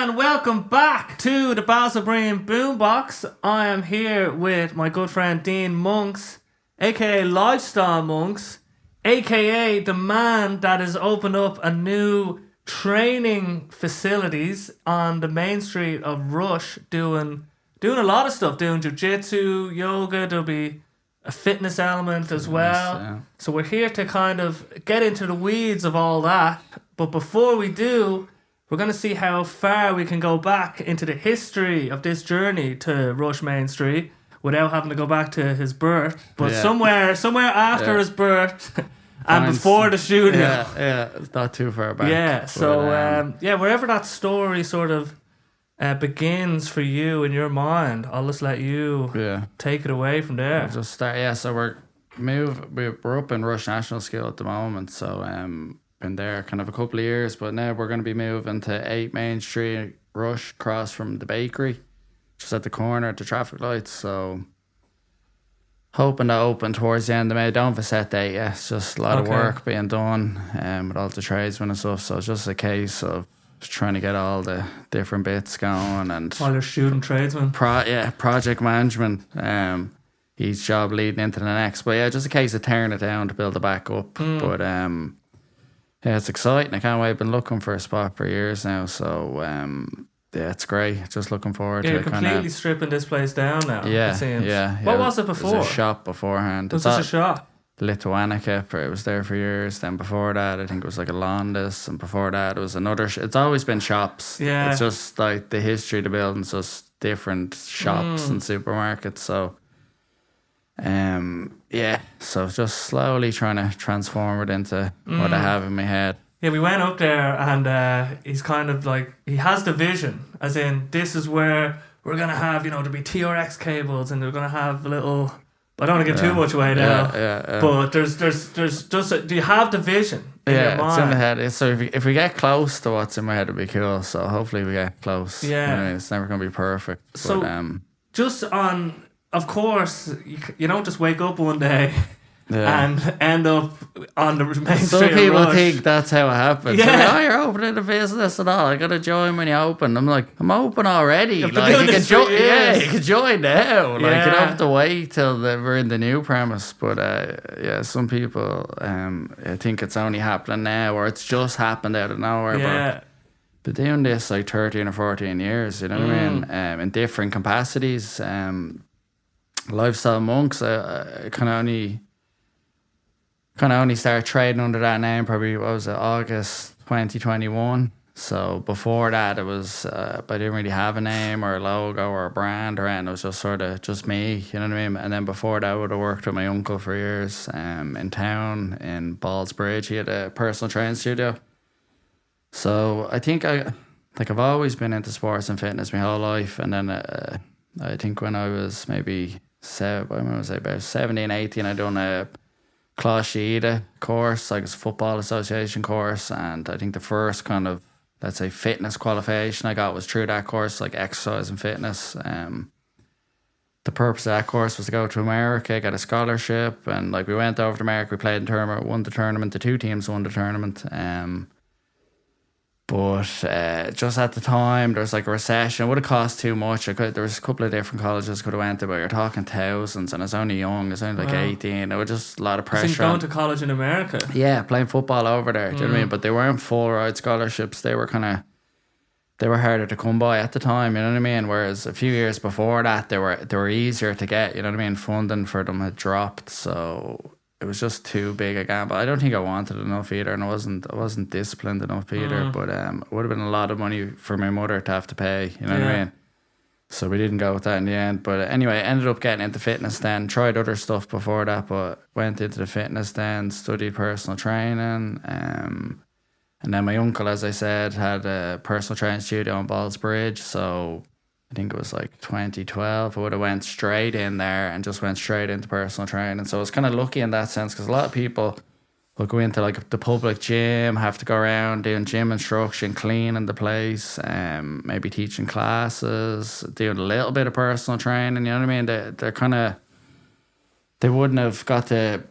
and welcome back to the Basil Breen Boombox. I am here with my good friend Dean Monks, aka Lifestyle Monks, aka the man that has opened up a new training facilities on the main street of Rush, doing a lot of stuff, doing Jiu Jitsu, yoga. There'll be a fitness element as well. Yeah. So we're here to kind of get into the weeds of all that. But before we do, we're going to see how far we can go back into the history of this journey to Rush Main Street without having to go back to his birth. But somewhere after his birth and before the studio. Yeah, it's not too far back. Yeah, so wherever that story sort of begins for you in your mind, I'll just let you take it away from there. I'll just start. So we're up in Rush National School at the moment, so been there kind of a couple of years, but now we're going to be moving to 8 Main Street, Rush, across from the bakery, just at the corner at the traffic lights. So hoping to open towards the end of May. Don't have a set date yet. It's just a lot of work being done with all the tradesmen and stuff. So it's just a case of trying to get all the different bits going and all your student tradesmen. Project management. Each job leading into the next. But just a case of tearing it down to build it back up. But it's exciting. I can't wait. I've been looking for a spot for years now. So it's great. Just looking forward to it. You're completely stripping this place down now. Yeah. What was it before? It was a shop beforehand. Was this a shop? Lithuanica, it was there for years. Then before that, I think it was like a Londis, and before that, it was another. It's always been shops. Yeah, it's just like the history of the building's just different shops and supermarkets. So, so just slowly trying to transform it into what I have in my head. Yeah, we went up there, and he's kind of like, he has the vision, as in this is where we're gonna have, there'll be TRX cables, and they're gonna have a little. I don't want to give too much away now. Yeah. But there's just do you have the vision in your mind? It's in my head. So if we get close to what's in my head, it'd be cool. So hopefully we get close. Yeah. It's never going to be perfect. So but, just on, of course, you don't just wake up one day and end up on the main street. Some people Rush. think that's how it happens. Yeah. Like, you're opening a business and all. I got to join when you open. I'm like, I'm open already. You've like you can join now. Like you don't have to wait till we're in the new premise. But some people I think it's only happening now, or it's just happened out of nowhere. Yeah. But doing this like 13 or 14 years, you know what I mean? In different capacities. Lifestyle Monks, I kind of only started trading under that name probably, August 2021. So before that, it was, I didn't really have a name or a logo or a brand or anything. It was just sort of just me, you know what I mean? And then before that, I would have worked with my uncle for years in town in Ballsbridge. He had a personal training studio. So I think I've always been into sports and fitness my whole life. And then I think when I was maybe about 17, 18, I done a Cláisiada course, like it's a football association course, and I think the first kind of, let's say, fitness qualification I got was through that course, like exercise and fitness. The purpose of that course was to go to America, get a scholarship, and like we went over to America, we played in the tournament, won the tournament, the 2 teams won the tournament. But just at the time, there was like a recession. It would have cost too much. There was a couple of different colleges could have went to, but you're talking thousands, and it's only young. It's only like 18. It was just a lot of pressure. So you're going to college in America? Yeah, playing football over there. Do you know what I mean? But they weren't full ride scholarships. They were harder to come by at the time. You know what I mean? Whereas a few years before that, they were easier to get. You know what I mean? Funding for them had dropped, so it was just too big a gamble. I don't think I wanted enough either, and I wasn't disciplined enough either. But it would have been a lot of money for my mother to have to pay. You know what I mean? So we didn't go with that in the end. But anyway, ended up getting into fitness then. Tried other stuff before that, but went into the fitness then. Studied personal training. And then my uncle, as I said, had a personal training studio in Ballsbridge. So I think it was like 2012. I would have went straight in there and just went straight into personal training. So I was kind of lucky in that sense, because a lot of people will go into like the public gym, have to go around doing gym instruction, cleaning the place, maybe teaching classes, doing a little bit of personal training. You know what I mean? They're kind of, they wouldn't have got to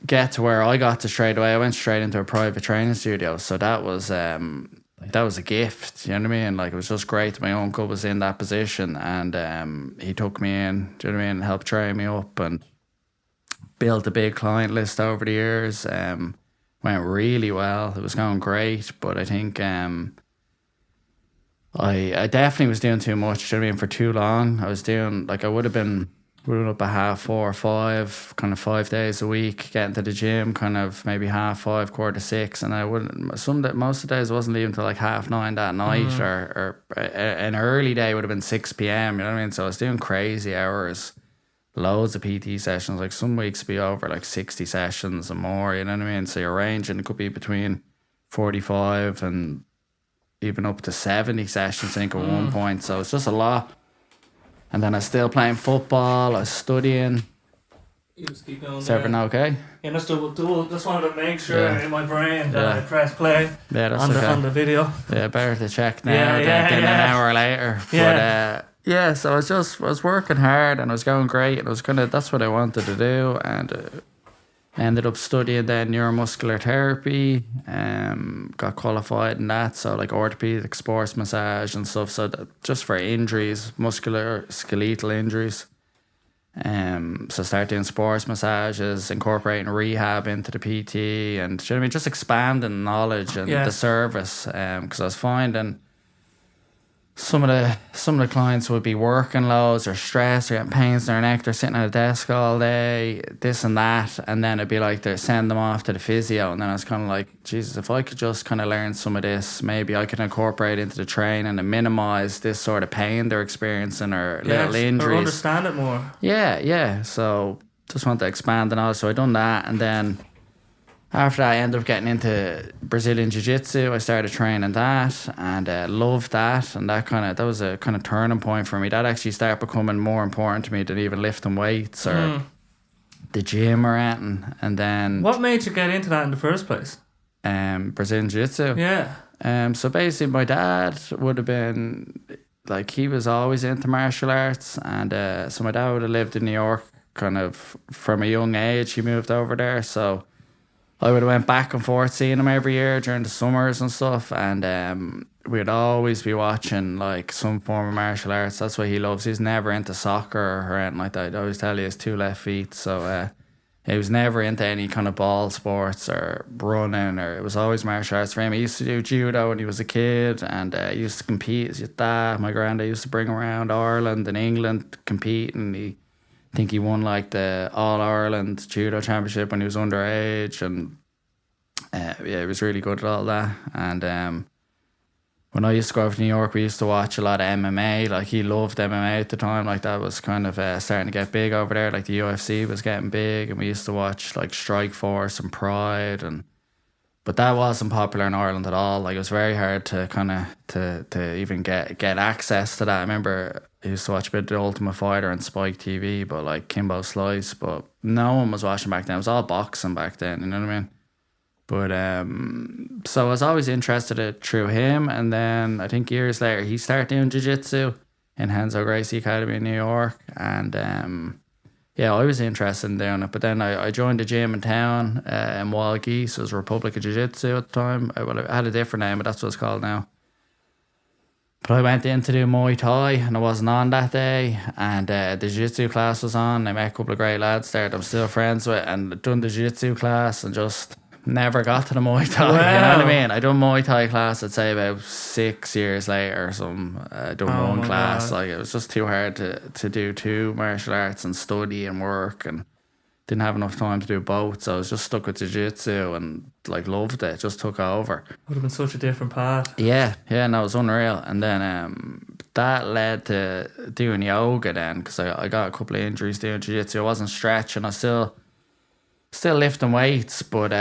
get to where I got to straight away. I went straight into a private training studio. So that was like that was a gift, you know what I mean? Like it was just great that my uncle was in that position, and he took me in, do you know what I mean, and helped train me up and built a big client list over the years. Went really well. It was going great, but I think I definitely was doing too much, do you know what I mean, for too long. I was doing, like, I would have been up at 4:30, kind of 5 days a week, getting to the gym, kind of maybe 5:30, 5:45, and I wouldn't, most of the days I wasn't leaving till like 9:30 that night, or an early day would have been 6 p.m, you know what I mean? So I was doing crazy hours, loads of PT sessions, like some weeks be over like 60 sessions and more, you know what I mean? So you're ranging, it could be between 45 and even up to 70 sessions, I think, at one point. So it's just a lot. And then I was still playing football, I was studying. You just keep going. Is everything okay? Yeah, just just wanted to make sure in my brain that I press play that's on the video. Yeah, better to check now than an hour later. Yeah. But so I was working hard and I was going great, and that's what I wanted to do, and I ended up studying then neuromuscular therapy, got qualified in that, so like orthopedic sports massage and stuff, so just for injuries, muscular, skeletal injuries. So start doing sports massages, incorporating rehab into the PT, and do you know what I mean, just expanding knowledge and the service, because I was finding some of the clients would be working loads or stressed or getting pains in their neck, they're sitting at a desk all day, this and that, and then it'd be like they send them off to the physio, and then I was kind of like, Jesus, if I could just kind of learn some of this, maybe I could incorporate into the training and minimise this sort of pain they're experiencing, or little injuries. Or understand it more. Yeah. So just want to expand the knowledge. So I done that, and then after that, I ended up getting into Brazilian Jiu Jitsu. I started training that, and loved that. And that was a kind of turning point for me. That actually started becoming more important to me than even lifting weights or the gym or anything. And then, what made you get into that in the first place? Brazilian Jiu Jitsu. Yeah. So basically, my dad would have been, like, he was always into martial arts, and so my dad would have lived in New York kind of from a young age. He moved over there, so I would have went back and forth seeing him every year during the summers and stuff, and we'd always be watching like some form of martial arts. That's what he loves. He's never into soccer or anything like that. I'd always tell you he has 2 left feet, so he was never into any kind of ball sports or running, or it was always martial arts for him. He used to do judo when he was a kid, and he used to compete as your dad. My granddad used to bring around Ireland and England competing. I think he won like the All-Ireland Judo Championship when he was underage, and he was really good at all that. And when I used to go over to New York, we used to watch a lot of MMA. Like, he loved MMA at the time. Like, that was kind of starting to get big over there. Like, the UFC was getting big, and we used to watch like Strikeforce and Pride, but that wasn't popular in Ireland at all. Like, it was very hard to kind of to even get access to that. I remember I used to watch a bit of The Ultimate Fighter and Spike TV, but like Kimbo Slice, but no one was watching back then. It was all boxing back then, you know what I mean? But so I was always interested through him, and then I think years later he started doing jiu-jitsu in Henzo Gracie Academy in New York, and I was interested in doing it. But then I joined a gym in town in Wild Geese. It was Republic of Jiu-Jitsu at the time. It had a different name, but that's what it's called now. But I went in to do Muay Thai, and I wasn't on that day, and the Jiu-Jitsu class was on. I met a couple of great lads there that I'm still friends with, and done the Jiu-Jitsu class and just never got to the Muay Thai. Wow. You know what I mean? I done Muay Thai class, I'd say about 6 years later or something. I done one class. God. Like, it was just too hard to do 2 martial arts and study and work, and didn't have enough time to do both. So I was just stuck with jiu-jitsu and like loved it. Just took over. Would have been such a different path. Yeah, no, it was unreal. And then that led to doing yoga then, because I got a couple of injuries doing jiu-jitsu. I wasn't stretching. I still lifting weights, but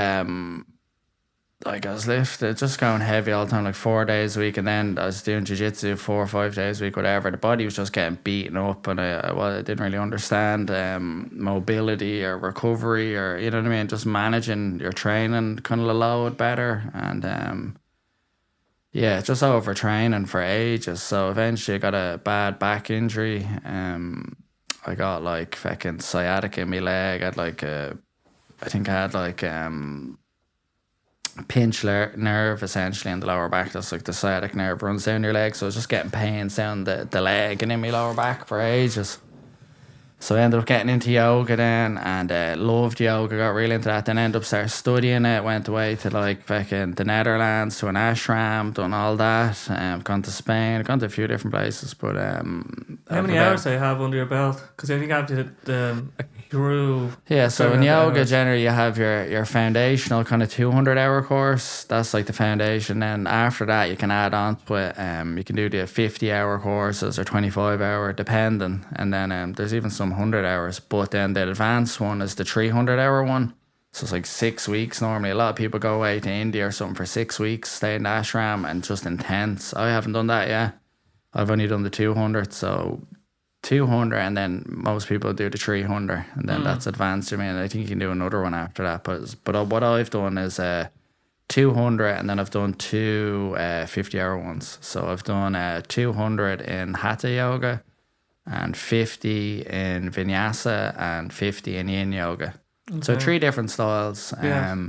like, I was just going heavy all the time, like 4 days a week, and then I was doing jiu-jitsu 4 or 5 days a week, whatever. The body was just getting beaten up, and I didn't really understand mobility or recovery, or, you know what I mean, just managing your training kind of load better, and just overtraining for ages. So eventually I got a bad back injury. I got like fucking sciatica in my leg. I had like nerve essentially in the lower back. That's like the sciatic nerve runs down your leg. So I was just getting pains down the leg and in my lower back for ages. So I ended up getting into yoga then and loved yoga, got really into that. Then ended up started studying it, went away to like fucking the Netherlands to an ashram, done all that. Gone to Spain, gone to a few different places. But how many hours do you have under your belt? Because I think after a crew. Yeah, so in yoga generally you have your foundational kind of 200-hour course. That's like the foundation. Then after that you can add on to it. You can do the 50-hour courses or 25-hour depending. And then there's even some 100 hours. But then the advanced one is the 300-hour one. So it's like 6 weeks normally. A lot of people go away to India or something for 6 weeks, stay in the ashram and just intense. I haven't done that yet. I've only done the 200, so 200 and then most people do the 300 and then that's advanced. I mean, I think you can do another one after that. But what I've done is 200 and then I've done two 50-hour ones. So I've done 200 in Hatha Yoga and 50 in Vinyasa and 50 in Yin Yoga. Okay. So 3 different styles. Yeah.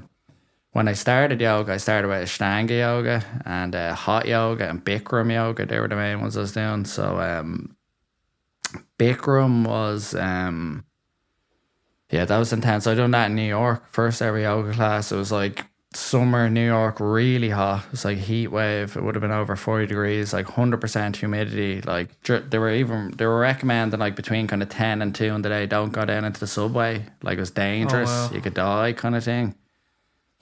When I started yoga, I started with Ashtanga Yoga and Hot Yoga and Bikram Yoga. They were the main ones I was doing. So Bikram was, that was intense. I done that in New York, first ever yoga class. It was like summer in New York, really hot. It was like heat wave. It would have been over 40 degrees, like 100% humidity. Like they were recommending like between kind of 10 and 2 in the day, don't go down into the subway. Like it was dangerous. Oh, wow. You could die kind of thing.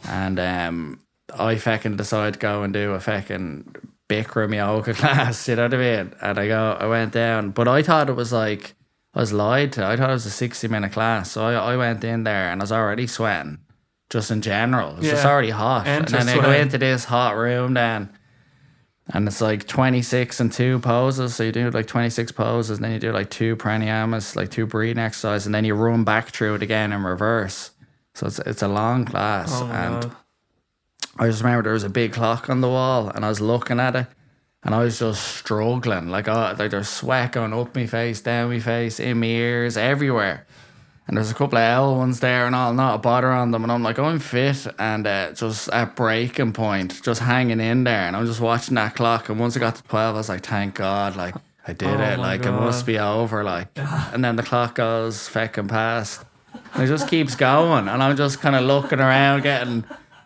And I fucking decided to go and do a fucking Bikram yoga class, you know what I mean? And I went down, but I thought it was like, I was lied to. I thought it was a 60-minute class. So I went in there and I was already sweating, just in general. It was just already hot. And then I go into this hot room then, and it's like 26 and 2 poses. So you do like 26 poses, and then you do like 2 pranayamas, like 2 breathing exercises, and then you run back through it again in reverse. So it's a long class. Oh, and God. I just remember there was a big clock on the wall and I was looking at it and I was just struggling. Like there's sweat going up my face, down my face, in my ears, everywhere. And there's a couple of L ones there and all, not a bother on them. And I'm like, I'm fit and just at breaking point, just hanging in there. And I'm just watching that clock. And once I got to 12, I was like, thank God, like I did it. Like God. It must be over. Like, and then the clock goes fucking past. And it just keeps going. And I'm just kind of looking around, getting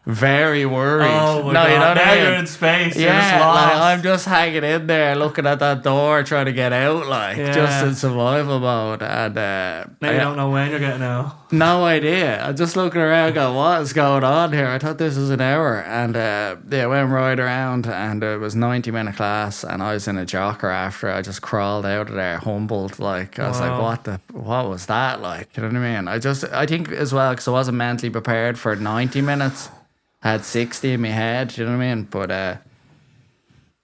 very worried. Oh my God. You know what I mean? You're in space. You're just lost. Like I'm just hanging in there, looking at that door, trying to get out, like just in survival mode. And now you don't know when you're getting out. No idea. I'm just looking around, going, "What is going on here?" I thought this was an hour, and went right around, and it was 90-minute class, and I was in a jocker after. I just crawled out of there, humbled. Like I was like, "What was that like?" You know what I mean? I think as well because I wasn't mentally prepared for 90 minutes. I had 60 in my head, you know what I mean? But that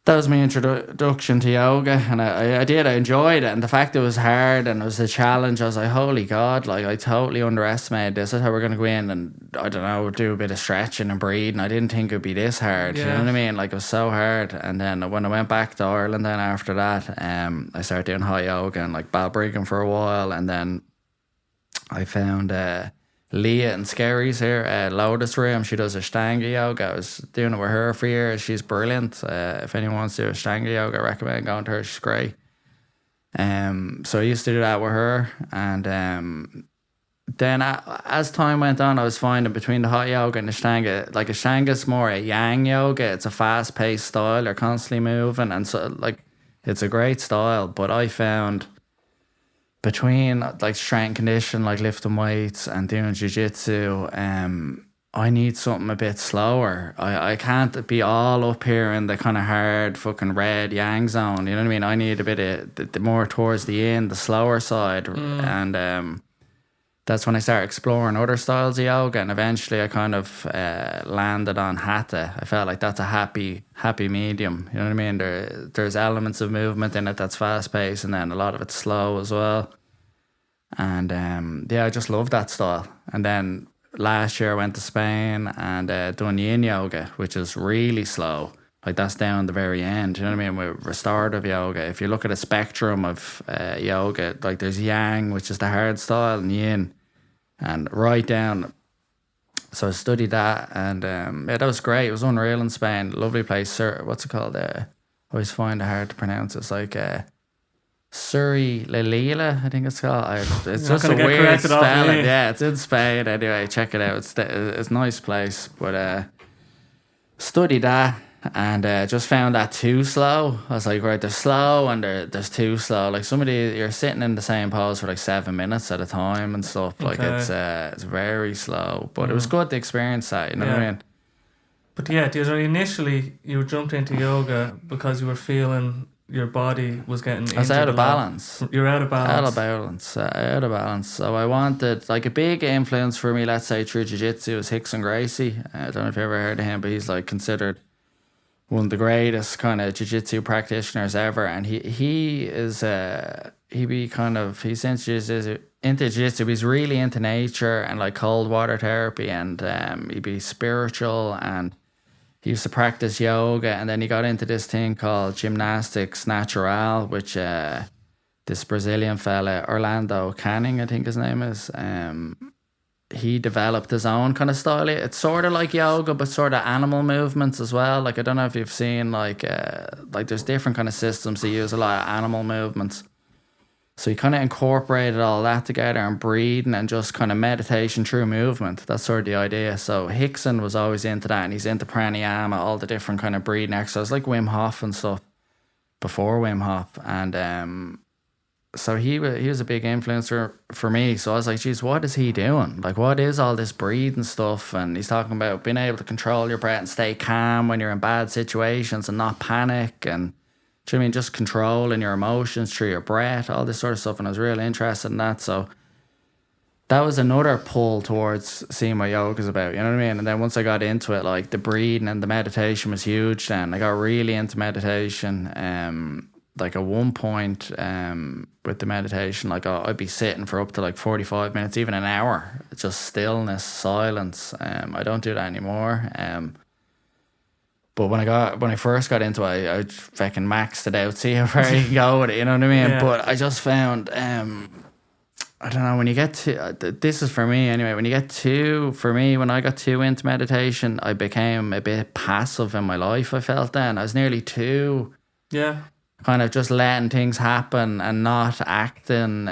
was my introduction to yoga, and I enjoyed it. And the fact it was hard and it was a challenge, I was like, holy God, like I totally underestimated this. I thought we were going to go in and, I don't know, do a bit of stretching and breathing. I didn't think it would be this hard, you know what I mean? Like it was so hard. And then when I went back to Ireland then after that, I started doing hot yoga and like Basil Breen for a while. And then I found... Leah and Scary's here, Lotus Room. She does Ashtanga yoga. I was doing it with her for years. She's brilliant. If anyone wants to do Ashtanga yoga, I recommend going to her. She's great. So I used to do that with her. And then as time went on, I was finding between the hot yoga and Ashtanga, like Ashtanga's more a yang yoga. It's a fast-paced style. You're constantly moving. And so like it's a great style. But I found... between like strength and condition, like lifting weights and doing Jiu Jitsu, I need something a bit slower. I can't be all up here in the kind of hard fucking red yang zone. You know what I mean? I need a bit of the more towards the end, the slower side. And that's when I started exploring other styles of yoga. And eventually I kind of landed on Hatha. I felt like that's a happy medium. You know what I mean? There's elements of movement in it that's fast paced, and then a lot of it's slow as well. And I just love that style. And then last year I went to Spain and done Yin yoga, which is really slow. Like that's down the very end. You know what I mean? With restorative yoga, if you look at a spectrum of yoga, like there's Yang, which is the hard style, and Yin, and right down So I studied that, and yeah, that was great. It was unreal in Spain. Lovely place. What's it called? I always find it hard to pronounce. It's like Surrey Lilila, I think it's called. It's just a weird spelling. Yeah, it's in Spain. Anyway, check it out. It's a nice place. But studied that, and just found that too slow. I was like, right, there's slow and there's too slow. Like somebody, you're sitting in the same pose for like 7 minutes at a time and stuff. Like it's very slow, but it was good to experience that. You know what I mean? But yeah, initially you jumped into yoga because you were feeling your body was getting. I was out of balance. You're out of balance. Out of balance. So I wanted, like, a big influence for me, let's say, through Jiu Jitsu was Rickson Gracie. I don't know if you ever heard of him, but he's like considered one of the greatest kind of Jiu Jitsu practitioners ever. And he's into Jiu Jitsu. He's really into nature and like cold water therapy, and he'd be spiritual, and he used to practice yoga, and then he got into this thing called gymnastics natural, which this Brazilian fella, Orlando Canning, I think his name is, he developed his own kind of style. It's sort of like yoga, but sort of animal movements as well. Like, I don't know if you've seen, like there's different kind of systems that use a lot of animal movements. So he kind of incorporated all that together, and breathing and just kind of meditation through movement. That's sort of the idea. So Rickson was always into that, and he's into pranayama, all the different kind of breathing exercises, like Wim Hof and stuff before Wim Hof. And so he was a big influencer for me. So I was like, geez, what is he doing? Like, what is all this breathing stuff? And he's talking about being able to control your breath and stay calm when you're in bad situations and not panic, and do you know what I mean? Just controlling your emotions through your breath, all this sort of stuff. And I was really interested in that. So that was another pull towards seeing what yoga's about, you know what I mean? And then once I got into it, like the breathing and the meditation was huge then. I got really into meditation. Like at one point with the meditation, like I'd be sitting for up to like 45 minutes, even an hour. It's just stillness, silence. I don't do that anymore. But when I first got into it, I fucking maxed it out, see how far you can go with it, you know what I mean? Yeah. But I just found, I don't know, when you get to, this is for me anyway, when I got too into meditation, I became a bit passive in my life, I felt then. I was nearly too, kind of just letting things happen and not acting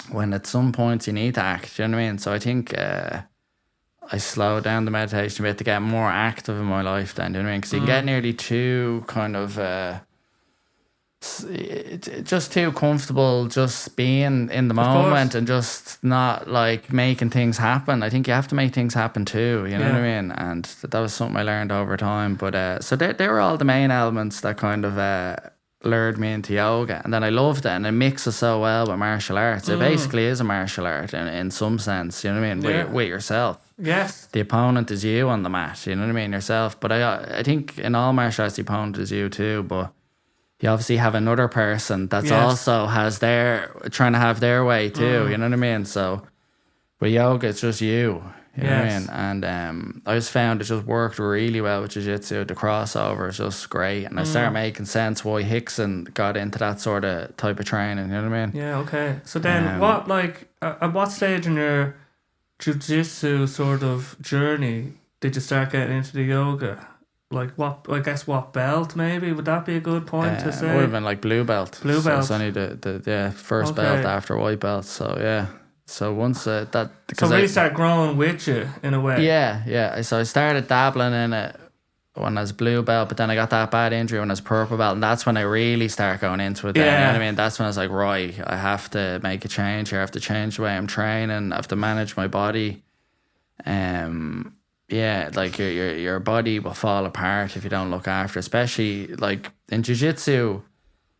when at some points you need to act, you know what I mean? So I think I slowed down the meditation a bit to get more active in my life then, do you know what I mean? Because you can get nearly too kind of just too comfortable just being in the moment and just not like making things happen. I think you have to make things happen too, you know what I mean? And that was something I learned over time. But so they were all the main elements that kind of lured me into yoga, and then I loved it, and it mixes so well with martial arts. It basically is a martial art in some sense, you know what I mean? With yourself. Yes. The opponent is you on the mat, you know what I mean? Yourself. But I think in all martial arts the opponent is you too, but you obviously have another person that's also trying to have their way too, you know what I mean? So with yoga it's just you. You know what I mean? And I just found it just worked really well with Jiu Jitsu. The crossover is just great. And I started making sense why Rickson got into that sort of type of training. You know what I mean? Yeah, okay. So then at what stage in your Jiu Jitsu sort of journey did you start getting into the yoga? Like what belt maybe? Would that be a good point to say? It would have been like blue belt. Blue belt. So it's only the first belt after white belt. So yeah. So once that... So really started growing with you, in a way. Yeah. So I started dabbling in it when I was blue belt, but then I got that bad injury when I was purple belt, and that's when I really started going into it then, you know what I mean? That's when I was like, right, I have to make a change here. I have to change the way I'm training. I have to manage my body. Like your body will fall apart if you don't look after it, especially like in Jiu-Jitsu.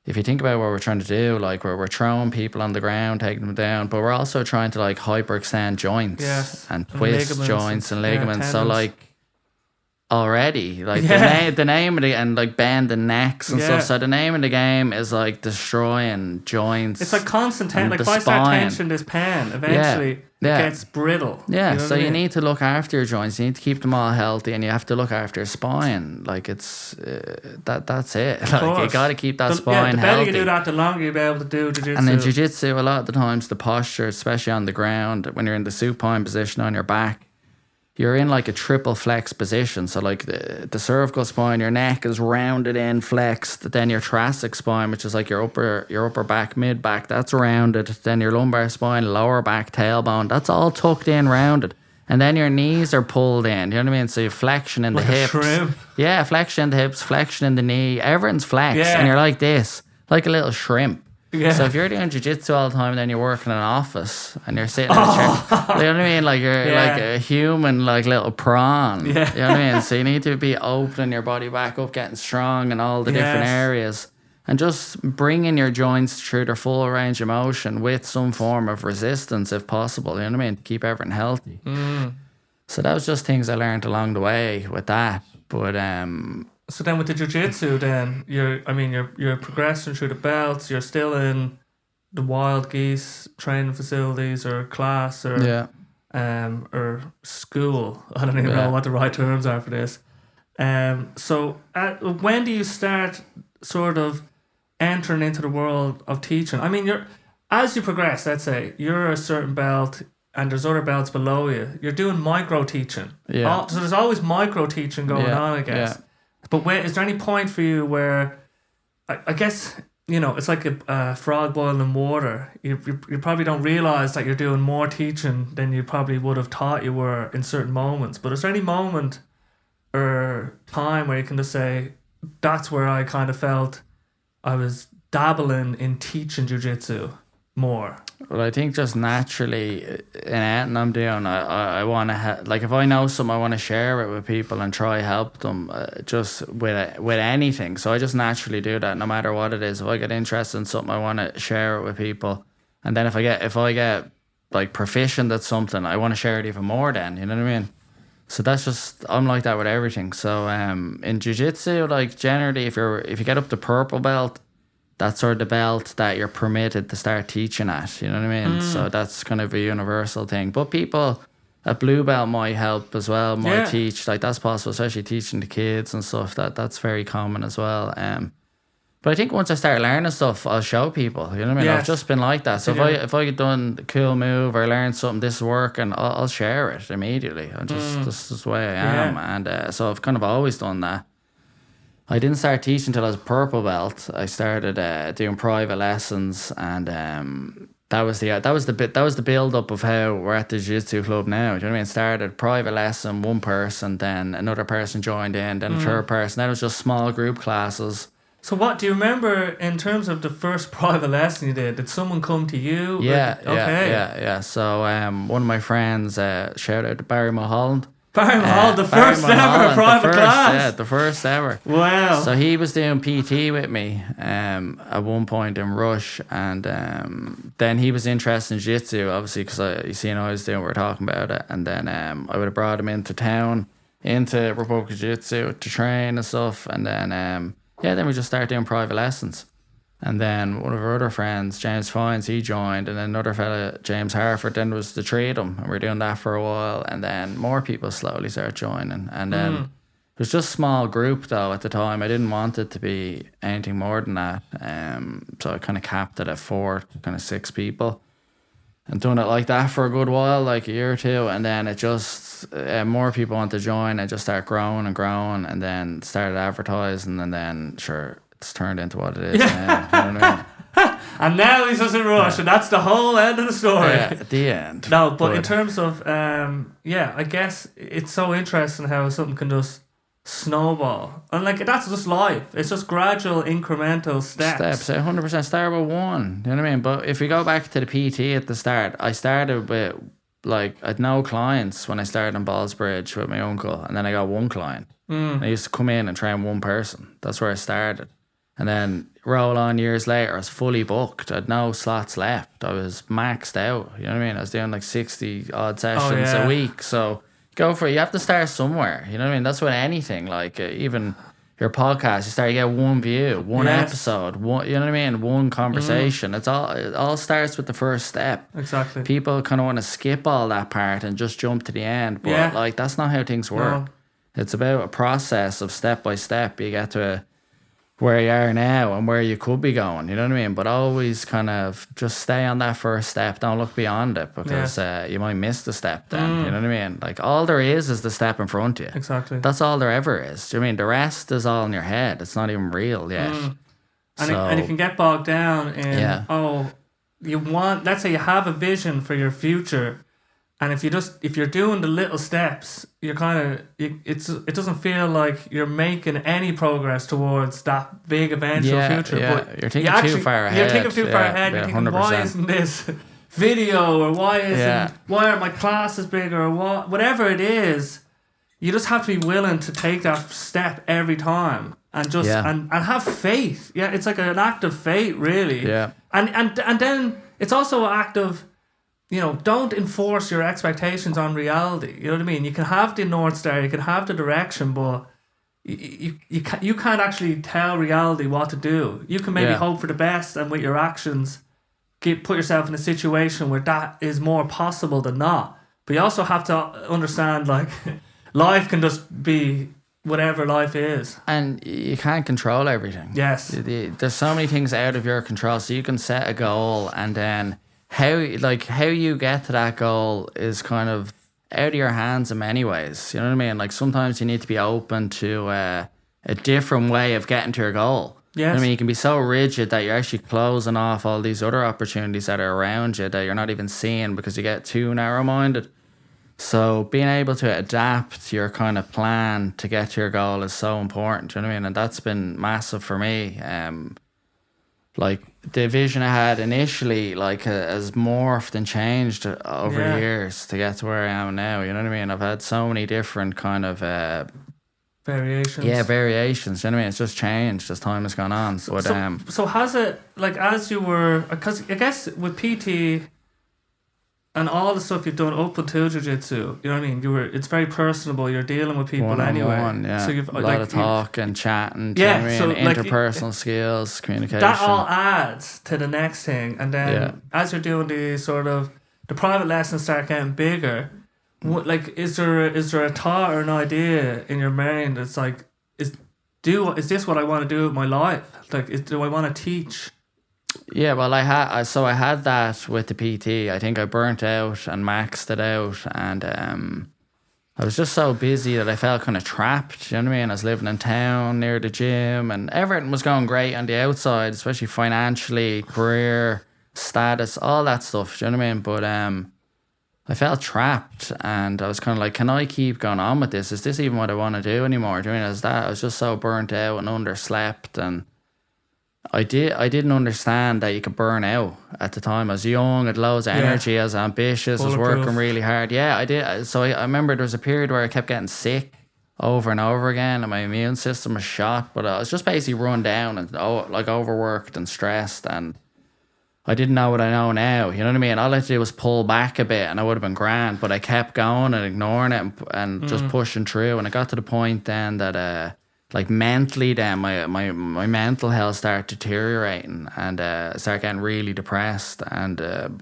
If you think about what we're trying to do, like we're throwing people on the ground, taking them down, but we're also trying to like hyperextend joints and twist joints and ligaments. So like already, like the name of the, and like bending necks and stuff. So the name of the game is like destroying joints. It's like constant tension. Like if I start tensioning this pen, eventually it gets brittle. Yeah, you know so you need to look after your joints. You need to keep them all healthy, and you have to look after your spine. Like it's that's it. Like you got to keep that spine healthy. The better you do that, the longer you'll be able to do jiu-jitsu. And in jiu-jitsu, a lot of the times the posture, especially on the ground, when you're in the supine position on your back, you're in like a triple flex position. So like the cervical spine, your neck is rounded in, flexed. Then your thoracic spine, which is like your upper back, mid back, that's rounded. Then your lumbar spine, lower back, tailbone, that's all tucked in, rounded. And then your knees are pulled in. You know what I mean? So you flexion in like the a hips. shrimp. Yeah, flexion in the hips, flexion in the knee. Everyone's flexed, Yeah. and you're like this, like a little shrimp. Yeah. So if you're doing jiu-jitsu all the time, then you're working in an office and you're sitting in a chair. You know what I mean? Like you're like a human, like little prawn. Yeah. You know what I mean? So you need to be opening your body back up, getting strong in all the different areas. And just bringing your joints through their full range of motion with some form of resistance if possible. You know what I mean? To keep everything healthy. So that was just things I learned along the way with that. But So then with the jiu-jitsu, then you're progressing through the belts. You're still in the wild geese training facilities or class or or school. I don't even know what the right terms are for this. So when do you start sort of entering into the world of teaching? I mean, as you progress, let's say you're a certain belt and there's other belts below you. You're doing micro teaching. Yeah. So there's always micro teaching going on, I guess. Yeah. But is there any point for you where, I guess, it's like a frog boiling water. You probably don't realize that you're doing more teaching than you probably would have thought you were in certain moments. But is there any moment or time where you can just say, that's where I kind of felt I was dabbling in teaching jiu-jitsu more? Well, I think just naturally in anything I'm doing, I want to like if I know something, I want to share it with people and try help them just with anything. So I just naturally do that no matter what it is. If I get interested in something, I want to share it with people. And then if I get like proficient at something, I want to share it even more then, you know what I mean? So that's just, I'm like that with everything. So in jiu-jitsu, like generally if you get up to purple belt, that's sort of the belt that you're permitted to start teaching at, you know what I mean? So that's kind of a universal thing. But people at blue belt might help as well, might teach, like that's possible, especially teaching the kids and stuff, that's very common as well. But I think once I start learning stuff, I'll show people, you know what I mean? Yes. I've just been like that. So if I get done a cool move or learn something, this is working, I'll share it immediately. This is the way I am. And so I've kind of always done that. I didn't start teaching until I was purple belt. I started doing private lessons, and that was the build up of how we're at the jiu-jitsu club now. Do you know what I mean? Started private lesson, one person, then another person joined in, then a third person. Then it was just small group classes. So what do you remember in terms of the first private lesson you did? Did someone come to you? Yeah. So one of my friends, shout out to Barry Mulholland. Barry Mulholland, the first ever private class. Yeah, the first ever. Wow. So he was doing PT with me at one point in Rush, and then he was interested in jiu-jitsu, obviously, because I was doing what we're talking about it, and then I would have brought him into town, into Republic Jiu-Jitsu to train and stuff, and then then we just started doing private lessons. And then one of our other friends, James Fines, he joined, and then another fella, James Harford, then was the three of them, and we were doing that for a while, and then more people slowly started joining, and then it was just a small group though at the time. I didn't want it to be anything more than that, so I kind of capped it at 4, kind of 6 people, and done it like that for a good while, like a year or two, and then it just more people wanted to join, and just started growing, and then started advertising, and then sure. It's turned into what it is now. You know what I mean? And now he's just in Rush, and that's the whole end of the story. Yeah, at the end. No, but in terms of, I guess it's so interesting how something can just snowball. And like, that's just life. It's just gradual, incremental steps. 100%. Start with one. You know what I mean? But if we go back to the PT at the start, I started with, like, I had no clients when I started in Ballsbridge with my uncle, and then I got one client. I used to come in and train one person. That's where I started. And then roll on years later, I was fully booked. I had no slots left. I was maxed out. You know what I mean? I was doing like 60 odd sessions a week. So go for it. You have to start somewhere. You know what I mean? That's with anything. Like even your podcast, you get one view, one episode, one. You know what I mean? One conversation. It all starts with the first step. Exactly. People kind of want to skip all that part and just jump to the end. But like that's not how things work. No. It's about a process of step by step. You get to where you are now and where you could be going, you know what I mean? But always kind of just stay on that first step. Don't look beyond it, because you might miss the step then, you know what I mean? Like, all there is the step in front of you. Exactly. That's all there ever is. Do you know what I mean? The rest is all in your head. It's not even real yet. And it can get bogged down in, let's say you have a vision for your future, and if you're doing the little steps, you're it doesn't feel like you're making any progress towards that big eventual future. Yeah, but you're thinking too far ahead. You're thinking too far ahead. You're thinking, 100%. why isn't this video, or why are my classes bigger, or whatever it is. You just have to be willing to take that step every time, and just and have faith. Yeah, it's like an act of faith, really. Yeah. And then it's also an act of, don't enforce your expectations on reality. You know what I mean? You can have the North Star, you can have the direction, but you can't actually tell reality what to do. You can maybe hope for the best, and with your actions, put yourself in a situation where that is more possible than not. But you also have to understand, like, life can just be whatever life is. And you can't control everything. Yes. There's so many things out of your control. So you can set a goal, and then how you get to that goal is kind of out of your hands in many ways. You know what I mean? Like, sometimes you need to be open to a different way of getting to your goal. Yes. You know what I mean? You can be so rigid that you're actually closing off all these other opportunities that are around you that you're not even seeing, because you get too narrow-minded. So being able to adapt your kind of plan to get to your goal is so important. You know what I mean? And that's been massive for me. Like, the vision I had initially, like, has morphed and changed over the years to get to where I am now. You know what I mean? I've had so many different kind of variations. Yeah, variations. You know what I mean? It's just changed as time has gone on. But, so has it, like, as you were, because I guess with PT and all the stuff you've done up until Jiu Jitsu, you know what I mean? It's very personable. You're dealing with people anyway. Yeah. So you've a lot of talk and chatting. You know what I mean? So, interpersonal skills, communication. That all adds to the next thing. And then as you're doing the private lessons start getting bigger, is there a thought or an idea in your mind that's like, is this what I want to do with my life? Like, do I want to teach? Yeah, well, I had that with the PT. I think I burnt out and maxed it out, and I was just so busy that I felt kind of trapped. You know what I mean? I was living in town near the gym, and everything was going great on the outside, especially financially, career, status, all that stuff. You know what I mean? But I felt trapped, and I was kind of like, can I keep going on with this? Is this even what I want to do anymore? Do you know what I mean? I was just so burnt out and underslept, and I didn't understand that you could burn out at the time. I was young, had loads of energy, I was ambitious, I was working really hard. Yeah, I did. So I remember there was a period where I kept getting sick over and over again, and my immune system was shot. But I was just basically run down and overworked and stressed, and I didn't know what I know now. You know what I mean? All I had to do was pull back a bit, and I would have been grand. But I kept going and ignoring it and just pushing through. And it got to the point then that like, mentally, then my mental health started deteriorating, and I started getting really depressed. And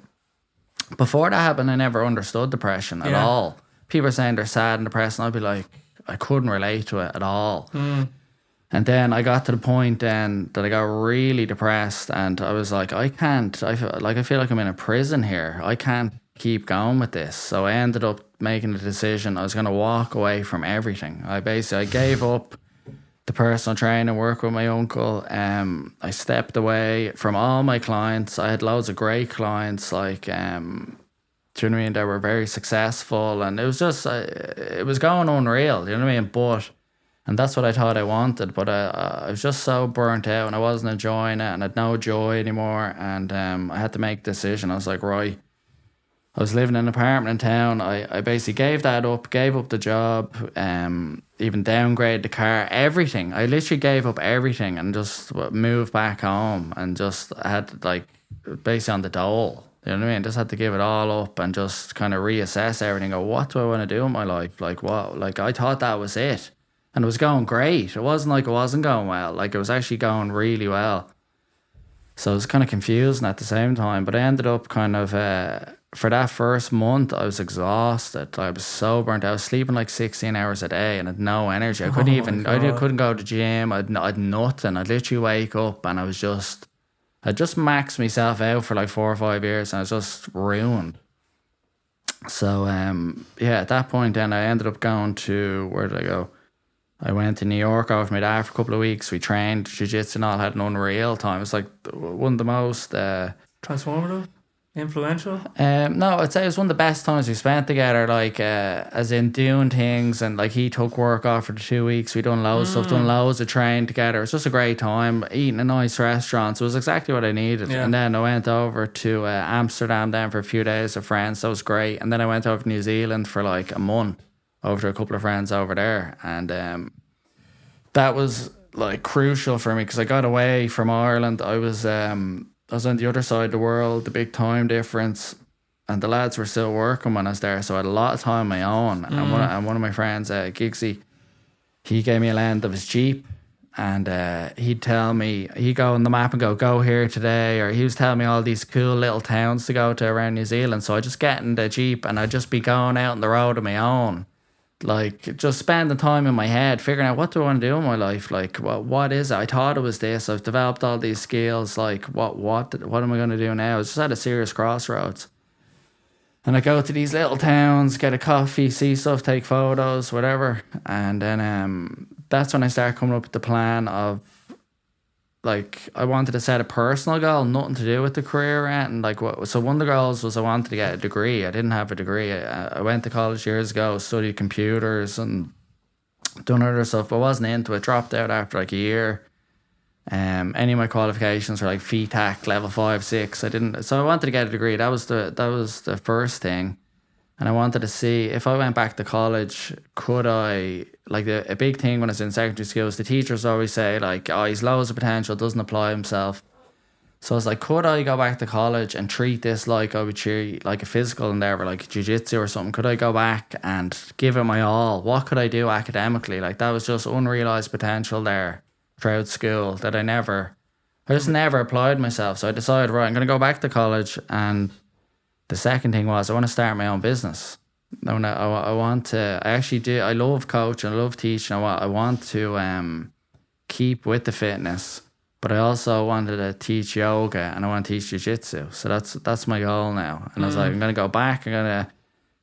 before that happened, I never understood depression at all. People are saying they're sad and depressed, and I'd be like, I couldn't relate to it at all. And then I got to the point then that I got really depressed, and I was like, I feel like I'm in a prison here. I can't keep going with this. So I ended up making the decision I was going to walk away from everything. I gave up the personal training, work with my uncle. I stepped away from all my clients. I had loads of great clients, like, do you know what I mean? They were very successful, and it was just, it was going unreal, you know what I mean? And that's what I thought I wanted, but I was just so burnt out, and I wasn't enjoying it, and I had no joy anymore, and I had to make a decision. I was like, right, I was living in an apartment in town. I basically gave that up, gave up the job, even downgraded the car, everything. I literally gave up everything and just moved back home, and just had, like, basically on the dole. You know what I mean? Just had to give it all up and just kind of reassess everything. Go, what do I want to do in my life? Like, what? Like, I thought that was it. And it was going great. It wasn't like it wasn't going well. Like, it was actually going really well. So it was kind of confusing at the same time. But I ended up kind of for that first month, I was exhausted. I was so burnt out. I was sleeping like 16 hours a day and had no energy. I couldn't couldn't go to the gym. I'd nothing. I'd literally wake up and I just maxed myself out for like 4 or 5 years and I was just ruined. So, at that point then I ended up going to, where did I go? I went to New York over with my dad for a couple of weeks. We trained Jiu Jitsu and all, had an unreal time. It was like one of the most... transformative? Influential? No, I'd say it was one of the best times we spent together, like as in doing things, and like he took work off for the 2 weeks. We done loads of stuff, done loads of training together. It was just a great time, eating in nice restaurants. It was exactly what I needed. Yeah. And then I went over to Amsterdam then for a few days with friends. That was great. And then I went over to New Zealand for like a month over to a couple of friends over there, and that was like crucial for me because I got away from Ireland. I was on the other side of the world, the big time difference, and the lads were still working when I was there, so I had a lot of time on my own. And one of my friends, Giggsy, he gave me a lend of his Jeep, and he'd tell me, he'd go on the map and go here today, or he was telling me all these cool little towns to go to around New Zealand. So I just get in the Jeep and I'd just be going out on the road on my own, like just spending time in my head figuring out, what do I want to do in my life, like what is it? I thought it was this. I've developed all these skills, like what am I going to do now? It's just at a serious crossroads, and I go to these little towns, get a coffee, see stuff, take photos, whatever. And then that's when I start coming up with the plan of, like, I wanted to set a personal goal, nothing to do with the career and like what. So one of the goals was I wanted to get a degree. I didn't have a degree. I went to college years ago, studied computers and done other stuff, but wasn't into it. Dropped out after like a year. Any of my qualifications were like FETAC level 5, 6. I didn't. So I wanted to get a degree. That was the first thing. And I wanted to see if I went back to college, could I, like a big thing when I was in secondary school was the teachers always say like, oh, he's loads of potential, doesn't apply himself. So I was like, could I go back to college and treat this like I would treat like a physical endeavour, like Jiu Jitsu or something? Could I go back and give it my all? What could I do academically? Like that was just unrealised potential there throughout school that I just never applied myself. So I decided, right, I'm going to go back to college. And the second thing was I want to start my own business. I love coaching, I love teaching. I want to keep with the fitness, but I also wanted to teach yoga and I want to teach Jiu Jitsu. So that's my goal now. And I was like, I'm going to go back, I'm going to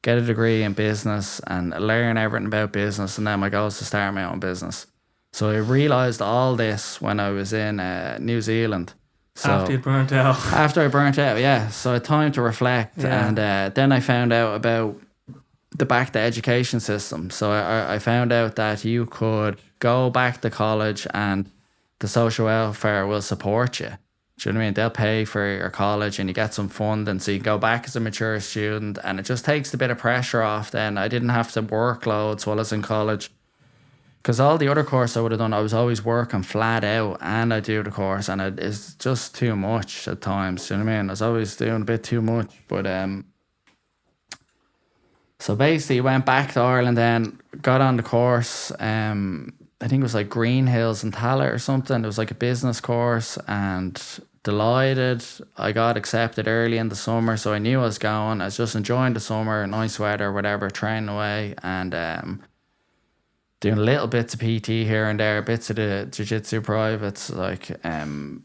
get a degree in business and learn everything about business. And then my goal is to start my own business. So I realised all this when I was in New Zealand. So after you burnt out. After I burnt out, yeah. So I had time to reflect. Yeah. And then I found out about the back to education system. So I found out that you could go back to college and the social welfare will support you. Do you know what I mean? They'll pay for your college and you get some funding so you can go back as a mature student, and it just takes a bit of pressure off then. I didn't have to work loads while I was in college. Because all the other course I would have done, I was always working flat out and I do the course, and it's just too much at times. You know what I mean? I was always doing a bit too much. But so basically went back to Ireland then, got on the course. I think it was like Green Hills and Tallaght or something. It was like a business course, and delighted. I got accepted early in the summer, so I knew I was going. I was just enjoying the summer, nice weather, whatever, training away, and doing little bits of PT here and there, bits of the Jiu-Jitsu privates, like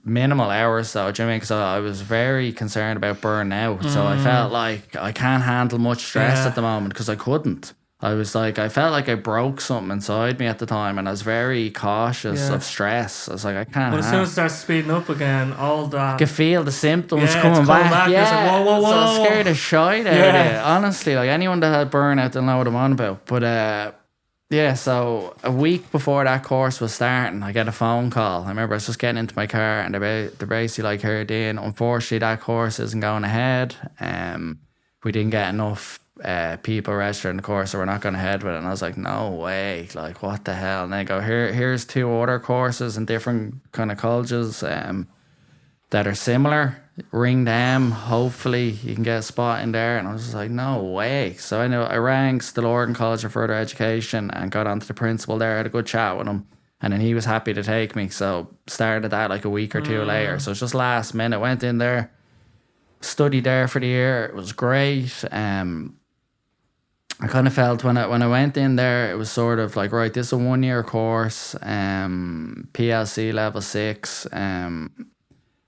minimal hours though, do you know what I mean? Because I was very concerned about burning out. So I felt like I can't handle much stress at the moment because I couldn't. I was like, I felt like I broke something inside me at the time, and I was very cautious of stress. I was like, I can't. But as soon as it starts speeding up again, all that. You can feel the symptoms coming back. Yeah, like, whoa. So I was scared of shite out of it. Honestly, like anyone that had burnout, they'll know what I'm on about. But yeah, so a week before that course was starting, I get a phone call. I remember I was just getting into my car, and they're basically like, "Here, Dean, unfortunately that course isn't going ahead. We didn't get enough people registered in the course, so we're not going ahead with it." And I was like, "No way! Like, what the hell?" And they go, "Here's 2 other courses in different kind of colleges that are similar. Ring them. Hopefully you can get a spot in there." And I was just like, no way. So I rang Stillorgan College of Further Education and got onto the principal there. I had a good chat with him, and then he was happy to take me. So started that like a week or two later. So it's just last minute. Went in there, studied there for the year. It was great. I kind of felt when I went in there, it was sort of like, right, this is a 1 year course, PLC level 6.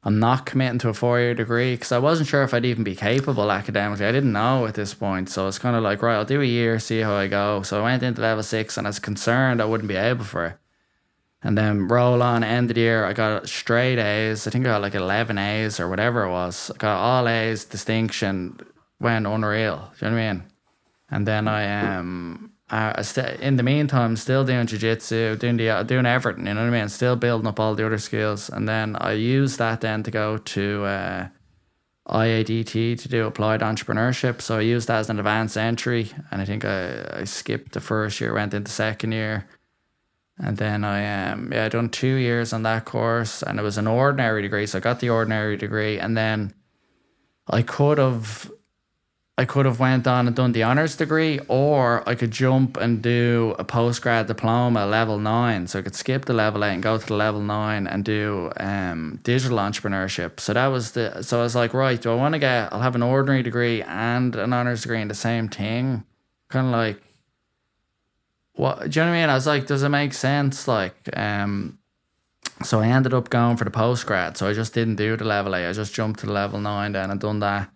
I'm not committing to a 4 year degree because I wasn't sure if I'd even be capable academically. I didn't know at this point. So it's kind of like, right, I'll do a year, see how I go. So I went into level 6 and I was concerned I wouldn't be able for it. And then roll on, end of the year, I got straight A's. I think I got like 11 A's or whatever it was. I got all A's, distinction, went unreal. Do you know what I mean? And then in the meantime, still doing jiu-jitsu, doing everything, you know what I mean? Still building up all the other skills. And then I used that then to go to IADT to do applied entrepreneurship. So I used that as an advanced entry. And I think I skipped the first year, went into second year. And then I done 2 years on that course. And it was an ordinary degree. So I got the ordinary degree. And then I could have went on and done the honours degree, or I could jump and do a postgrad diploma level 9. So I could skip the level 8 and go to the level 9 and do digital entrepreneurship. So so I was like, right, do I want to I'll have an ordinary degree and an honours degree in the same thing? Kind of like, what, do you know what I mean? I was like, does it make sense? Like, so I ended up going for the postgrad. So I just didn't do the level 8. I just jumped to the level 9 then and done that.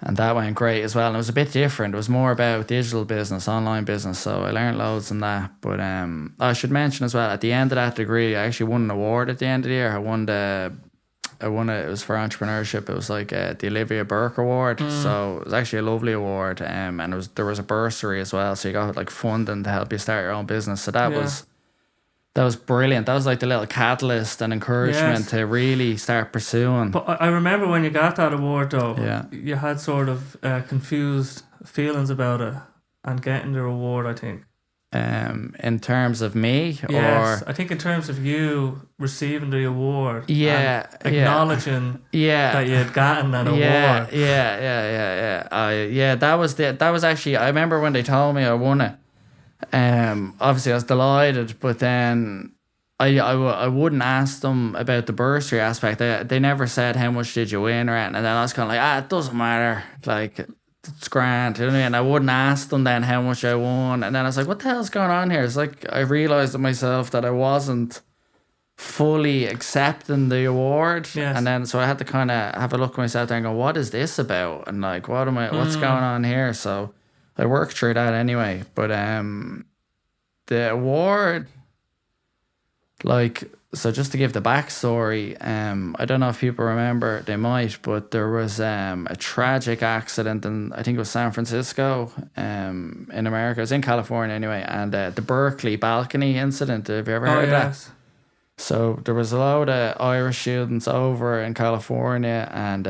And that went great as well. And it was a bit different. It was more about digital business, online business. So I learned loads in that. But I should mention as well, at the end of that degree, I actually won an award at the end of the year. It was for entrepreneurship. It was like the Olivia Burke Award. So it was actually a lovely award. And there was a bursary as well. So you got like funding to help you start your own business. So that was brilliant. That was like the little catalyst and encouragement to really start pursuing. But I remember when you got that award, though, you had sort of confused feelings about it and getting the award, I think. In terms of me? Yes, I think in terms of you receiving the award. Yeah. And acknowledging that you had gotten that award. Yeah. That was actually, I remember when they told me I won it. Obviously I was delighted, but then I wouldn't ask them about the bursary aspect. They never said how much did you win or anything, and then I was kind of like, it doesn't matter, like it's grand, you know what I mean? I wouldn't ask them then how much I won, and then I was like, what the hell's going on here? It's like I realised to myself that I wasn't fully accepting the award, and then so I had to kind of have a look at myself there and go, what is this about? And like, what's going on here? So I worked through that anyway, but the award, like, so just to give the backstory, I don't know if people remember, they might, but there was a tragic accident in, I think it was San Francisco, in America. It was in California anyway, and the Berkeley balcony incident. Have you ever heard of that? So there was a load of Irish students over in California, and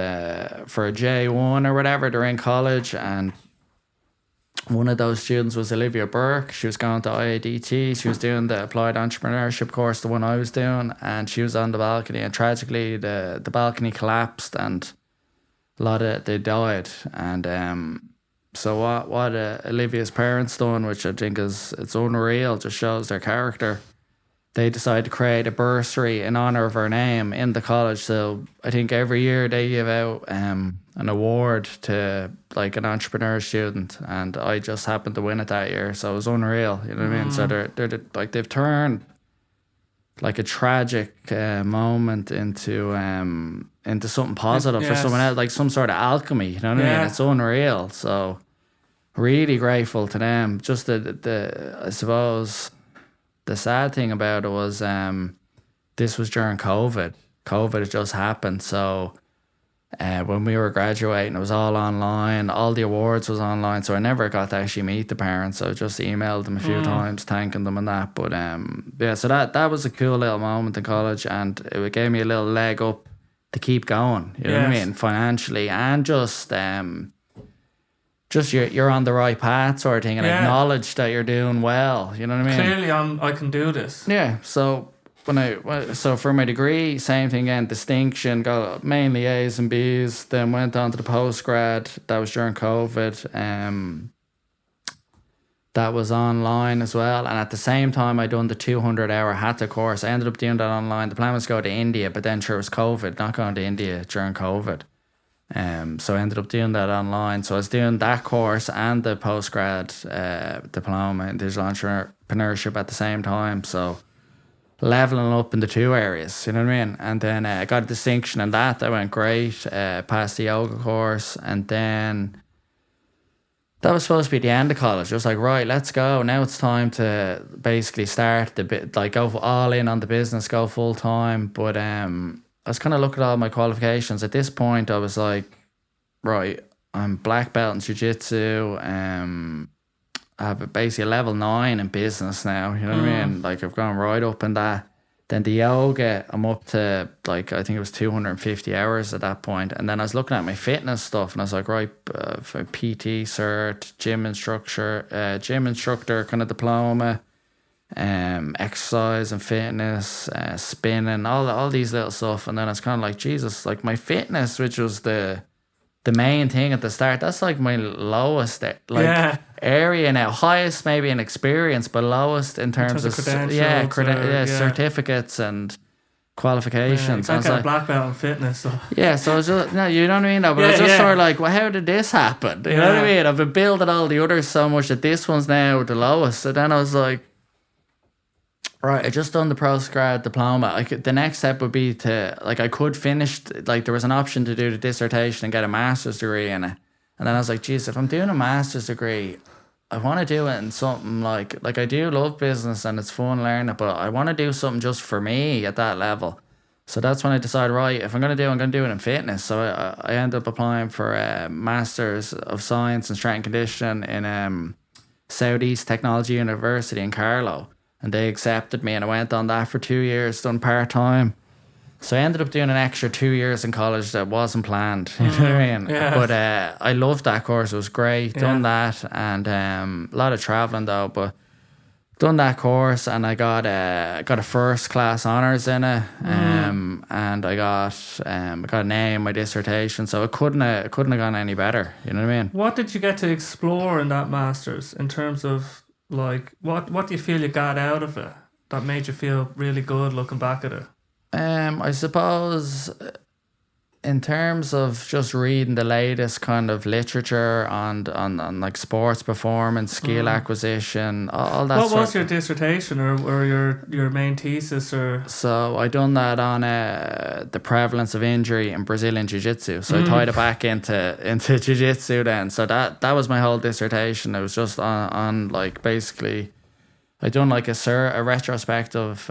for a J1 or whatever, they're in college, and one of those students was Olivia Burke. She was going to IADT. She was doing the applied entrepreneurship course, the one I was doing, and she was on the balcony. And tragically, the balcony collapsed, and they died. And so what Olivia's parents done, which I think it's unreal, just shows their character. They decided to create a bursary in honor of her name in the college. So I think every year they give out an award to like an entrepreneur student, and I just happened to win it that year. So it was unreal, you know what I mean? So they're like, they've turned like a tragic moment into something positive for someone else, like some sort of alchemy, you know what I mean? It's unreal. So really grateful to them. Just the I suppose the sad thing about it was this was during COVID. COVID had just happened. So when we were graduating, it was all online. All the awards was online. So I never got to actually meet the parents. I just emailed them a few times, thanking them and that. But so that was a cool little moment in college. And it gave me a little leg up to keep going. You know what I mean? Financially, and just you're on the right path sort of thing, and acknowledge that you're doing well. You know what I mean? Clearly, I can do this. Yeah. So so for my degree, same thing again, distinction, got mainly A's and B's. Then went on to the postgrad. That was during COVID. That was online as well. And at the same time, I done the 200-hour Hatha course. I ended up doing that online. The plan was to go to India, but then sure it was COVID, not going to India during COVID. So I ended up doing that online. So I was doing that course and the postgrad diploma in digital entrepreneurship at the same time. So leveling up in the two areas, you know what I mean? And then I got a distinction in that. That went great. Passed the yoga course, and then that was supposed to be the end of college. I was like, right, let's go. Now it's time to basically start the bit, like go all in on the business, go full time. But I was kind of looking at all my qualifications. At this point, I was like, right, I'm black belt in Jiu Jitsu. I have basically a level 9 in business now. You know what I mean? Like I've gone right up in that. Then the yoga, I'm up to like, I think it was 250 hours at that point. And then I was looking at my fitness stuff and I was like, right, for PT cert, gym instructor kind of diploma, exercise and fitness, spinning, all these little stuff. And then I was kind of like, Jesus, like my fitness, which was the main thing at the start, that's like my lowest area now. Highest maybe in experience, but lowest in terms of certificates and qualifications. Yeah, you can't get a black belt in fitness. So. Yeah, so I was just, no, you know what I mean? No, but I was just sort of like, well, how did this happen? You know what I mean? I've been building all the others so much that this one's now the lowest. So then I was like, right, I just done the postgrad diploma. Like the next step would be to, like, I could finish, like there was an option to do the dissertation and get a master's degree in it. And then I was like, geez, if I'm doing a master's degree, I want to do it in something like I do love business and it's fun learning, but I want to do something just for me at that level. So that's when I decided, right, if I'm going to do it in fitness. So I ended up applying for a Master's of Science in Strength and Conditioning in Southeast Technology University in Carlow. And they accepted me and I went on that for 2 years, done part-time. So I ended up doing an extra 2 years in college that wasn't planned. You know what I mean? Yeah. But I loved that course. It was great. Done that. And a lot of traveling though. But done that course and I got a first class honours in it. And I got a name in my dissertation. So it couldn't have gone any better. You know what I mean? What did you get to explore in that master's in terms of like what do you feel you got out of it that made you feel really good looking back at it? I suppose in terms of just reading the latest kind of literature on like sports performance, skill acquisition, all that. What was your dissertation or your main thesis or? So I done that on the prevalence of injury in Brazilian Jiu Jitsu. So I tied it back into Jiu Jitsu then. So that was my whole dissertation. It was just on like basically, I done like a retrospective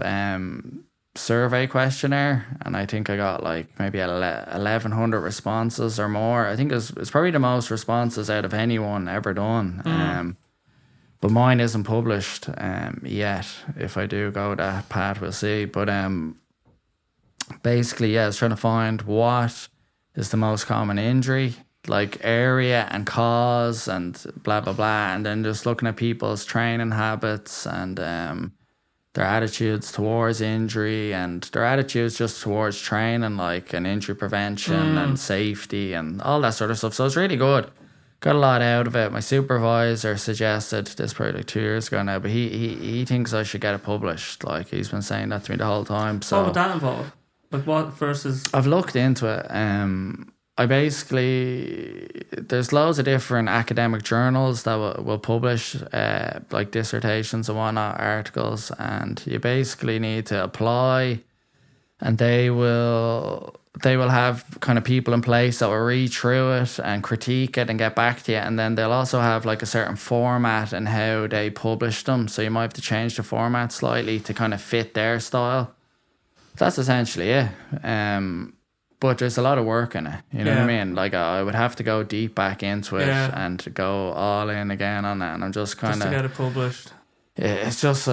survey questionnaire, and I think I got like maybe 1,100 responses or more. I think it's probably the most responses out of anyone ever done. But mine isn't published yet. If I do go that path, we'll see. But basically, I was trying to find what is the most common injury, like area and cause and blah blah blah, and then just looking at people's training habits and their attitudes towards injury and their attitudes just towards training, like and injury prevention and safety and all that sort of stuff. So it's really good. Got a lot out of it. My supervisor suggested this probably like 2 years ago now, but he thinks I should get it published. Like he's been saying that to me the whole time. So what would that involve? Like what versus? I've looked into it. I basically, there's loads of different academic journals that will publish like dissertations and whatnot, articles, and you basically need to apply, and they will have kind of people in place that will read through it and critique it and get back to you, and then they'll also have like a certain format and how they publish them, so you might have to change the format slightly to kind of fit their style. That's essentially it. But there's a lot of work in it, you know what I mean? Like I would have to go deep back into it and go all in again on that, and I'm just kind of... Just to get it published. It's just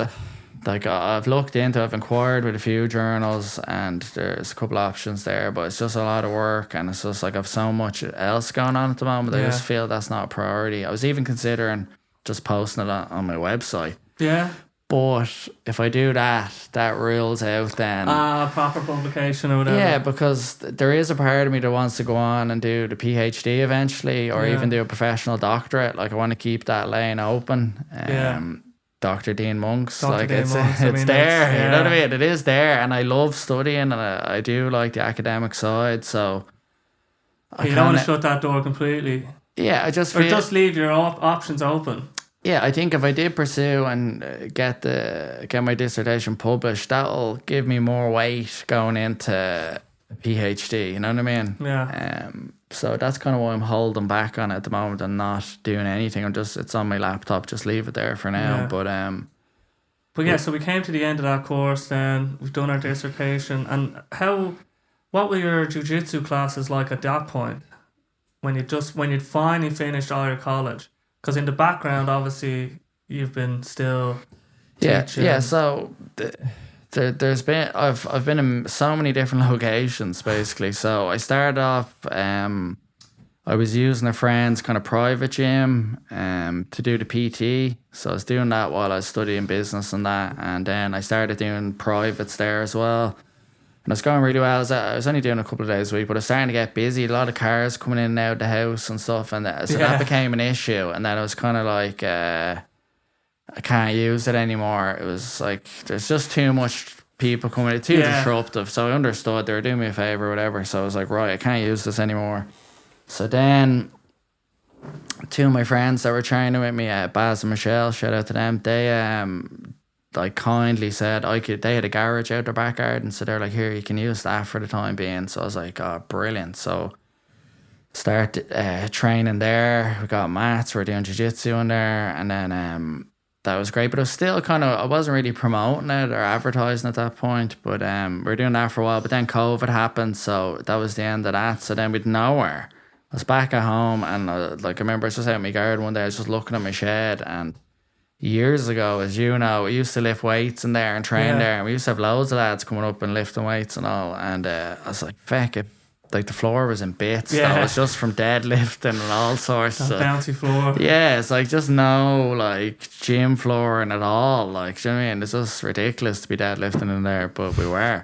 like I've looked into it, I've inquired with a few journals and there's a couple of options there, but it's just a lot of work and it's just like I've so much else going on at the moment. I just feel that's not a priority. I was even considering just posting it on my website. Yeah. But if I do that rules out then... proper publication or whatever. Yeah, because there is a part of me that wants to go on and do the PhD eventually or even do a professional doctorate. Like I want to keep that lane open. Dr. Dean Monks. It's there. You know what I mean? It is there and I love studying and I do like the academic side. So You don't want to shut that door completely. Yeah, I just Or feel, just leave your options open. yeah, I think if I did pursue and get my dissertation published, that'll give me more weight going into a PhD. You know what I mean? Yeah. So that's kind of why I'm holding back on it at the moment and not doing anything. It's on my laptop. Just leave it there for now. Yeah. But yeah, so we came to the end of that course. Then we've done our dissertation. And what were your jiu-jitsu classes like at that point? When you'd finally finished all your college? Because in the background, obviously, you've been still teaching. Yeah. So there's been I've been in so many different locations basically. So I started off. I was using a friend's kind of private gym to do the PT. So I was doing that while I was studying business and that, and then I started doing privates there as well. And it's going really well. I was only doing a couple of days a week, but I was starting to get busy. A lot of cars coming in and out of the house and stuff. And that became an issue. And then it was kind of like, I can't use it anymore. It was like, there's just too much people coming in. Too disruptive. So I understood they were doing me a favor or whatever. So I was like, right, I can't use this anymore. So then two of my friends that were training with me, Basil and Michelle, shout out to them, they like kindly said they had a garage out their back garden, so they're like, here, you can use that for the time being. So I was like, oh, brilliant. So started training there. We got mats, we were doing jiu-jitsu in there, and then that was great. But it was still I wasn't really promoting it or advertising at that point, but we were doing that for a while. But then COVID happened, so that was the end of that. So then we'd nowhere. I was back at home, and I remember I was just out in my garden one day. I was just looking at my shed, and years ago, as you know, we used to lift weights in there and train there, and we used to have loads of lads coming up and lifting weights and all. And I was like, feck it, like the floor was in bits. Yeah, it was just from deadlifting and all sorts. That bouncy floor. Yeah, it's like just no like gym flooring at all. Like, do you know what I mean? It's just ridiculous to be deadlifting in there, but we were.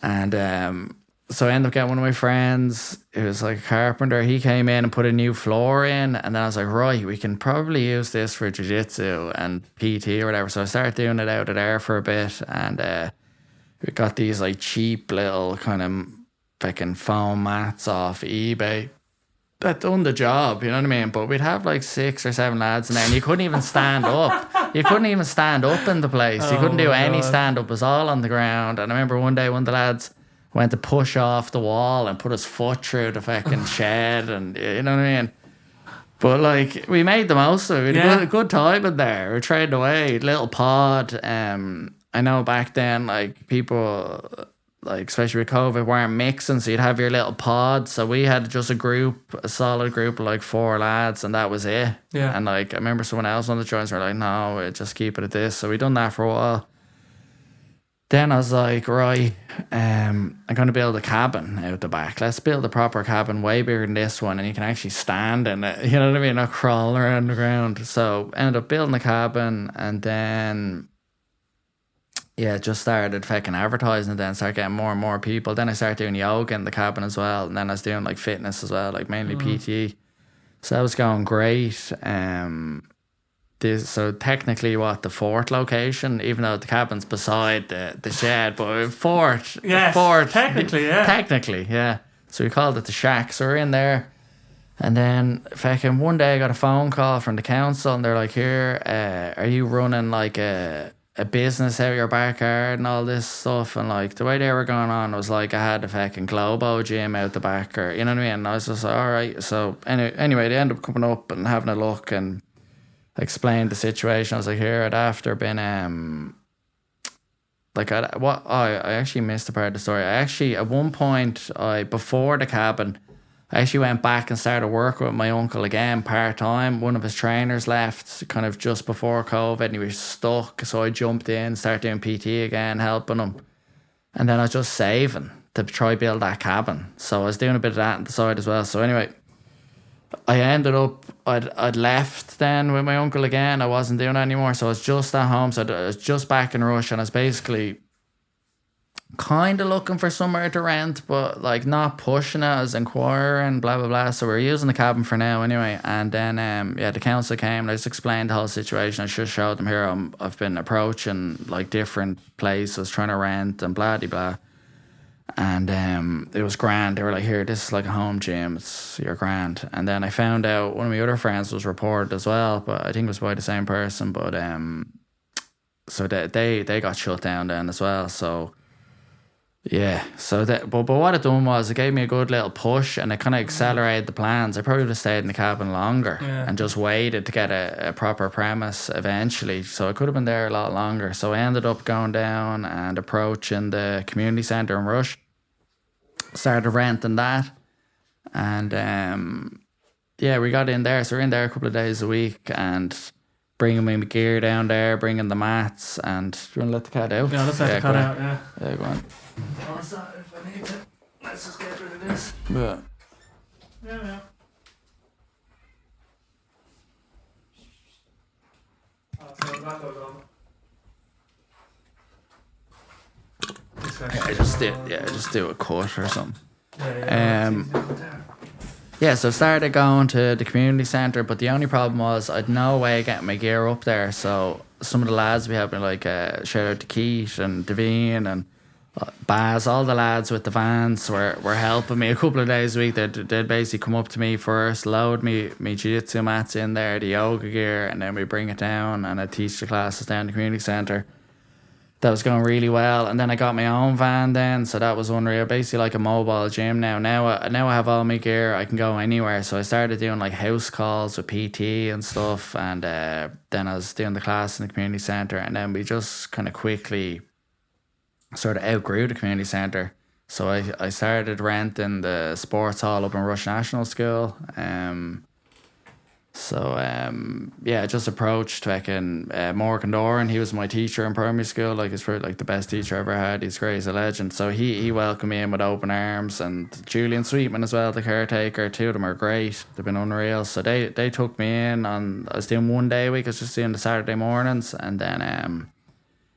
And so I ended up getting one of my friends who was like a carpenter. He came in and put a new floor in, and then I was like, right, we can probably use this for jiu-jitsu and PT or whatever. So I started doing it out of there for a bit, and we got these like cheap little kind of fucking foam mats off eBay that done the job, you know what I mean? But we'd have like 6 or 7 lads in there, and you couldn't even stand up. You couldn't even stand up in the place. You couldn't do any stand up. It was all on the ground. And I remember one day one of the lads went to push off the wall and put his foot through the fucking shed, and you know what I mean? But like, we made the most of it. We had a good time in there. We trained away, little pod. I know back then, like, people, like, especially with COVID, weren't mixing, so you'd have your little pod. So we had just a solid group of like 4 lads, and that was it. Yeah. And like, I remember someone else on the joints were like, no, we'll just keep it at this. So we done that for a while. Then I was like, right, I'm going to build a cabin out the back. Let's build a proper cabin way bigger than this one, and you can actually stand in it. You know what I mean? Not crawling around the ground. So I ended up building a cabin, and then, just started fucking advertising it, then started getting more and more people. Then I started doing yoga in the cabin as well, and then I was doing like fitness as well, like mainly PT. So that was going great. So technically, the 4th location, even though the cabin's beside the shed, but fort. Yes, fort, technically, yeah. Technically, yeah. So we called it the shack. So we're in there, and then fucking one day I got a phone call from the council, and they're like, "Here, are you running like a business out of your backyard and all this stuff?" And like the way they were going on was like I had a fucking Globo gym out the back, or you know what I mean. And I was just like, all right. So anyway, they ended up coming up and having a look and explained the situation. I was like, here, I'd after been I actually missed a part of the story. I actually at one point before the cabin, I actually went back and started working with my uncle again part-time. One of his trainers left kind of just before COVID, and he was stuck, so I jumped in, started doing PT again, helping him. And then I was just saving to try build that cabin. So I was doing a bit of that on the side as well. So anyway, I ended up, I'd left then with my uncle again. I wasn't doing it anymore. So I was just at home. So I was just back in Rush, and I was basically kind of looking for somewhere to rent, but like not pushing it. I was inquiring, blah, blah, blah. So we were using the cabin for now anyway. And then, the council came, and I just explained the whole situation. I just showed them here. I've been approaching like different places trying to rent and blah, blah, blah. And it was grand. They were like, here, this is like a home gym. It's your grand. And then I found out one of my other friends was reported as well, but I think it was by the same person. But so they got shut down then as well. So yeah. So that but what it done was it gave me a good little push, and it kind of accelerated the plans. I probably would have stayed in the cabin longer and just waited to get a proper premise eventually. So I could have been there a lot longer. So I ended up going down and approaching the community centre in Rush. Started renting that, and yeah, we got in there. So we're in there a couple of days a week and bringing my gear down there, bringing the mats. And do you want to let the cat out? Yeah, let's let the cat out. Yeah, go on. What's that if I need it? Let's just get rid of this. Yeah. Yeah. That goes over. Just do a cut or something. Yeah. Yeah, so I started going to the community centre, but the only problem was I'd no way of getting my gear up there. So some of the lads we had, like shout out to Keith and Devine and Baz, all the lads with the vans were helping me a couple of days a week. They'd basically come up to me first, load me Jiu Jitsu mats in there, the yoga gear, and then we bring it down and I'd teach the classes down the community centre. That was going really well, and then I got my own van then, so that was unreal. Basically like a mobile gym now. Now I have all my gear. I can go anywhere. So I started doing like house calls with PT and stuff, and then I was doing the class in the community centre, and then we just kind of quickly sort of outgrew the community centre. So I started renting the sports hall up in Rush National School. I just approached fucking Morgan Doran. He was my teacher in primary school. Like, he's probably like the best teacher I ever had. He's great, he's a legend. So he welcomed me in with open arms, and Julian Sweetman as well, the caretaker. Two of them are great. They've been unreal. So they took me in on, I was doing 1 day a week. I was just doing the Saturday mornings, and then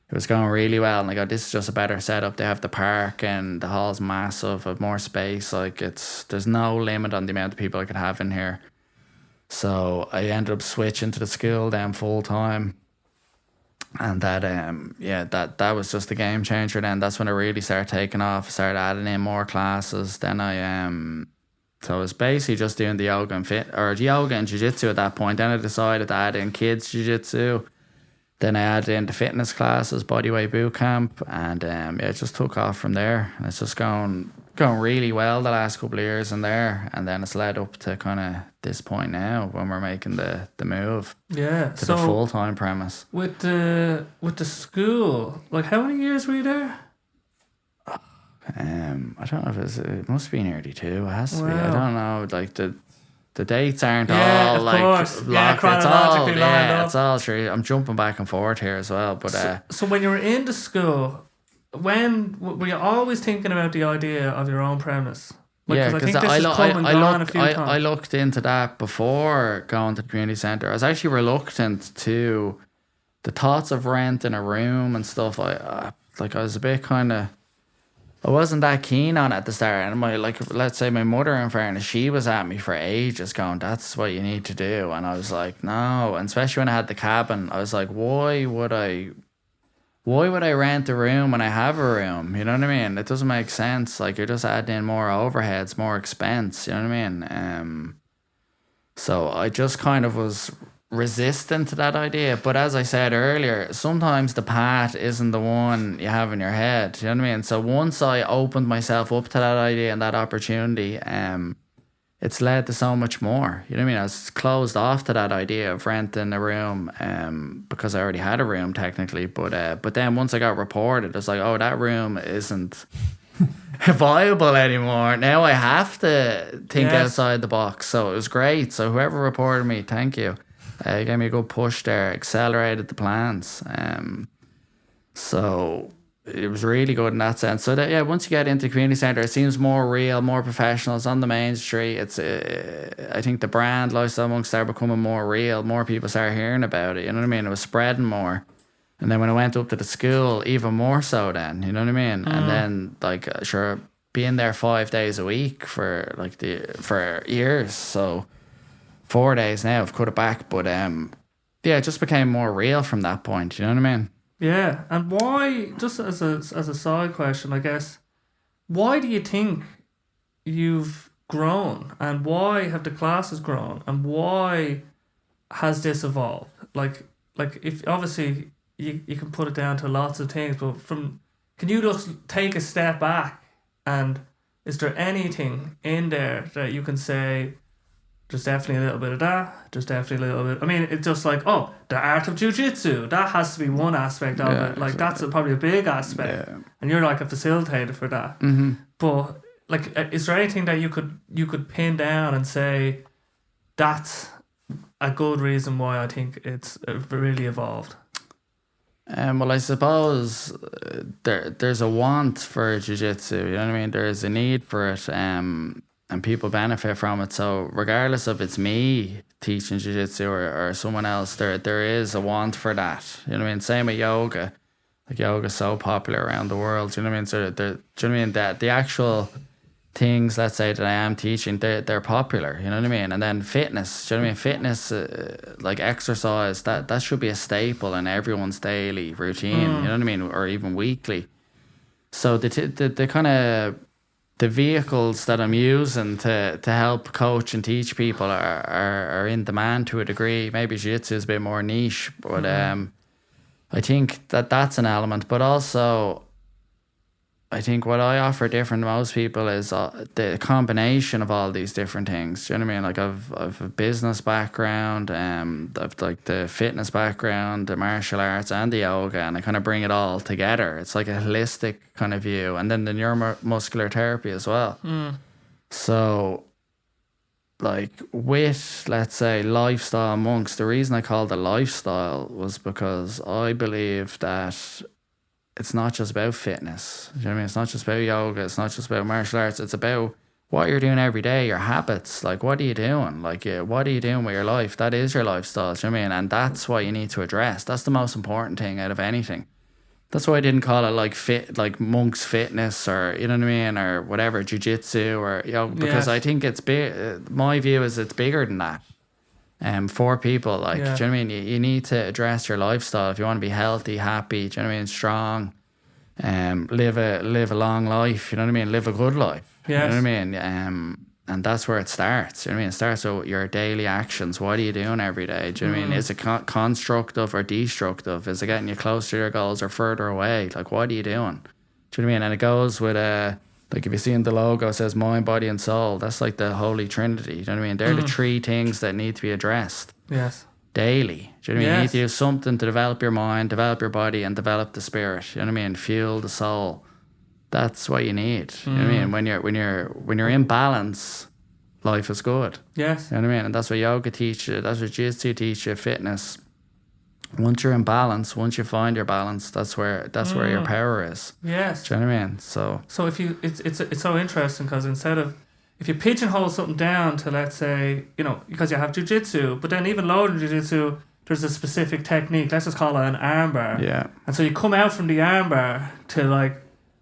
it was going really well. And I go, this is just a better setup. They have the park and the hall's massive, have more space. Like, there's no limit on the amount of people I could have in here. So I ended up switching to the school then full time, and that was just a game changer. Then that's when I really started taking off. I started adding in more classes. Then so I was basically just doing the yoga and jiu-jitsu at that point. Then I decided to add in kids jiu-jitsu. Then I added in the fitness classes, bodyweight boot camp, and it just took off from there. And it's just going really well the last couple of years in there, and then it's led up to kind of this point now when we're making the move to the full-time premise. With the school, like, how many years were you there? I don't know if it must be nearly 2. It has to be. I don't know. Like the dates aren't all like course. locked. Chronologically lined up. It's all true. I'm jumping back and forth here as well. But so when you were in the school, when were you always thinking about the idea of your own premise? Like, because I looked into that before going to the community centre. I was actually reluctant to the thoughts of renting a room and stuff. I was a bit kind of, I wasn't that keen on it at the start. And let's say my mother, in fairness, she was at me for ages going, that's what you need to do. And I was like, no. And especially when I had the cabin, I was like, why would I rent a room when I have a room? You know what I mean? It doesn't make sense. Like, you're just adding in more overheads, more expense. You know what I mean? So I just kind of was resistant to that idea. But as I said earlier, sometimes the path isn't the one you have in your head. You know what I mean? So once I opened myself up to that idea and that opportunity, it's led to so much more. You know what I mean? I was closed off to that idea of renting a room because I already had a room technically. But then once I got reported, it's like, oh, that room isn't viable anymore. Now I have to think outside the box. So it was great. So whoever reported me, thank you. Gave me a good push there, accelerated the plans. So it was really good in that sense. So once you get into the community centre, it seems more real, more professional. It's on the main street. It's I think the brand Lifestyle Monks started becoming more real. More people started hearing about it. You know what I mean? It was spreading more. And then when I went up to the school, even more so then. You know what I mean? And then being there 5 days a week for years. So 4 days now, I've cut it back. But it just became more real from that point. You know what I mean? Yeah, and why? Just as a side question, I guess, why do you think you've grown, and why have the classes grown, and why has this evolved? Like if obviously you can put it down to lots of things, but can you just take a step back, and is there anything in there that you can say there's definitely a little bit of that, there's definitely a little bit, I mean, it's just like, oh, the art of Jiu Jitsu, that has to be one aspect of it, like that's probably a big aspect, and you're like a facilitator for that. But like, is there anything that you could pin down and say that's a good reason why I think it's really evolved? Well, I suppose there's a want for jiu-jitsu, you know what I mean? There's a need for it, and people benefit from it. So regardless of it's me teaching jiu-jitsu or someone else, there is a want for that. You know what I mean? Same with yoga. Like, yoga's so popular around the world, you know what I mean? So do you know what I mean? That the actual things, let's say, that I am teaching, they're popular, you know what I mean? And then fitness, do you know what I mean? Fitness, like exercise, that should be a staple in everyone's daily routine, you know what I mean? Or even weekly. So the kind of the vehicles that I'm using to help coach and teach people are in demand to a degree. Maybe jiu-jitsu is a bit more niche, but I think that's an element. But also, I think what I offer different to most people is the combination of all these different things. Do you know what I mean? Like, I've a business background, I've like the fitness background, the martial arts, and the yoga, and I kind of bring it all together. It's like a holistic kind of view, and then the neuromuscular therapy as well. So, like, with, let's say, lifestyle monks, the reason I called it lifestyle was because I believe that it's not just about fitness. You know what I mean? It's not just about yoga. It's not just about martial arts. It's about what you're doing every day, your habits. Like, what are you doing? Like, what are you doing with your life? That is your lifestyle. Do you know what I mean? And that's what you need to address. That's the most important thing out of anything. That's why I didn't call it like monks fitness, or, you know what I mean, or whatever, jiu-jitsu, or, you know, because I think it's big. My view is it's bigger than that. For people, like, do you know what I mean? You need to address your lifestyle if you want to be healthy, happy, do you know what I mean, strong, live a long life, you know what I mean, live a good life, you know what I mean, and that's where it starts, you know what I mean, it starts with your daily actions. What are you doing every day? Do you know what I mean? Is it constructive or destructive? Is it getting you closer to your goals or further away? Like, what are you doing? Do you know what I mean? And it goes with like, if you see in the logo, it says mind, body, and soul. That's like the holy trinity. You know what I mean? They're the three things that need to be addressed daily. Do you know what I mean? You need to do something to develop your mind, develop your body, and develop the spirit. You know what I mean? Fuel the soul. That's what you need. You know what I mean? When you're in balance, life is good. Yes. You know what I mean? And that's what yoga teaches you. That's what jiu-jitsu teaches you. Fitness. Once you're in balance, once you find your balance, that's where your power is. Yes. Do you know what I mean? So if you, it's so interesting, because if you pigeonhole something down to, let's say, you know, because you have jiu-jitsu, but then even lower than jiu-jitsu, there's a specific technique. Let's just call it an armbar. Yeah. And so you come out from the armbar to, like,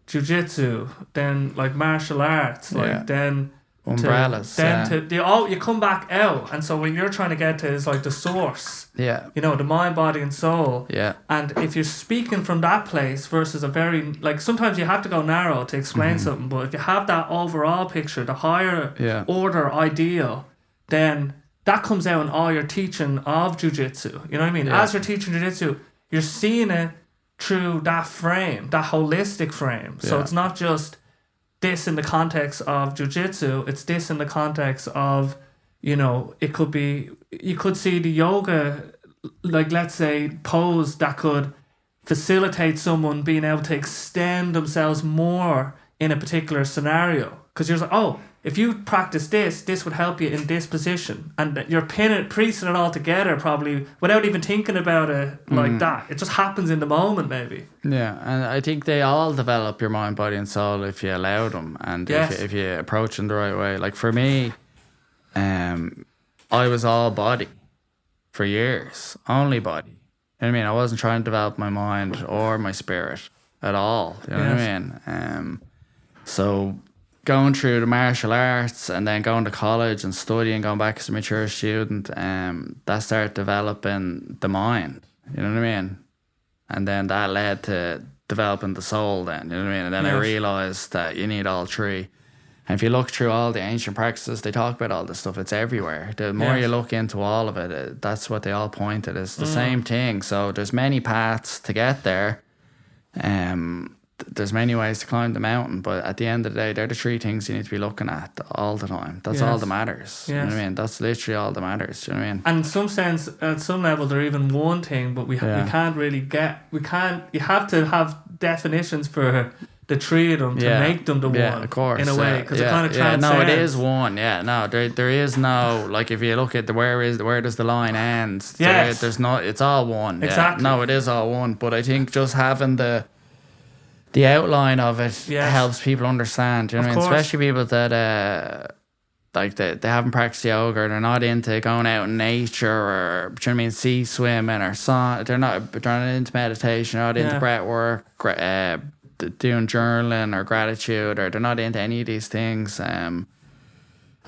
jiu-jitsu, then, like, martial arts, like, then umbrellas. You come back out, and so what you're trying to get to is, like, the source. Yeah. You know, the mind, body, and soul. Yeah. And if you're speaking from that place versus a very, like, sometimes you have to go narrow to explain something, but if you have that overall picture, the higher order ideal, then that comes out in all your teaching of jiu-jitsu. You know what I mean? Yeah. As you're teaching jiu-jitsu, you're seeing it through that frame, that holistic frame. Yeah. So it's not just this in the context of jiu-jitsu, it's this in the context of, you know, it could be, you could see the yoga, like, let's say, pose that could facilitate someone being able to extend themselves more in a particular scenario. Because you're like, oh, if you practice this would help you in this position. And you're piecing it all together, probably without even thinking about it like that. It just happens in the moment, maybe. Yeah, and I think they all develop your mind, body, and soul if you allow them, and if you approach them the right way. Like, for me, I was all body for years, only body. You know what I mean? I wasn't trying to develop my mind or my spirit at all. You know what I mean? So going through the martial arts and then going to college and studying, going back as a mature student, that started developing the mind. You know what I mean? And then that led to developing the soul then, you know what I mean? And then I Yes. realized that you need all three. And if you look through all the ancient practices, they talk about all this stuff. It's everywhere. The more Yes. you look into all of it, that's what they all point at. It's the same thing. So there's many paths to get there. There's many ways to climb the mountain, but at the end of the day, they're the three things you need to be looking at all the time. That's all Yes. that matters. You know what I mean? That's literally all that matters. Do you know what I mean? And in some sense, at some level, they're even one thing, but we can't really you have to have definitions for the three of them to make them the one, of course, in a way, because it kind of no, transcends. it is one. Yeah, no, there is no, like, if you look at where does the line end? Yes. There's no, it's all one. Exactly. Yeah. No, it is all one. But I think just having the outline of it helps people understand. You know what I mean? course. Especially people that like they haven't practiced yoga, or they're not into going out in nature, or, do you know what I mean, sea swimming or they're not into meditation, they're not into breath work, doing journaling or gratitude, or they're not into any of these things. I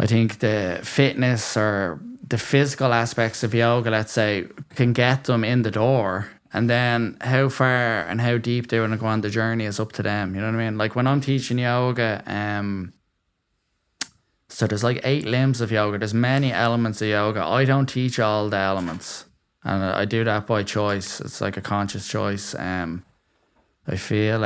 think the fitness or the physical aspects of yoga, let's say, can get them in the door, and then how far and how deep they want to go on the journey is up to them. You know what I mean? Like when I'm teaching yoga, so there's like 8 limbs of yoga. There's many elements of yoga. I don't teach all the elements, and I do that by choice. It's like a conscious choice. I feel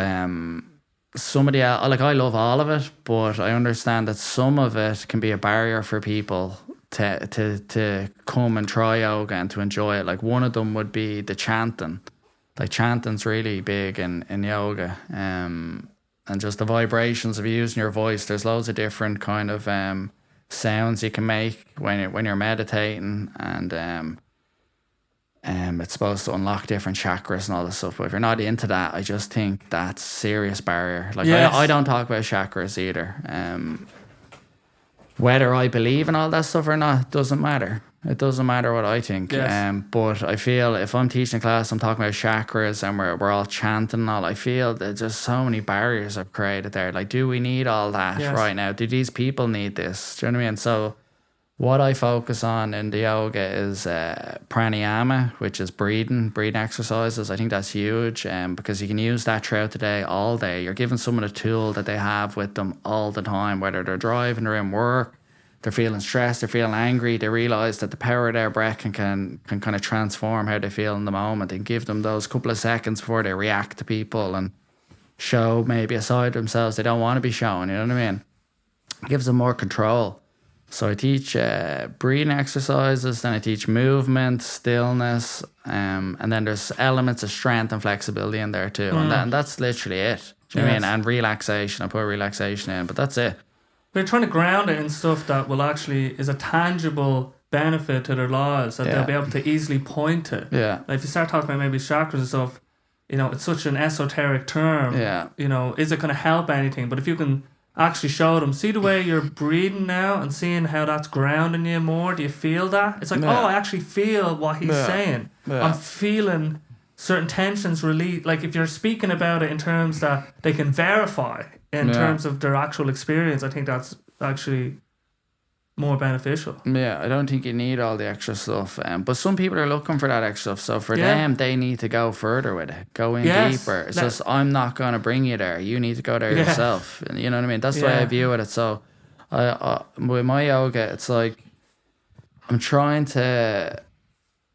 somebody else, like, I love all of it, but I understand that some of it can be a barrier for people to come and try yoga and to enjoy it. Like one of them would be the chanting. Like chanting's really big in yoga, and just the vibrations of using your voice. There's loads of different kind of sounds you can make when you're meditating, and it's supposed to unlock different chakras and all this stuff. But if you're not into that, I just think that's a serious barrier. Like I don't talk about chakras either. Whether I believe in all that stuff or not doesn't matter. It doesn't matter what I think. Yes. But I feel if I'm teaching a class, I'm talking about chakras and we're all chanting and all, I feel there's just so many barriers I've created there. Like, do we need all that right now? Do these people need this? Do you know what I mean? So what I focus on in the yoga is pranayama, which is breathing exercises. I think that's huge, because you can use that throughout the day, all day. You're giving someone a tool that they have with them all the time, whether they're driving, they're in work, they're feeling stressed, they're feeling angry. They realize that the power of their breath can kind of transform how they feel in the moment, and give them those couple of seconds before they react to people and show maybe a side of themselves they don't want to be shown. You know what I mean? It gives them more control. So I teach breathing exercises, then I teach movement, stillness, and then there's elements of strength and flexibility in there too. And that's literally it. Do you know what I mean? And relaxation. I put relaxation in, but that's it. They're trying to ground it in stuff that will actually is a tangible benefit to their lives that they'll be able to easily point to. Yeah. Like if you start talking about maybe chakras and stuff, you know, it's such an esoteric term. Yeah. You know, is it going to help anything? But if you can actually show them, see the way you're breathing now and seeing how that's grounding you more, do you feel that? It's like, oh, I actually feel what he's saying. Yeah. I'm feeling certain tensions release. Like if you're speaking about it in terms that they can verify in terms of their actual experience, I think that's actually more beneficial. Yeah, I don't think you need all the extra stuff. But some people are looking for that extra stuff. So for them, they need to go further with it. Go in deeper. It's just, I'm not going to bring you there. You need to go there yourself. And you know what I mean? That's the way I view it. So with my yoga, it's like I'm trying to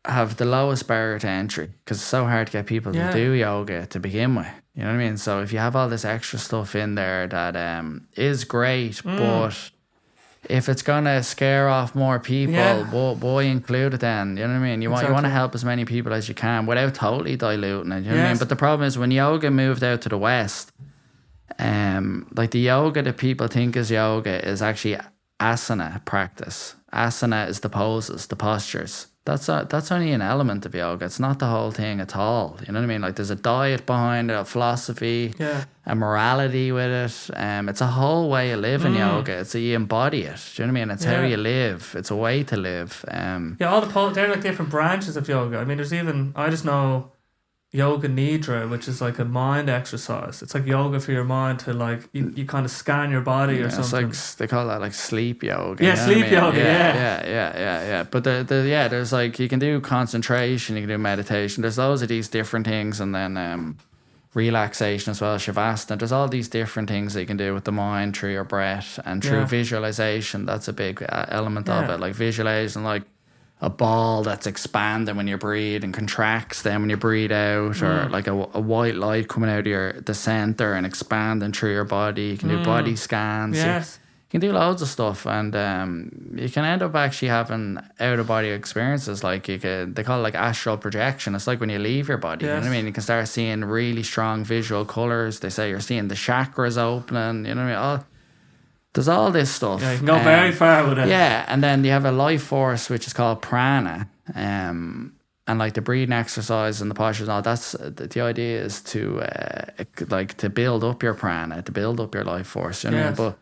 have the lowest barrier to entry, because it's so hard to get people to do yoga to begin with. You know what I mean? So if you have all this extra stuff in there that is great, but if it's gonna scare off more people, why include it then? You know what I mean? You want to help as many people as you can without totally diluting it. You know what I mean? But the problem is when yoga moved out to the West, like the yoga that people think is yoga is actually asana practice. Asana is the poses, the postures. That's only an element of yoga. It's not the whole thing at all. You know what I mean? Like there's a diet behind it, a philosophy, a morality with it. It's a whole way of living yoga. You embody it. Do you know what I mean? It's how you live. It's a way to live. All they're like different branches of yoga. I mean, there's even, I just know Yoga Nidra, which is like a mind exercise. It's like yoga for your mind to like, you kind of scan your body or something. It's like, they call that like sleep yoga. Yeah, sleep yoga, yeah. But there's like, you can do concentration, you can do meditation. There's loads of these different things. And then relaxation as well, shavasana. There's all these different things that you can do with the mind through your breath and through visualization. That's a big element of it, like visualizing like a ball that's expanding when you breathe and contracts then when you breathe out, or like a white light coming out of the center and expanding through your body. You can do body scans. Yes. You can do loads of stuff, and you can end up actually having out-of-body experiences. Like they call it like astral projection. It's like when you leave your body. You know what I mean? You can start seeing really strong visual colors. They say you're seeing the chakras opening. You know what I mean? There's all this stuff. Yeah, you can go very far with it. Yeah, and then you have a life force which is called prana. And like the breathing exercise and the postures and all, that's the idea is to to build up your prana, to build up your life force. You know what I mean?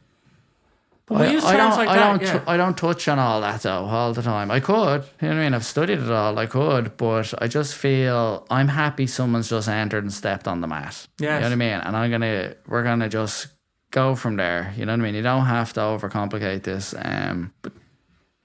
But I don't touch on all that though all the time. I could, you know what I mean? I've studied it all. I could, but I just feel I'm happy someone's just entered and stepped on the mat. Yes. You know what I mean? And we're gonna just go from there. You know what I mean? You don't have to overcomplicate this. But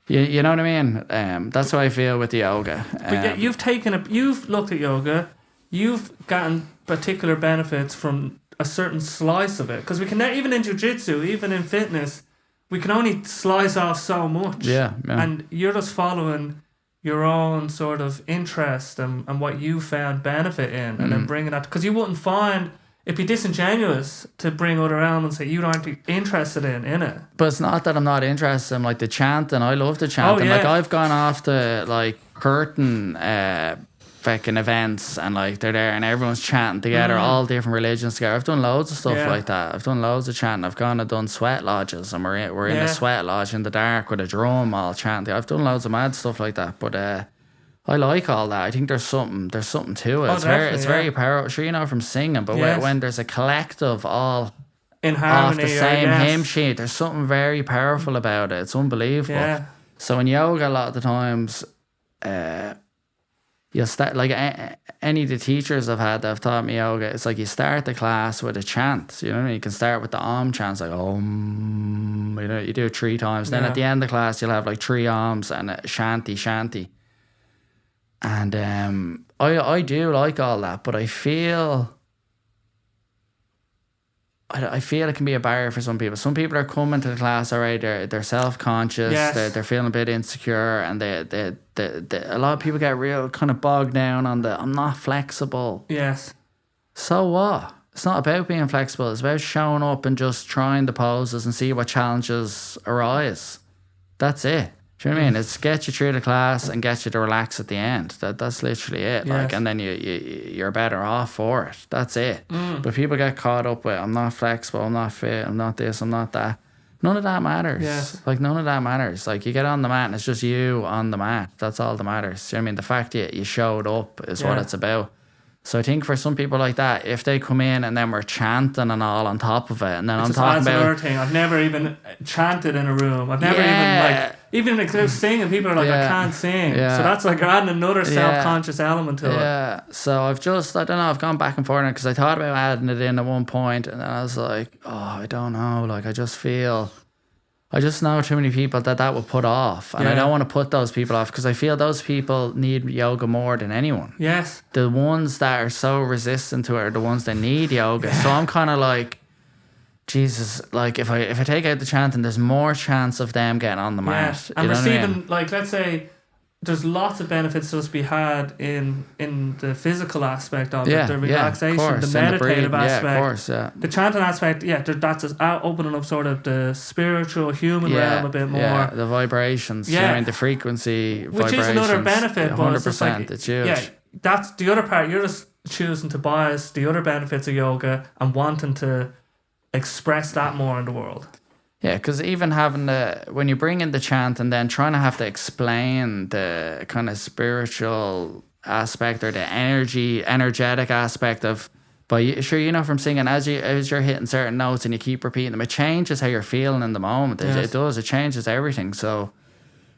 you know what I mean? That's how I feel with the yoga. But you've looked at yoga, you've gotten particular benefits from a certain slice of it, because we can even in Jiu Jitsu, even in fitness, we can only slice off so much. Yeah. And you're just following your own sort of interest and what you found benefit in, and then bringing that, because you wouldn't find it'd be disingenuous to bring other elements that you aren't interested in it. But it's not that I'm not interested in like the chanting. I love the chanting. Like I've gone off to like curtain fucking events, and like they're there and everyone's chanting together, all different religions together. I've done loads of stuff like that. I've done loads of chanting. I've gone and done sweat lodges, and we're in a sweat lodge in the dark with a drum all chanting. I've done loads of mad stuff like that. But I like all that. I think there's something to it. It's very powerful. Sure, you know, from singing, but when there's a collective all in harmony off the same hymn sheet, there's something very powerful about it. It's unbelievable. Yeah. So in yoga, a lot of the times, you'll start, like any of the teachers I've had that have taught me yoga, it's like you start the class with a chant. You know what I mean? You can start with the Om chants, like Om. You know, you do it 3 times. Then at the end of the class, you'll have like 3 Oms and a shanti. And I do like all that, but I feel it can be a barrier for some people. Some people are coming to the class, all right, they're self-conscious, they're feeling a bit insecure, and they a lot of people get real kind of bogged down on I'm not flexible. Yes. So what? It's not about being flexible. It's about showing up and just trying the poses and see what challenges arise. That's it. Do you know what I mean? It's get you through the class and get you to relax at the end. That's literally it. Yes. Like, and then you're better off for it. That's it. But people get caught up with I'm not flexible, I'm not fit, I'm not this, I'm not that. None of that matters. Yes. Like none of that matters. Like you get on the mat and it's just you on the mat. That's all that matters. Do you know what I mean? The fact that you showed up is what it's about. So I think for some people like that, if they come in and then we're chanting and all on top of it, and then I'm talking about another thing. I've never even chanted in a room. I've never even if they're singing, people are like, I can't sing. Yeah. So that's like adding another self-conscious element to it. Yeah. So I don't know, I've gone back and forth because I thought about adding it in at one point, and then I was like, oh, I don't know. Like I just know too many people that would put off. And I don't want to put those people off because I feel those people need yoga more than anyone. Yes. The ones that are so resistant to it are the ones that need yoga. Yeah. So I'm kind of like, Jesus, like if I take out the chanting, there's more chance of them getting on the mat. And receiving, like, let's say, there's lots of benefits to be had in the physical aspect of it, the relaxation, the meditative aspect, the chanting aspect. That's just opening up sort of the spiritual human realm a bit more. Yeah, the vibrations. You know what I mean? The frequency, which vibrations. Is another benefit. 100%. It's huge. Yeah, that's the other part. You're just choosing to bias the other benefits of yoga and wanting to express that more in the world. Yeah, because even when you bring in the chant and then trying to have to explain the kind of spiritual aspect or the energetic aspect of, but sure, you know, from singing, as you're hitting certain notes and you keep repeating them, it changes how you're feeling in the moment. It does. It changes everything. So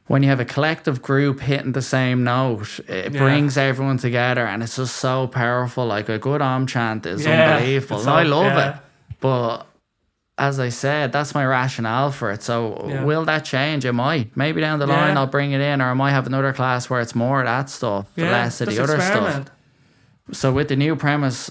when you have a collective group hitting the same note, it brings everyone together, and it's just so powerful. Like a good Om chant is unbelievable. And I love it. But as I said, that's my rationale for it. So will that change? It might. Maybe down the line I'll bring it in, or I might have another class where it's more of that stuff, less of the other stuff. So with the new premise,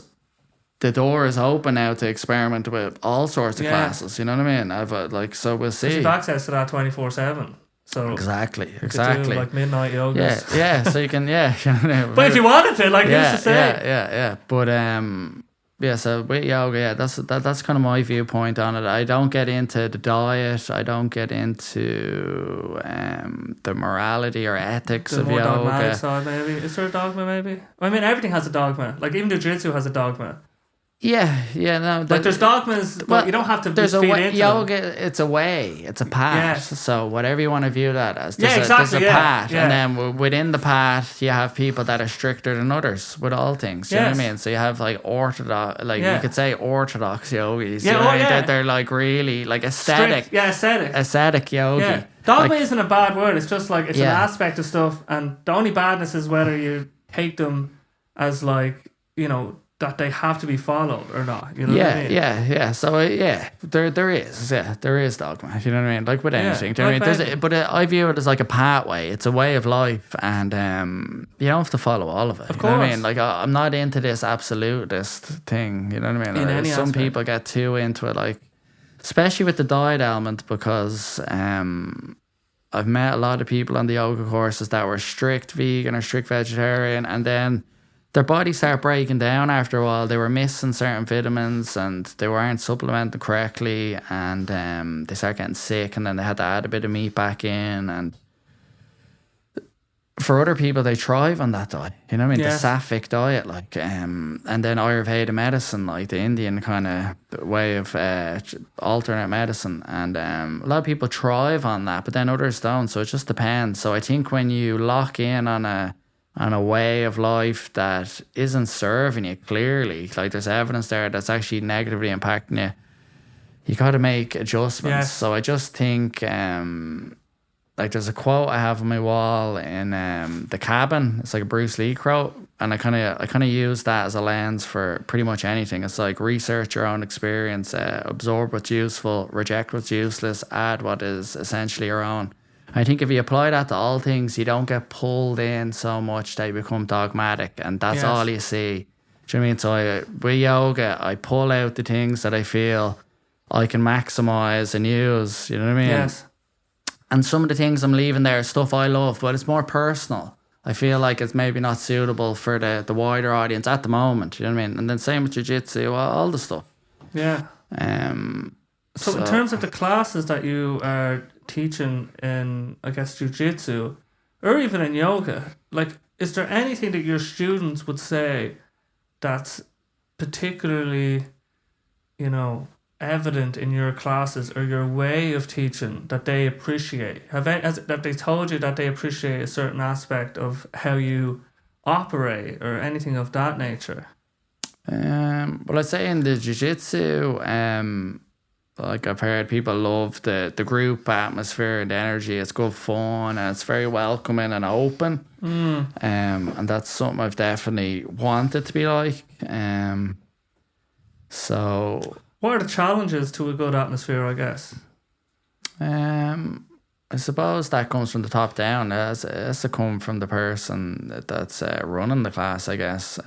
the door is open now to experiment with all sorts of classes. You know what I mean? So we'll see. You've access to that 24/7. So exactly. You could do, like midnight yogas. Yeah. So you can, But if you wanted to, like, who's to say? Yeah. But so with yoga, that's kind of my viewpoint on it. I don't get into the diet. I don't get into the morality or ethics The of more yoga. dogmatic side, maybe. Is there a dogma, maybe? I mean, everything has a dogma. Like, even Jiu Jitsu has a dogma. No. Like, there's dogmas, but you don't have to there's feed into yoga. them. It's a way. It's a path. Yes. So whatever you want to view that as, Exactly. there's a path, Yeah. and then within the path, you have people that are stricter than others with all things. You know what I mean? So you have like orthodox, you could say orthodox yogis. Yeah, you know what I mean? They're like really like aesthetic. Strict. Yeah, aesthetic. Aesthetic yogi. Yeah. Dogma isn't a bad word. It's just like, it's an Yeah. aspect of stuff, and the only badness is whether you take them as, like, you know, that they have to be followed or not. You know what I mean? Yeah. So there is dogma. You know what I mean? Like with anything. Do you know what I mean? But I view it as like a pathway. It's a way of life, and you don't have to follow all of it. Of you know what I course. mean? Like I'm not into this absolutist thing. You know what I mean? In any Some aspect. people get too into it, like especially with the diet element, because I've met a lot of people on the yoga courses that were strict vegan or strict vegetarian, and then their bodies start breaking down after a while. They were missing certain vitamins, and they weren't supplementing correctly, and they start getting sick, and then they had to add a bit of meat back in. And for other people, they thrive on that diet. You know what I mean? Yes. The sattvic diet, like, and then Ayurveda medicine, like the Indian kind of way of alternate medicine. And a lot of people thrive on that, but then others don't. So it just depends. So I think when you lock in on a way of life that isn't serving you clearly, like there's evidence there that's actually negatively impacting you, you got to make adjustments. Yes. So I just think, like there's a quote I have on my wall in The Cabin. It's like a Bruce Lee quote, and I kind of use that as a lens for pretty much anything. It's like, research your own experience, absorb what's useful, reject what's useless, add what is essentially your own. I think if you apply that to all things, you don't get pulled in so much that you become dogmatic, and that's all you see. Do you know what I mean? So with yoga, I pull out the things that I feel I can maximize and use. You know what I mean? Yes. And some of the things I'm leaving there is stuff I love, but it's more personal. I feel like it's maybe not suitable for the wider audience at the moment. You know what I mean? And then same with Jiu Jitsu, all the stuff. Yeah. So in terms of the classes that you are teaching in, I guess, Jiu Jitsu, or even in yoga, like, is there anything that your students would say that's particularly, you know, evident in your classes or your way of teaching that they appreciate? That they told you that they appreciate a certain aspect of how you operate or anything of that nature? Well, I'd say in the Jiu-Jitsu, like I've heard people love the group atmosphere and the energy. It's good fun, and it's very welcoming and open. And that's something I've definitely wanted to be like. So what are the challenges to a good atmosphere, I guess? I suppose that comes from the top down. It has to come from the person that's running the class, I guess.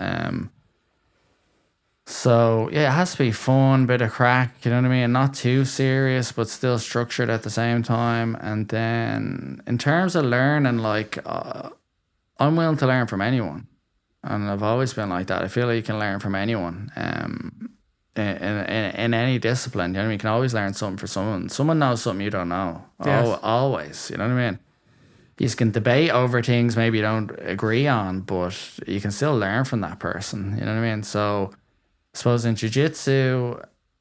So yeah, it has to be fun, bit of crack, you know what I mean? Not too serious, but still structured at the same time. And then in terms of learning, like I'm willing to learn from anyone, and I've always been like that. I feel like you can learn from anyone. In any discipline, you know what I mean? You can always learn something from someone. Someone knows something you don't know. Yes. Always, you know what I mean? You can debate over things maybe you don't agree on, but you can still learn from that person, you know what I mean? So I suppose in Jiu-Jitsu,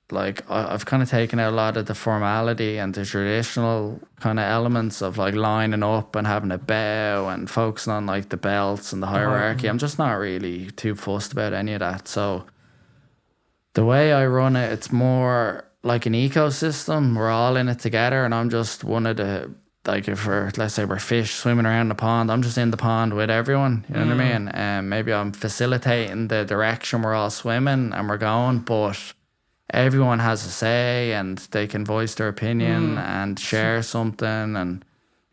like I've kind of taken out a lot of the formality and the traditional kind of elements of like lining up and having a bow and focusing on like the belts and the hierarchy. I'm just not really too fussed about any of that. So the way I run it, it's more like an ecosystem. We're all in it together, and I'm just one of the, like if let's say we're fish swimming around the pond, I'm just in the pond with everyone, you know what I mean? And maybe I'm facilitating the direction we're all swimming and we're going, but everyone has a say and they can voice their opinion and share something, and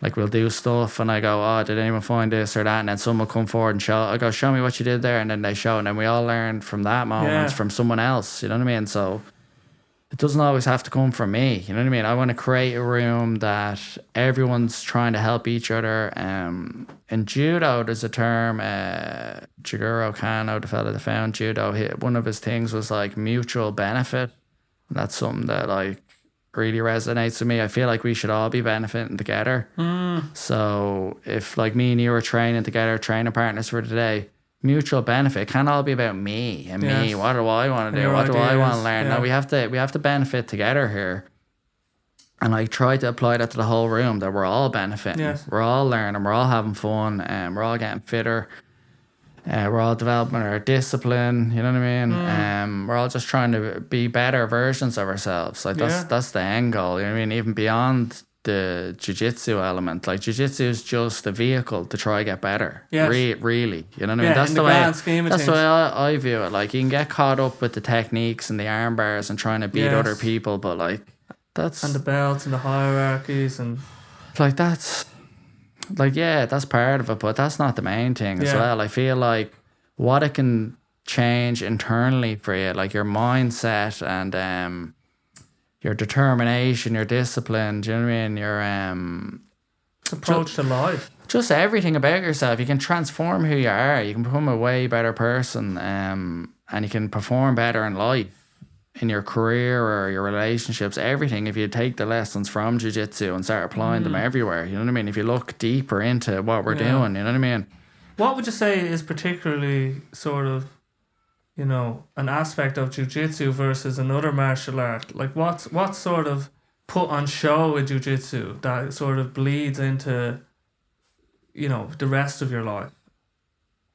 Like we'll do stuff and I go, oh, did anyone find this or that? And then someone will come forward and I go, show me what you did there. And then they show, and then we all learn from that moment from someone else. You know what I mean? So it doesn't always have to come from me. You know what I mean? I want to create a room that everyone's trying to help each other. In judo, there's a term, Jigoro Kano, the fella that found judo, one of his things was like mutual benefit. And that's something that like really resonates with me. I feel like we should all be benefiting together. So if like me and you are training together, training partners for today, mutual benefit, it can't all be about me and me. What do I want to do? What do I want to learn? No, we have to benefit together here. And I try to apply that to the whole room, that we're all benefiting. We're all learning, we're all having fun, and we're all getting fitter. We're all developing our discipline, you know what I mean? We're all just trying to be better versions of ourselves. Like that's the end goal, you know what I mean? Even beyond the jiu-jitsu element. Like jiu-jitsu is just a vehicle to try get better. Really, you know what I mean? That's the way. That's the way I view it. Like you can get caught up with the techniques and the arm bars and trying to beat other people, but like that's and the belts and the hierarchies and like that's. Like, yeah, that's part of it, but that's not the main thing as well. I feel like what it can change internally for you, like your mindset and your determination, your discipline, do you know what I mean? Your approach to life. Just everything about yourself. You can transform who you are. You can become a way better person and you can perform better in life, in your career or your relationships, everything, if you take the lessons from jiu-jitsu and start applying them everywhere, you know what I mean? If you look deeper into what we're doing, you know what I mean? What would you say is particularly sort of, you know, an aspect of jiu-jitsu versus another martial art? Like what's sort of put on show in jiu-jitsu that sort of bleeds into, you know, the rest of your life?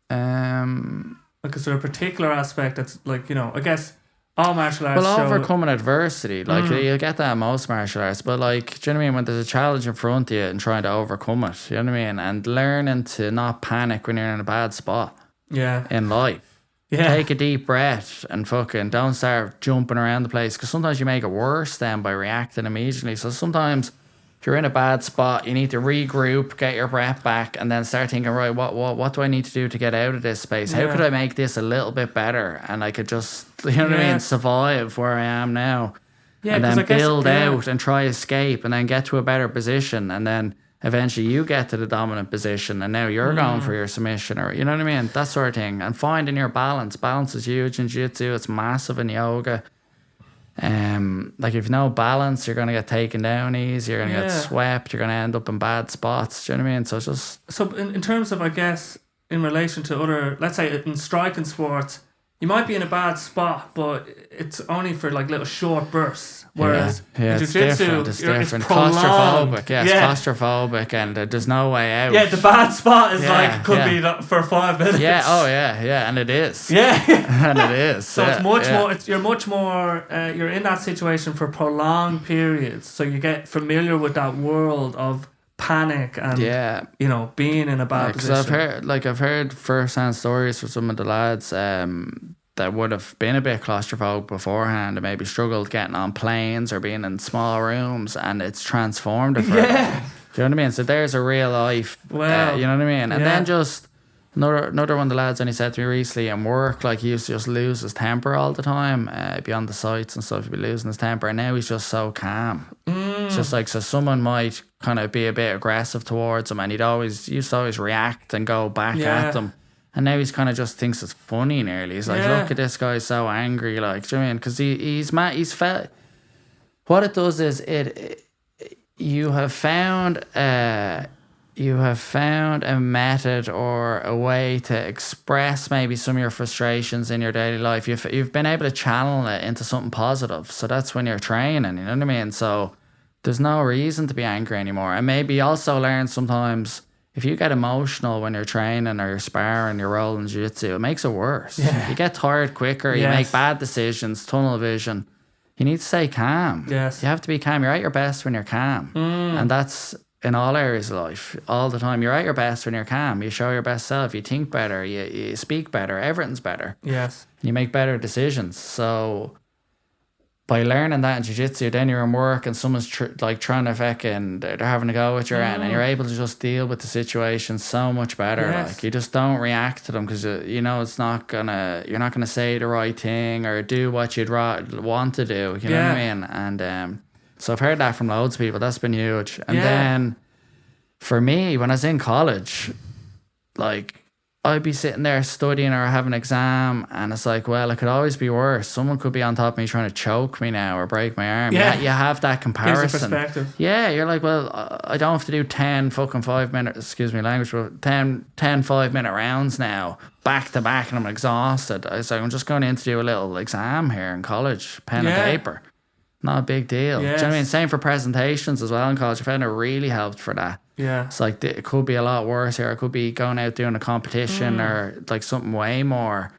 Like, is there a particular aspect that's like, you know, I guess all martial arts overcoming adversity, like you get that in most martial arts, but like, do you know what I mean? When there's a challenge in front of you and trying to overcome it, you know what I mean? And learning to not panic when you're in a bad spot in life. Take a deep breath and fucking don't start jumping around the place, because sometimes you make it worse then by reacting immediately. So sometimes if you're in a bad spot, you need to regroup, get your breath back, and then start thinking, right, what do I need to do to get out of this space? How could I make this a little bit better? And I could just, you know what I mean, survive where I am now. And then build out and try escape and then get to a better position. And then eventually you get to the dominant position and now you're going for your submission, or, you know what I mean? That sort of thing. And finding your balance. Balance is huge in jiu-jitsu. It's massive in yoga. Like if no balance, you're gonna get taken down easy, you're gonna get swept, you're gonna end up in bad spots. Do you know what I mean? So it's just in terms of, I guess, in relation to other, let's say in striking sports, you might be in a bad spot, but it's only for like little short bursts. Whereas in jiu-jitsu, it's different. Claustrophobic, it's claustrophobic, and there's no way out. Yeah, the bad spot is could be for 5 minutes. And it is. And it is. So it's much more. You're much more. You're in that situation for prolonged periods, so you get familiar with that world of panic and you know, being in a bad position. I've heard first-hand stories from some of the lads that would have been a bit claustrophobic beforehand and maybe struggled getting on planes or being in small rooms, and it's transformed it for them. Do you know what I mean? So there's a real life, you know what I mean? And then just another one of the lads only said to me recently in work, like he used to just lose his temper all the time, be on the sites and stuff, he'd be losing his temper, and now he's just so calm. It's just like, so someone might kind of be a bit aggressive towards him and he used to always react and go back at them. And now he's kind of just thinks it's funny nearly. He's like, look at this guy so angry, like, do you know what I mean? Because he's mad, he's felt. What it does is you have found a method or a way to express maybe some of your frustrations in your daily life. You've been able to channel it into something positive. So that's when you're training, you know what I mean? So there's no reason to be angry anymore. And maybe also learn sometimes, if you get emotional when you're training or you're sparring, you're rolling jiu-jitsu, it makes it worse. You get tired quicker, you make bad decisions, tunnel vision. You need to stay calm. You have to be calm. You're at your best when you're calm. And that's in all areas of life, all the time. You're at your best when you're calm. You show your best self. You think better. You speak better. Everything's better. You make better decisions. So by learning that in jiu-jitsu, then you're in work and someone's trying to fucking, they're having a go with your end, and you're able to just deal with the situation so much better. Yes. Like, you just don't react to them because you know you're not gonna say the right thing or do what you'd want to do. You know what I mean? And so I've heard that from loads of people. That's been huge. And then for me, when I was in college, like, I'd be sitting there studying or having an exam, and it's like, well, it could always be worse. Someone could be on top of me trying to choke me now or break my arm. Yeah. You have that comparison. Gives a perspective. Yeah, you're like, well, I don't have to do 10 fucking 5 minute, excuse me language, but 10 5-minute rounds now, back to back, and I'm exhausted. I was like, I'm just going in to do a little exam here in college, pen and paper. Not a big deal. Yes. Do you know what I mean? Same for presentations as well in college. I found it really helped for that. Yeah. It's like, it could be a lot worse here. It could be going out doing a competition or like something way more.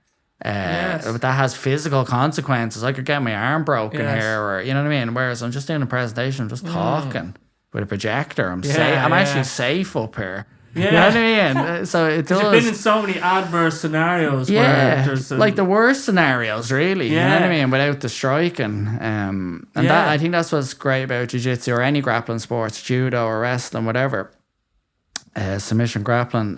But that has physical consequences. I could get my arm broken here, or you know what I mean? Whereas I'm just doing a presentation, I'm just talking with a projector. I'm actually safe up here. Yeah. You know what I mean? So it does. You've been in so many adverse scenarios where there's like the worst scenarios, really. You know what I mean? Without the striking. And that, I think that's what's great about jiu-jitsu or any grappling sports, judo or wrestling, whatever, submission grappling,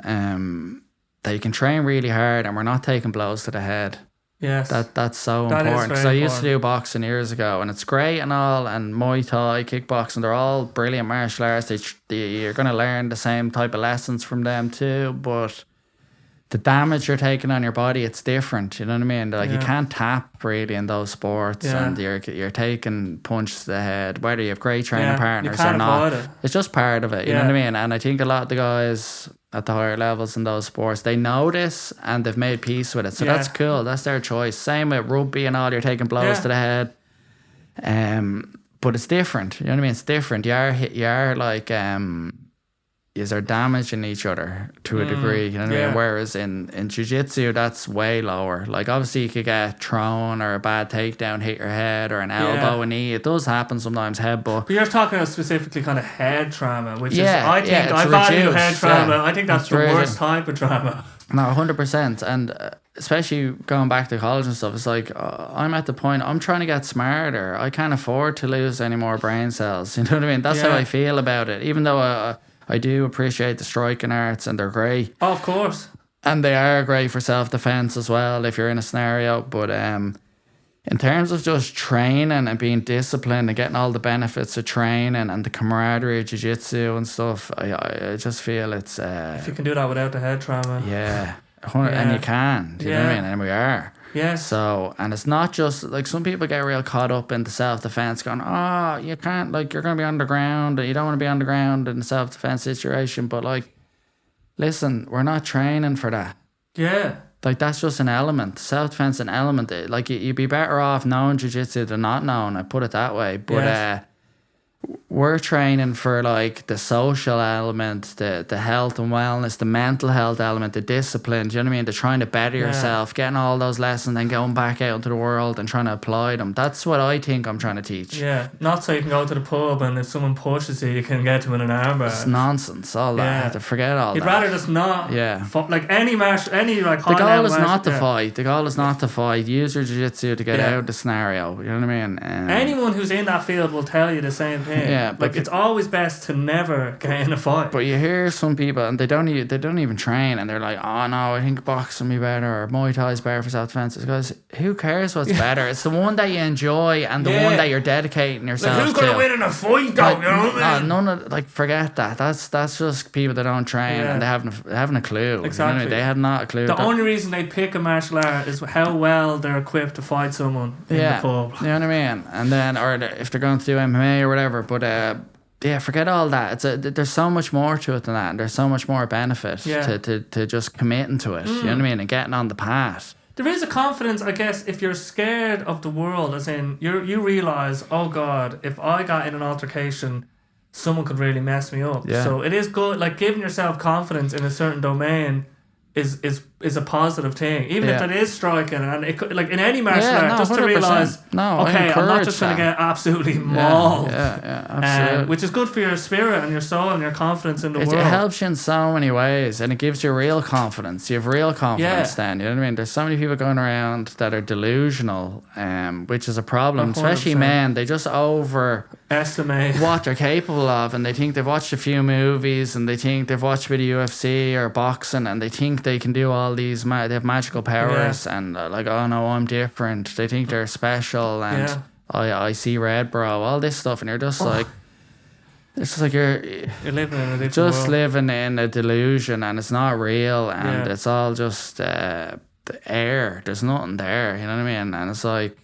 that you can train really hard and we're not taking blows to the head. Yes. That's so important. Because I used to do boxing years ago, and it's great and all, and Muay Thai, kickboxing, they're all brilliant martial arts. You're going to learn the same type of lessons from them too, but the damage you're taking on your body, it's different. You know what I mean? Like, you can't tap really in those sports, and you're taking punches to the head, whether you have great training partners or not. It's just part of it. You know what I mean? And I think a lot of the guys at the higher levels in those sports, they know this and they've made peace with it. So that's cool. That's their choice. Same with rugby and all, you're taking blows to the head. But it's different. You know what I mean? It's different. You are like, you're damaging each other to a degree. You know what I mean? Whereas in jiu-jitsu, that's way lower. Like, obviously you could get thrown or a bad takedown, hit your head, or an elbow, a knee. It does happen sometimes, headbutt. But you're talking about specifically kind of head trauma, which is, I think, I value head trauma. I think that's the worst type of trauma. No, 100%. And especially going back to college and stuff, it's like, I'm at the point, I'm trying to get smarter. I can't afford to lose any more brain cells. You know what I mean? That's how I feel about it. Even though I do appreciate the striking arts, and they're great. Oh, of course. And they are great for self-defense as well if you're in a scenario. But in terms of just training and being disciplined and getting all the benefits of training and the camaraderie of jiu-jitsu and stuff, I just feel it's... if you can do that without the head trauma. Yeah. And you can. Do you know what I mean? And we are. Yes. So, and it's not just, like, some people get real caught up in the self-defense going, oh, you can't, like, you're going to be on the ground, and you don't want to be on the ground in a self-defense situation. But, like, listen, we're not training for that. Yeah. Like, that's just an element. Self-defense is an element. Like, you'd be better off knowing jiu-jitsu than not knowing, I put it that way. But we're training for, like, the social element, the health and wellness, the mental health element, the discipline. Do you know what I mean? The trying to better yourself, getting all those lessons, and going back out into the world and trying to apply them. That's what I think I'm trying to teach. Yeah, not so you can go to the pub and if someone pushes you, you can get to in an armbar. It's nonsense, all that. Forget all that. You'd rather just not. Yeah. Like any match, any like. The goal is not to fight. The goal is not to fight. Use your jiu-jitsu to get out of the scenario. You know what I mean? Anyone who's in that field will tell you the same thing. Yeah, like it's always best to never get in a fight. But you hear some people and they don't even train, and they're like, oh no, I think boxing will be better, or Muay Thai is better for self-defense. Because who cares what's better? It's the one that you enjoy and the one that you're dedicating yourself to. Like, who's gonna win in a fight though? You know what I mean? None of, like, forget that. That's just people that don't train and they haven't a clue. Exactly. You know what I mean? They have not a clue. The only reason they pick a martial art is how well they're equipped to fight someone in the pub. You know what I mean? And then, or if they're going to do MMA or whatever, but forget all that. There's so much more to it than that, and there's so much more benefit to just committing to it. You know what I mean? And getting on the path. There is a confidence, I guess, if you're scared of the world, as in you realise, oh God, if I got in an altercation, someone could really mess me up. Yeah. So it is good, like, giving yourself confidence in a certain domain is is a positive thing, even if Yeah. it is striking, and it could, like in any martial Yeah, art, no, just to 100%. realize, No, I okay, I'm not encourage just going to that. get absolutely mauled. Yeah, absolutely. Which is good for your spirit and your soul and your confidence in the It world. helps you in so many ways, and it gives you real confidence. You have real confidence then, you know what I mean? There's so many people going around that are delusional, which is a problem, 100%. especially men. They just Estimate what they're capable of, and they think they've watched a few movies, and they think they've watched a bit of UFC or boxing, and they think they can do all these, they have magical powers, and like, oh no, I'm different. They think they're special, and I see red, bro, all this stuff, and you're just like, it's just like you're living in a different just world. living in a delusion, and it's not real, and it's all just the air. There's nothing there, you know what I mean? And it's like,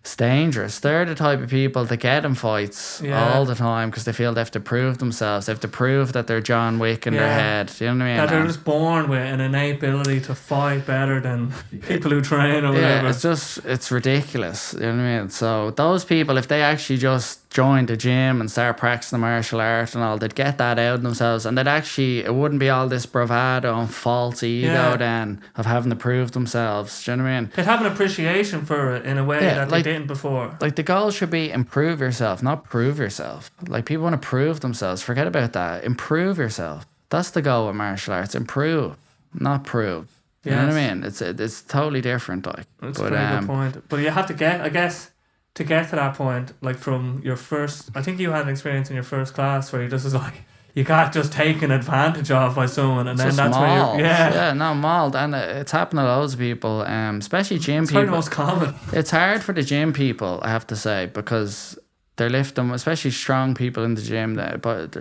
it's dangerous. They're the type of people that get in fights all the time because they feel they have to prove themselves. They have to prove that they're John Wick in their head. You know what I mean? That they're just born with an innate ability to fight better than people who train or whatever. Yeah, it's ridiculous. You know what I mean? So those people, if they actually just joined the gym and start practicing the martial art and all, they'd get that out of themselves, and it wouldn't be all this bravado and false ego then of having to prove themselves. Do you know what I mean? They'd have an appreciation for it in a way that they didn't before. Like, the goal should be improve yourself, not prove yourself. Like, people want to prove themselves. Forget about that. Improve yourself. That's the goal with martial arts. Improve, not prove. You know what I mean? It's totally different. Like, that's a very good point. But you have to get, I guess, to get to that point, like from your first, I think you had an experience in your first class where you just was like, you got just taken advantage of by someone, and then that's mauled. where mauled, and it's happened to loads of people, especially gym people. It's the most common. It's hard for the gym people, I have to say, because they're lifting, especially strong people in the gym, but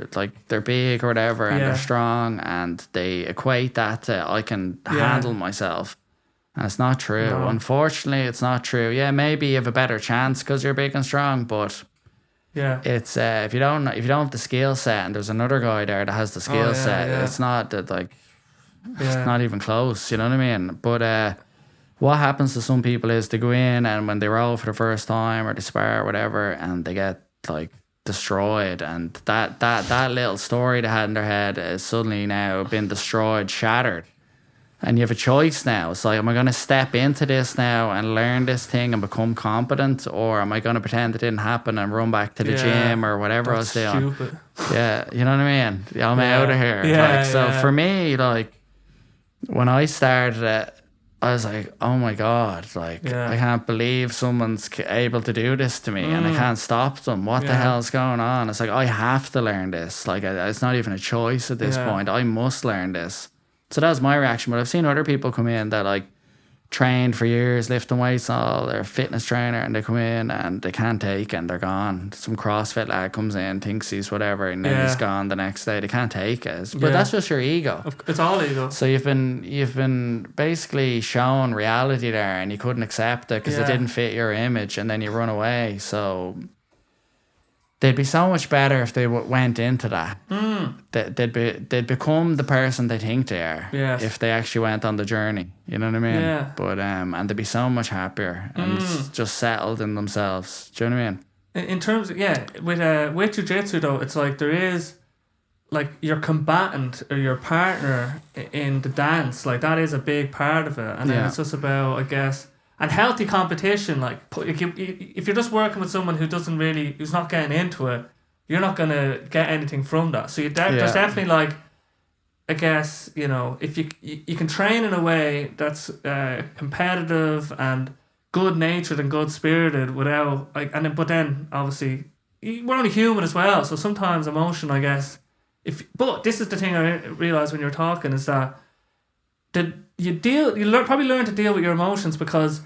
they're big or whatever, and they're strong, and they equate that to I can handle myself. And it's not true. No. Unfortunately, it's not true. Yeah, maybe you have a better chance because you're big and strong, but it's if you don't have the skill set, and there's another guy there that has the skill set, it's not that it's not even close. You know what I mean? But what happens to some people is they go in, and when they roll for the first time or they spar or whatever, and they get like destroyed, and that little story they had in their head is suddenly now been destroyed, shattered. And you have a choice now. It's like, am I going to step into this now and learn this thing and become competent? Or am I going to pretend it didn't happen and run back to the gym or whatever I was doing? Stupid. Yeah, you know what I mean? I'm out of here. For me, like, when I started it, I was like, oh my God, like, I can't believe someone's able to do this to me and I can't stop them. What the hell's going on? It's like, I have to learn this. Like, it's not even a choice at this point. I must learn this. So that was my reaction. But I've seen other people come in that like trained for years, lifting weights, all their fitness trainer, and they come in and they can't take, and they're gone. Some CrossFit lad comes in, thinks he's whatever, and then he's gone the next day. They can't take it. But that's just your ego. It's all ego. So you've been basically shown reality there, and you couldn't accept it because it didn't fit your image, and then you run away. So they'd be so much better if they went into that. They'd become the person they think they are if they actually went on the journey. You know what I mean? Yeah. But and they'd be so much happier and just settled in themselves. Do you know what I mean? In terms of, with Jiu-Jitsu though, it's like there is like your combatant or your partner in the dance, like that is a big part of it. And then it's just about, I guess, and healthy competition, like if you're just working with someone who's not getting into it, you're not going to get anything from that. So there's definitely like, I guess, you know, if you can train in a way that's competitive and good natured and good spirited without like, but then obviously we're only human as well. So sometimes emotion, I guess, but this is the thing I realized when you're talking is that you probably learn to deal with your emotions because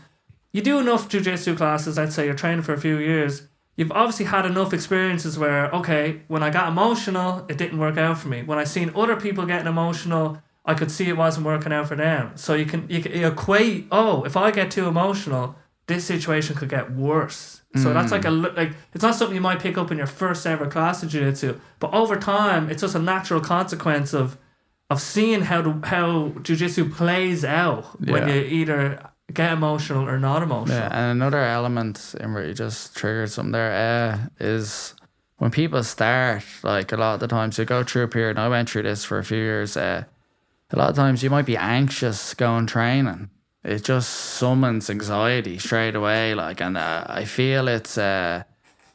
you do enough jiu-jitsu classes. Let's say you're training for a few years. You've obviously had enough experiences where, okay, when I got emotional, it didn't work out for me. When I seen other people getting emotional, I could see it wasn't working out for them. So you equate, if I get too emotional, this situation could get worse. So that's like it's not something you might pick up in your first ever class of jiu-jitsu, but over time, it's just a natural consequence of seeing how jiu-jitsu plays out when you either get emotional or not emotional. Yeah, and another element, and where you just triggered something there, is when people start, like a lot of the times, you go through a period, and I went through this for a few years, a lot of times you might be anxious going training. It just summons anxiety straight away. Like, and I feel it's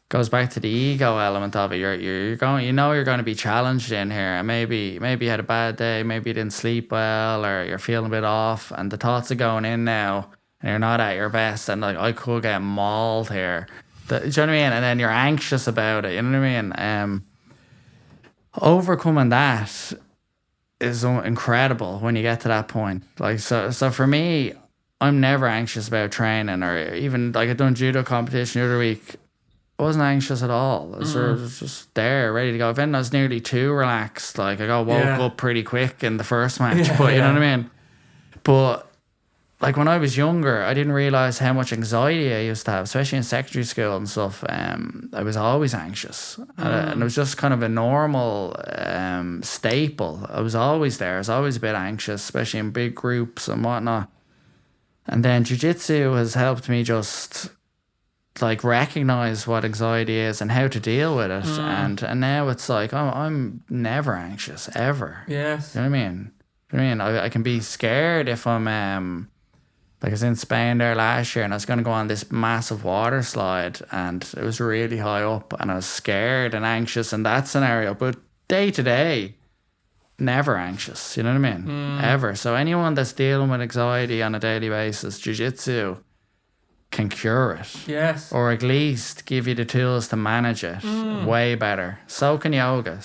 goes back to the ego element of it. You're going, you're going to be challenged in here, and maybe you had a bad day, maybe you didn't sleep well, or you're feeling a bit off, and the thoughts are going in now, and you're not at your best, and like I could get mauled here. Do you know what I mean? And then you're anxious about it. You know what I mean? Overcoming that is incredible when you get to that point. Like so for me, I'm never anxious about training, or even like I done judo competition the other week. I wasn't anxious at all. I was just there, ready to go. If I was nearly too relaxed, like I got woke up pretty quick in the first match, but you know what I mean? But like when I was younger, I didn't realise how much anxiety I used to have, especially in secondary school and stuff. I was always anxious, and it was just kind of a normal staple. I was always there. I was always a bit anxious, especially in big groups and whatnot. And then jiu-jitsu has helped me just like recognize what anxiety is and how to deal with it, and now it's like I'm never anxious ever. Yes. You know what I mean? I can be scared if I'm like I was in Spain there last year, and I was going to go on this massive water slide, and it was really high up, and I was scared and anxious in that scenario. But day to day, never anxious. You know what I mean? Ever. So anyone that's dealing with anxiety on a daily basis, jiu-jitsu can cure it. Yes. Or at least give you the tools to manage it way better. So can yoga.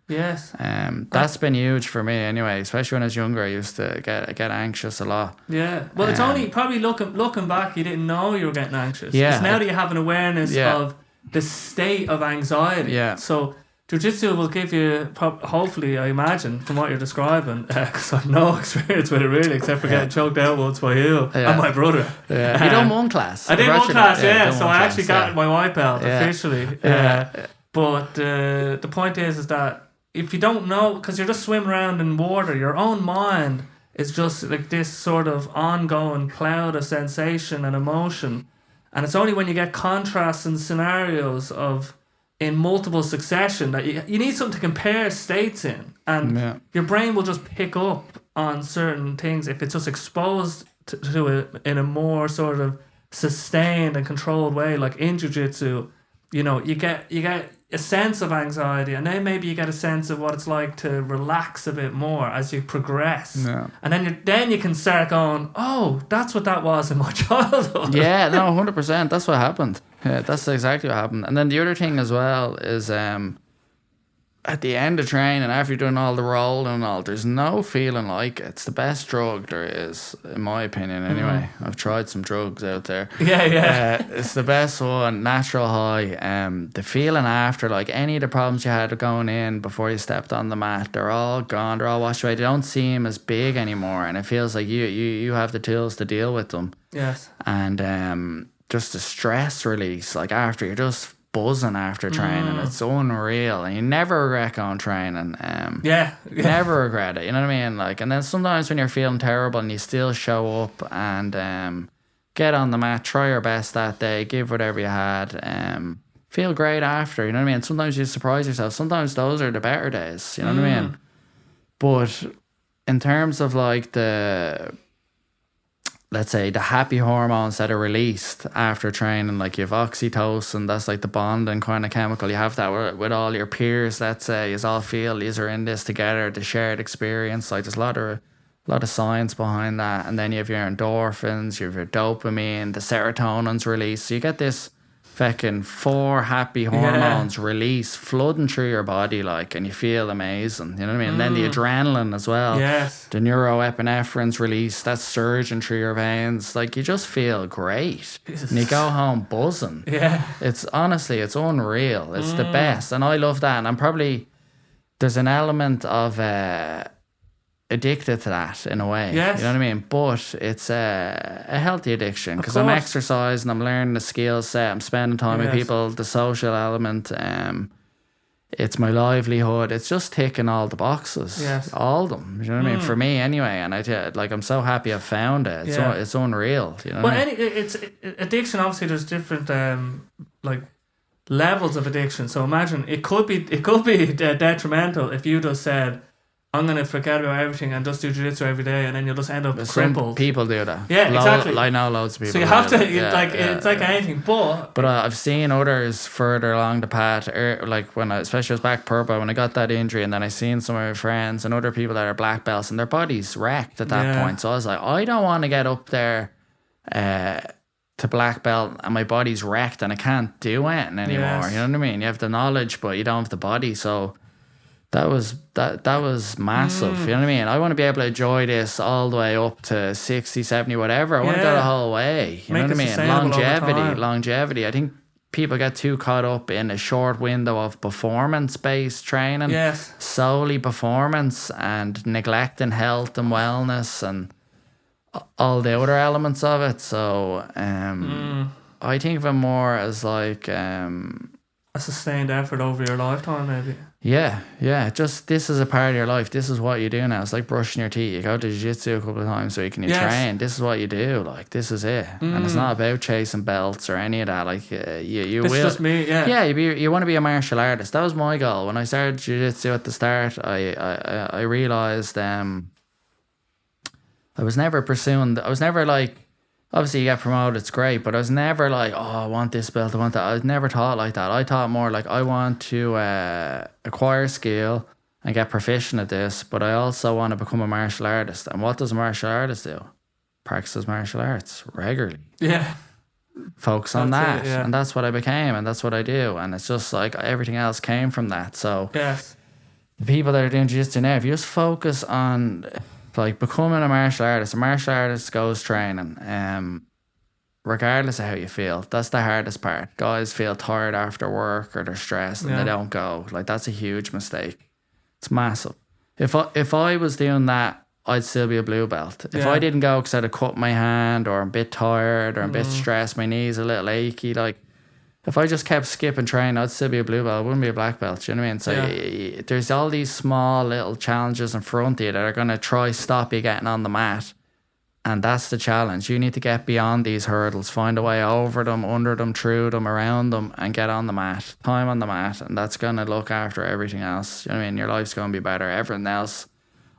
Yes. That's been huge for me anyway, especially when I was younger. I used to get anxious a lot. Yeah. Well, it's only probably looking back, you didn't know you were getting anxious. Yeah. It's now that you have an awareness of the state of anxiety. Yeah. So jiu-jitsu will give you, hopefully, I imagine, from what you're describing, because I've no experience with it really, except for getting choked out once by you and my brother. Yeah. You done one class. I did one class, so I actually got my white belt officially. But the point is that if you don't know, because you're just swimming around in water, your own mind is just like this sort of ongoing cloud of sensation and emotion. And it's only when you get contrasts and scenarios of in multiple succession that you need something to compare states in, and your brain will just pick up on certain things if it's just exposed to it in a more sort of sustained and controlled way. Like in jiu-jitsu, you get a sense of anxiety, and then maybe you get a sense of what it's like to relax a bit more as you progress, and then you can start going, oh, that's what that was in my childhood. 100%. That's what happened. Yeah, that's exactly what happened. And then the other thing as well is at the end of training, after you're doing all the rolling and all, there's no feeling like it. It's the best drug there is, in my opinion anyway. I've tried some drugs out there. It's the best one, natural high. The feeling after, like any of the problems you had going in before you stepped on the mat, they're all gone, they're all washed away. They don't seem as big anymore, and it feels like you have the tools to deal with them. Yes. And just the stress release, like after you're just buzzing after training, it's unreal, and you never regret going training. Never regret it. You know what I mean? Like, and then sometimes when you're feeling terrible and you still show up and get on the mat, try your best that day, give whatever you had, feel great after. You know what I mean? Sometimes you surprise yourself. Sometimes those are the better days. You know what I mean? But in terms of like let's say the happy hormones that are released after training, like you have oxytocin, that's like the bonding kind of chemical. You have that with all your peers, let's say, you all feel these are in this together, the shared experience. Like there's a lot of science behind that. And then you have your endorphins, you have your dopamine, the serotonin's released. So you get this fucking 4 happy hormones release flooding through your body, like, and you feel amazing. You know what I mean? And then the adrenaline as well. Yes. The neuroepinephrines release, that's surging through your veins. Like, you just feel great. Jesus. And you go home buzzing. Yeah. It's honestly, it's unreal. It's the best. And I love that. And I'm probably, there's an element of addicted to that in a way. Yes. You know what I mean? But it's a healthy addiction, because I'm exercising, I'm learning the skill set, I'm spending time with people, the social element, it's my livelihood. It's just ticking all the boxes. Yes. All of them. You know what I mean? For me anyway. And I'm so happy I found it. It's unreal. You know what I mean? It's addiction, obviously there's different like levels of addiction. So imagine it could be detrimental if you just said, I'm gonna forget about everything and just do jiu-jitsu every day, and then you'll just end up Some crippled. people do that. Yeah, exactly. I know loads of people. So you who have do to that. it's like anything, but I've seen others further along the path, like when especially I was back purple when I got that injury, and then I seen some of my friends and other people that are black belts, and their bodies wrecked at that point. So I was like, I don't want to get up there to black belt and my body's wrecked and I can't do anything anymore. Yes. You know what I mean? You have the knowledge, but you don't have the body. So that was massive. You know what I mean? I want to be able to enjoy this all the way up to 60, 70, whatever. I want to go the whole way. You know what I mean? Longevity. I think people get too caught up in a short window of performance-based training. Yes. Solely performance and neglecting health and wellness and all the other elements of it. So I think of it more as like a sustained effort over your lifetime, maybe. Yeah. Just this is a part of your life. This is what you do now. It's like brushing your teeth. You go to jiu-jitsu a couple of times a week and you train. This is what you do. Like this is it. And it's not about chasing belts or any of that. Like you This will. is just me. Yeah. Yeah, you want to be a martial artist. That was my goal when I started jiu-jitsu at the start. I realized I was never pursuing. I was never like. Obviously, you get promoted, it's great, but I was never like, oh, I want this belt, I want that. I was never taught like that. I thought more like, I want to acquire skill and get proficient at this, but I also want to become a martial artist. And what does a martial artist do? Practices martial arts regularly. Yeah. Focus on that. It, yeah. And that's what I became, and that's what I do. And it's just like everything else came from that. So yes. The people that are doing jiu-jitsu now, if you just focus on like becoming a martial artist goes training, regardless of how you feel. That's the hardest part. Guys feel tired after work or they're stressed and they don't go. Like that's a huge mistake. It's massive. If I was doing that, I'd still be a blue belt. If I didn't go because I'd have cut my hand or I'm a bit tired or I'm a bit stressed, my knee's a little achy, like if I just kept skipping training, I'd still be a blue belt. I wouldn't be a black belt. You know what I mean? So there's all these small little challenges in front of you that are going to try stop you getting on the mat. And that's the challenge. You need to get beyond these hurdles, find a way over them, under them, through them, around them, and get on the mat. Time on the mat. And that's going to look after everything else. You know what I mean? Your life's going to be better. Everything else,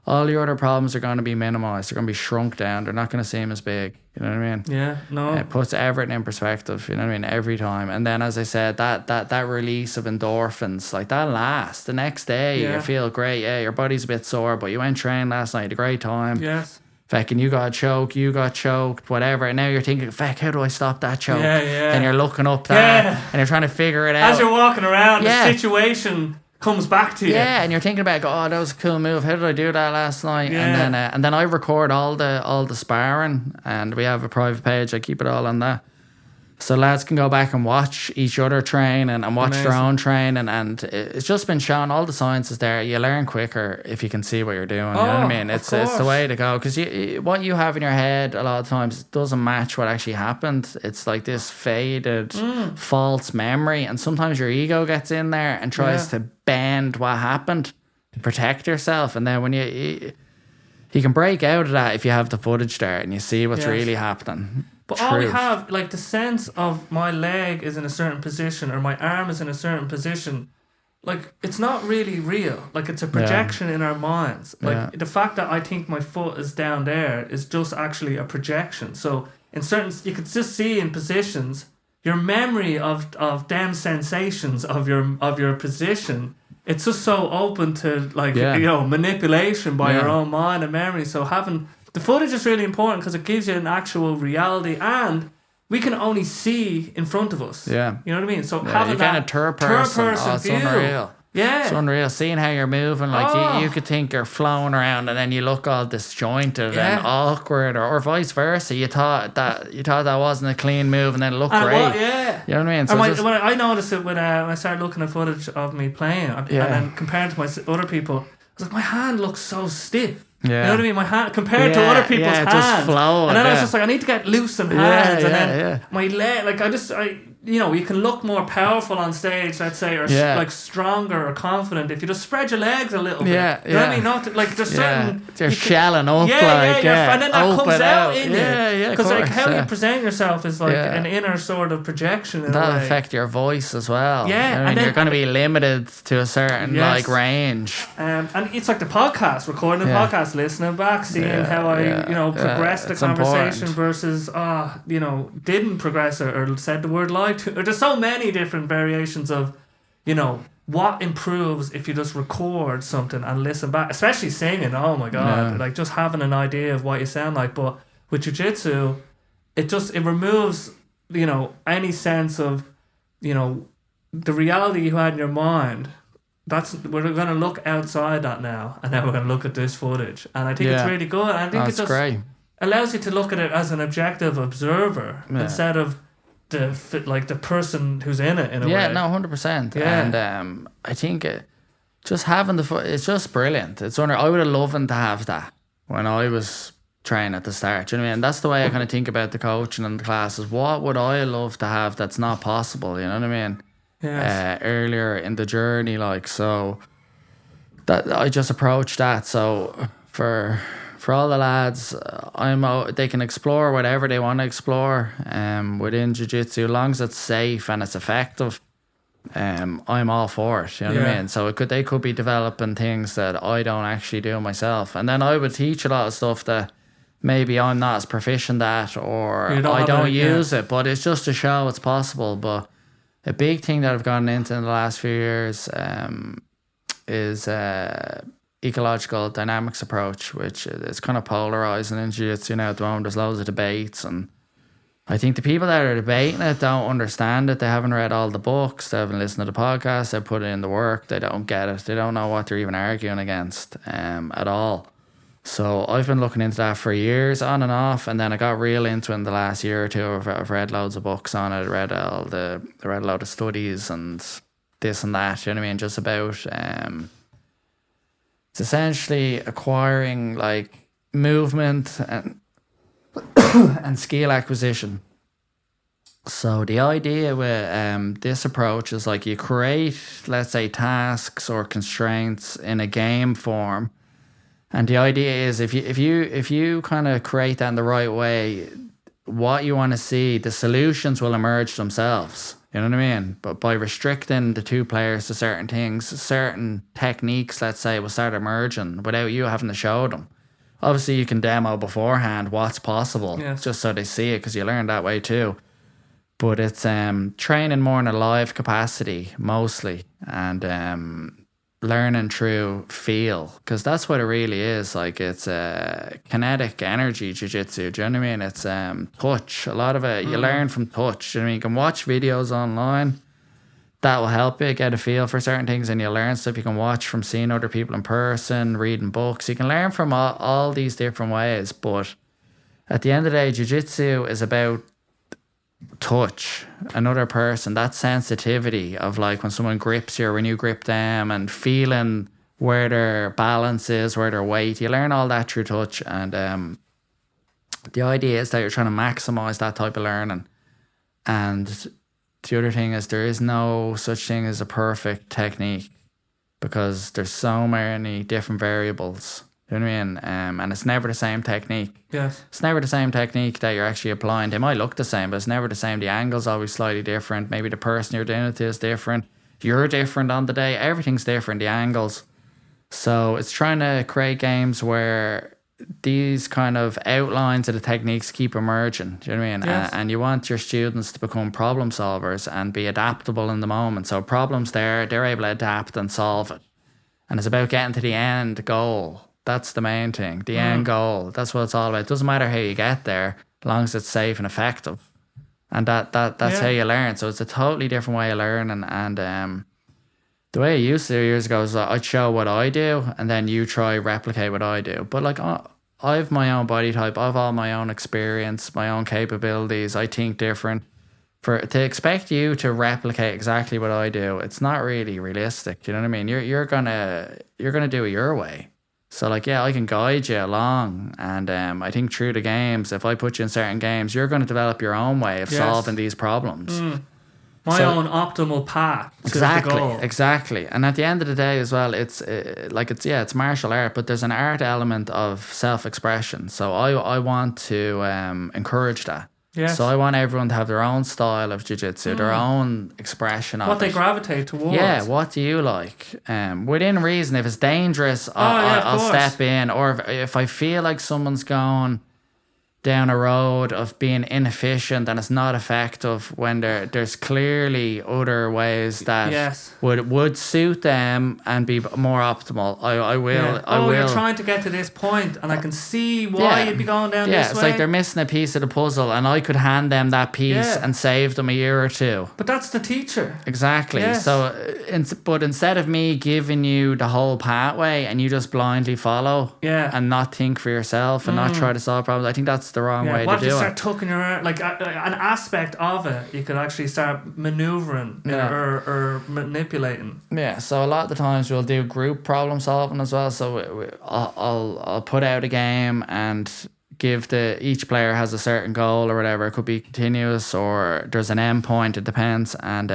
all your other problems are going to be minimized. They're going to be shrunk down. They're not going to seem as big. You know what I mean? Yeah, no. It puts everything in perspective, you know what I mean, every time. And then, as I said, that release of endorphins, like that lasts. The next day, you feel great. Yeah, your body's a bit sore, but you went train last night, a great time. Yes. Feckin' you got choked, whatever. And now you're thinking, feck, how do I stop that choke? Yeah. And you're looking up that and you're trying to figure it out. As you're walking around, the situation comes back to you. Yeah, and you're thinking about, oh, that was a cool move. How did I do that last night? Yeah. And then I record all the sparring, and we have a private page. I keep it all on that. So lads can go back and watch each other train and watch their own training, and it's just been shown. All the science is there. You learn quicker if you can see what you're doing. You know what I mean? It's the way to go, because what you have in your head a lot of times doesn't match what actually happened. It's like this faded, false memory, and sometimes your ego gets in there and tries to bend what happened to protect yourself. And then when you can break out of that if you have the footage there and you see what's really happening. But all we have, like the sense of my leg is in a certain position or my arm is in a certain position, like it's not really real. Like it's a projection in our minds. Like the fact that I think my foot is down there is just actually a projection. So in certain, you could just see in positions, your memory of them sensations of your position, it's just so open to like, you know, manipulation by your own mind and memory. So having the footage is really important because it gives you an actual reality, and we can only see in front of us. Yeah. You know what I mean? So having that kind of third-person view. Unreal. Yeah. It's unreal. Seeing how you're moving, like you could think you're flowing around and then you look all disjointed and awkward, or vice versa. You thought that wasn't a clean move and then it looked great. You know what I mean? So when I noticed it when I started looking at footage of me playing, and then compared to my other people, I was like, my hand looks so stiff. You know what I mean? My hand compared to other people's hands. Just flowing, and then I was just like, I need to get loose in hands. And then my leg, like you can look more powerful on stage, let's say, or like stronger or confident if you just spread your legs a little bit. You know what I mean? Not like there's certain you're shelling up, and then that comes out in you. Because like how you present yourself is like an inner sort of projection. That'll affect your voice as well. Yeah, you know, and you're going to be limited to a certain like range. And it's like the podcast, recording the podcast, listening back, seeing how I progressed the conversation versus didn't progress or said the word lie. There's so many different variations of, what improves if you just record something and listen back, especially singing. Oh my God, like just having an idea of what you sound like. But with jiu-jitsu, it removes, any sense of, the reality you had in your mind. We're going to look outside that now, and now we're going to look at this footage. And I think it's really good. I think it just allows you to look at it as an objective observer instead of the person who's in it in a way. Yeah, no, 100%. And I think just having it's just brilliant. It's I would have loved to have that when I was training at the start. Do you know what I mean? That's the way I kind of think about the coaching and the classes. What would I love to have that's not possible? You know what I mean? Yes. Earlier in the journey, like, so that I just approached that. So for all the lads, they can explore whatever they want to explore within jiu-jitsu, as long as it's safe and it's effective. I'm all for it. You know what I mean? So they could be developing things that I don't actually do myself, and then I would teach a lot of stuff that maybe I'm not as proficient at, or I don't use it, but it's just to show it's possible. But a big thing that I've gotten into in the last few years is ecological dynamics approach, which is kind of polarizing in jiu-jitsu now at the moment. There's loads of debates, and I think the people that are debating it don't understand it. They haven't read all the books, they haven't listened to the podcasts, they put in the work, they don't get it, they don't know what they're even arguing against at all. So I've been looking into that for years, on and off, and then I got real into it in the last year or two. I've read loads of books on it, I read a load of studies and this and that, you know what I mean, just about it's essentially acquiring like movement and and skill acquisition. So the idea with this approach is like you create, let's say, tasks or constraints in a game form, and the idea is if you kind of create that in the right way, what you want to see, the solutions will emerge themselves. You know what I mean? But by restricting the two players to certain things, certain techniques, let's say, will start emerging without you having to show them. Obviously, you can demo beforehand what's possible, just so they see it, because you learn that way too. But it's training more in a live capacity, mostly, and learning through feel, because that's what it really is. Like, it's kinetic energy jiu-jitsu. Do you know what I mean? It's touch. A lot of it you learn from touch. Do you know what I mean? You can watch videos online that will help you get a feel for certain things, and you learn stuff you can watch from seeing other people in person, reading books. You can learn from all these different ways, but at the end of the day, jiu-jitsu is about touch, another person, that sensitivity of like when someone grips you or when you grip them, and feeling where their balance is, where their weight. You learn all that through touch, and the idea is that you're trying to maximize that type of learning. And the other thing is there is no such thing as a perfect technique, because there's so many different variables. You know what I mean? And it's never the same technique. Yes. It's never the same technique that you're actually applying. They might look the same, but it's never the same. The angle's always slightly different. Maybe the person you're doing it to is different. You're different on the day. Everything's different, the angles. So it's trying to create games where these kind of outlines of the techniques keep emerging. Do you know what I mean? Yes. And you want your students to become problem solvers and be adaptable in the moment. So problems there, they're able to adapt and solve it. And it's about getting to the end goal. That's the main thing. The end goal. That's what it's all about. It doesn't matter how you get there, as long as it's safe and effective. And that's how you learn. So it's a totally different way of learning. And the way I used to do years ago is I'd show what I do, and then you try replicate what I do. But like I have my own body type. I have all my own experience, my own capabilities. I think different. To expect you to replicate exactly what I do, it's not really realistic. You know what I mean? You're gonna do it your way. So like, I can guide you along, and I think through the games, if I put you in certain games, you're going to develop your own way of solving these problems. My So- own optimal path to the goal. Exactly. And at the end of the day as well, it's it's martial art, but there's an art element of self-expression. So I want to encourage that. Yes. So I want everyone to have their own style of jiu-jitsu, their own expression of What they it. gravitate towards. Yeah, what do you like? Within reason, if it's dangerous, of I'll course. step in. Or if I feel like someone's going down a road of being inefficient and it's not effective, when there's clearly other ways that Yes. would suit them and be more optimal, I will. Yeah. I will. You're trying to get to this point, and I can see why you'd be going down this way. It's like they're missing a piece of the puzzle, and I could hand them that piece and save them a year or two. But that's the teacher. Exactly. Yes. So, but instead of me giving you the whole pathway and you just blindly follow, and not think for yourself and not try to solve problems, I think that's the wrong way What to if you do start it. tucking your arm, like an aspect of it, you could actually start maneuvering or manipulating. Yeah. So a lot of the times we'll do group problem solving as well. So I'll put out a game and give each player has a certain goal or whatever. It could be continuous or there's an end point. It depends. And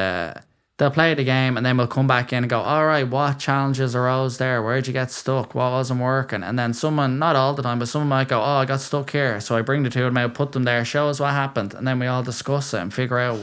they'll play the game and then we'll come back in and go, all right, what challenges arose there? Where'd you get stuck? What wasn't working? And then someone, not all the time, but someone might go, oh, I got stuck here. So I bring the two of them out, put them there, show us what happened. And then we all discuss it and figure out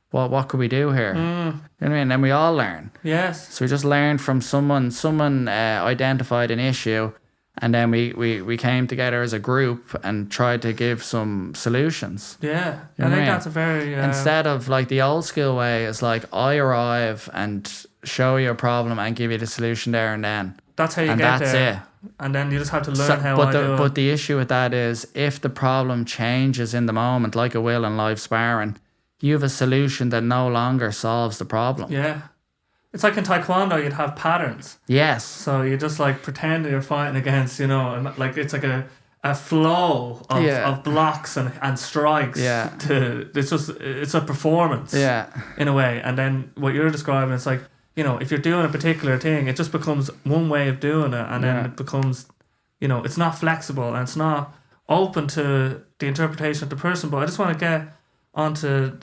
what could we do here? You know what I mean? And then we all learn. Yes. So we just learned from someone identified an issue, and then we came together as a group and tried to give some solutions. Yeah. You I know think what I mean? that's a very... Instead of like the old school way, it's like I arrive and show you a problem and give you the solution there and then. that's how you And get that's there. it. And then you just have to learn how I do it. But the issue with that is if the problem changes in the moment, like it will in live sparring, you have a solution that no longer solves the problem. Yeah. It's like in Taekwondo, you'd have patterns. Yes. So you just like pretend you're fighting against, and like it's like a flow of blocks and strikes. Yeah. It's a performance. Yeah. In a way. And then what you're describing, it's like, if you're doing a particular thing, it just becomes one way of doing it, and then it becomes, it's not flexible and it's not open to the interpretation of the person. But I just want to get onto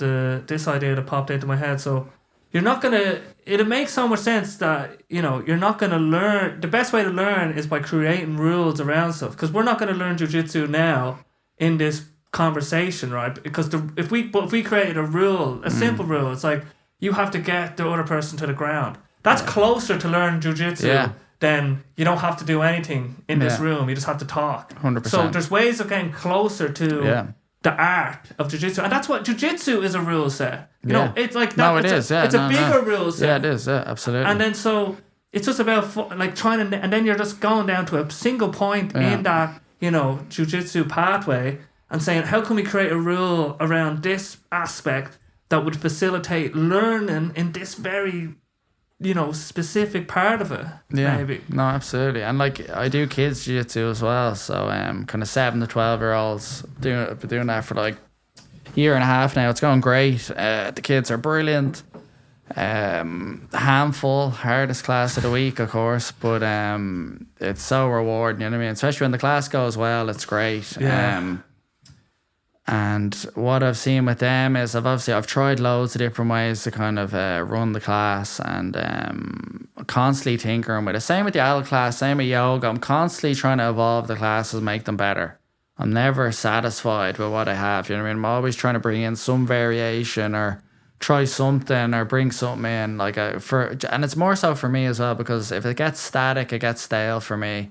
this idea that popped into my head. So you're not gonna. It makes so much sense that you're not gonna learn. The best way to learn is by creating rules around stuff. Because we're not gonna learn jiu-jitsu now in this conversation, right? Because if we created a rule, a simple rule, it's like you have to get the other person to the ground. That's closer to learn jiu-jitsu than you don't have to do anything in this room. You just have to talk. 100%. So there's ways of getting closer to the art of jiu-jitsu, and that's what jiu-jitsu is, a rule set. It's like that. No, it is. It's a bigger rule set. Yeah, it is. Yeah, absolutely. And then so it's just about like trying to, and then you're just going down to a single point in that jiu-jitsu pathway and saying, how can we create a rule around this aspect that would facilitate learning in this very specific part of it. Maybe. No, absolutely. And like I do kids jiu-jitsu as well, so kind of 7 to 12-year-olds doing that for like a year and a half now. It's going great. The kids are brilliant. Handful, hardest class of the week, of course, but it's so rewarding, you know what I mean? Especially when the class goes well, it's great. And what I've seen with them is I've tried loads of different ways to kind of run the class, and constantly tinkering with it. Same with the adult class, same with yoga. I'm constantly trying to evolve the classes, make them better. I'm never satisfied with what I have. You know what I mean? I'm always trying to bring in some variation or try something or bring something in. And it's more so for me as well, because if it gets static, it gets stale for me.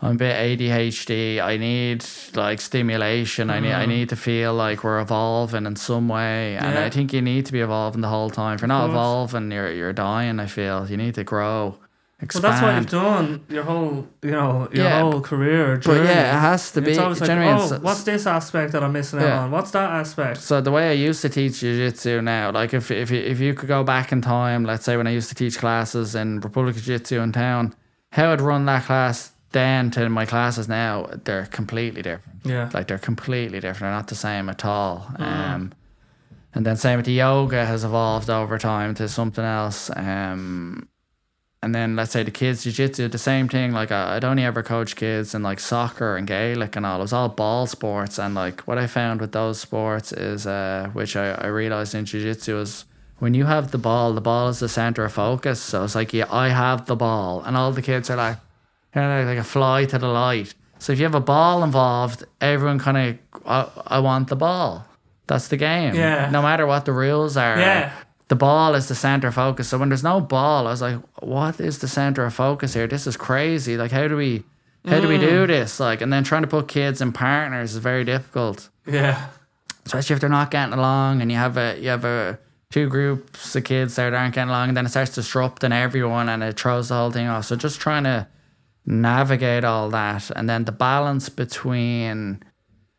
I'm a bit ADHD. I need like stimulation. I need to feel like we're evolving in some way, and I think you need to be evolving the whole time. If you're not evolving, you're dying. I feel you need to grow, expand. Well, that's what you've done your whole whole career journey. But it has to be. It's always like, what's this aspect that I'm missing out on? What's that aspect? So the way I used to teach jiu-jitsu now, like if you could go back in time, let's say when I used to teach classes in Republic of Jiu-Jitsu in town, how I'd run that class then to my classes now, they're completely different. Yeah. Like they're completely different. They're not the same at all. And then same with the yoga has evolved over time to something else. And then let's say the kids jiu-jitsu, the same thing. Like I'd only ever coach kids in like soccer and Gaelic and all. It was all ball sports. And like what I found with those sports is, which I realized in jiu-jitsu is when you have the ball is the center of focus. So it's like, yeah, I have the ball, and all the kids are like, like a fly to the light. So if you have a ball involved, everyone kind of, I want the ball. That's the game. Yeah. No matter what the rules are. Yeah. The ball is the center of focus. So when there's no ball, I was like, what is the center of focus here? This is crazy. Like, how do we do this? Like, and then trying to put kids in partners is very difficult. Yeah. Especially if they're not getting along, and you have a two groups of kids there that aren't getting along, and then it starts disrupting everyone, and it throws the whole thing off. So just trying to navigate all that, and then the balance between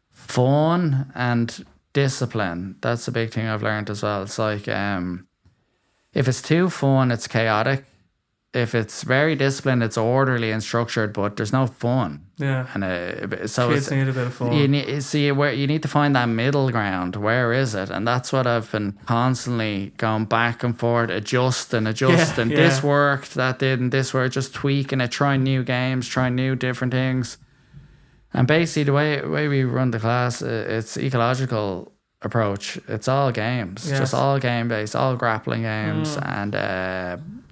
fun and discipline. That's a big thing I've learned as well. It's like, if it's too fun, it's chaotic. If it's very disciplined, it's orderly and structured, but there's no fun. Yeah. And so kids need a bit of fun. You need to find that middle ground. Where is it? And that's what I've been constantly going back and forth, adjusting. Yeah. This worked, that didn't. This worked, just tweaking it, trying new games, trying new different things. And basically, the way we run the class, it's ecological approach. It's all games, just all game based, all grappling games, and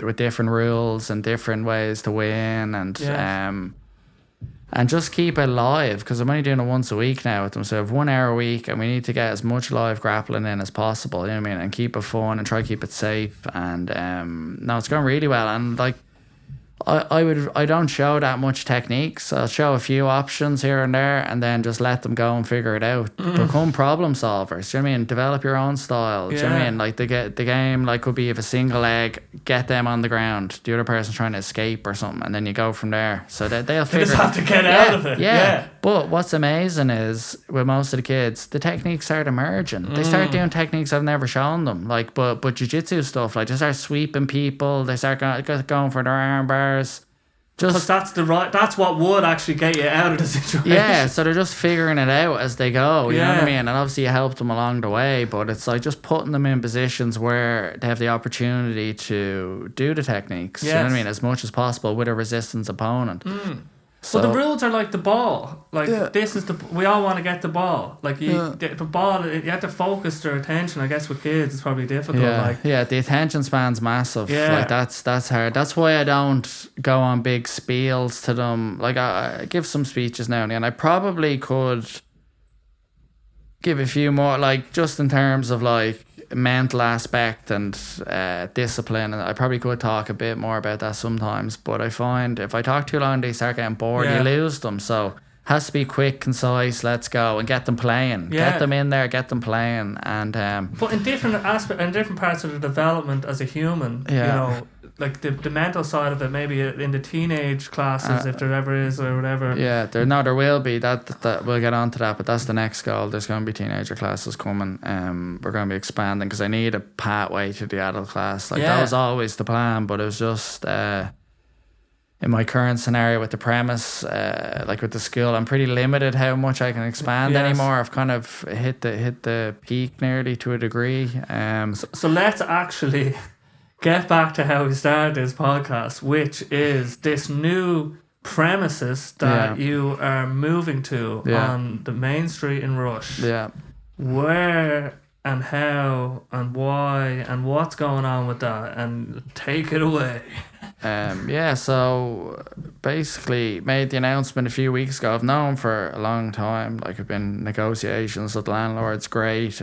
with different rules and different ways to win, and just keep it live, because I'm only doing it once a week now with them. So I have 1 hour a week, and we need to get as much live grappling in as possible. You know what I mean? And keep it fun and try to keep it safe. And no, it's going really well. And like, I don't show that much techniques. I'll show a few options here and there, and then just let them go and figure it out. Become problem solvers. Do you know what I mean? Develop your own style. Do you know what I mean? Like the game, like, could be if a single leg, get them on the ground. The other person's trying to escape or something, and then you go from there. So that they'll figure. They just have to get out of it. Yeah. But what's amazing is with most of the kids, the techniques start emerging. They start doing techniques I've never shown them. Like, but Jiu Jitsu stuff, like they start sweeping people. They start going for their arm bars. Because that's what would actually get you out of the situation. Yeah, so they're just figuring it out as they go, you know what I mean? And obviously you help them along the way, but it's like just putting them in positions where they have the opportunity to do the techniques, you know what I mean, as much as possible with a resistance opponent. So the rules are like the ball. Like, this is we all want to get the ball. Like, the ball, you have to focus their attention. I guess with kids, it's probably difficult. Yeah, the attention span's massive. Yeah. Like, that's hard. That's why I don't go on big spiels to them. Like, I give some speeches now and then. I probably could give a few more, like, just in terms of, like, mental aspect and discipline, and I probably could talk a bit more about that sometimes, but I find if I talk too long, they start getting bored. You lose them. So has to be quick, concise, let's go, and get them playing. Get them in there, get them playing. And but in different aspects, in different parts of the development as a human, you know, like the mental side of it, maybe in the teenage classes, if there ever is or whatever. Yeah, there will be that we'll get on to that, but that's the next goal. There's going to be teenager classes coming. We're going to be expanding, because I need a pathway to the adult class. Like, that was always the plan, but it was just in my current scenario with the premise, like with the school, I'm pretty limited how much I can expand anymore. I've kind of hit the peak nearly to a degree. So let's actually get back to how we started this podcast, which is this new premises that you are moving to on the main street in Rush. Yeah. Where and how and why and what's going on with that, and take it away. So basically made the announcement a few weeks ago. I've known for a long time, like, I've been negotiations with the landlord's great.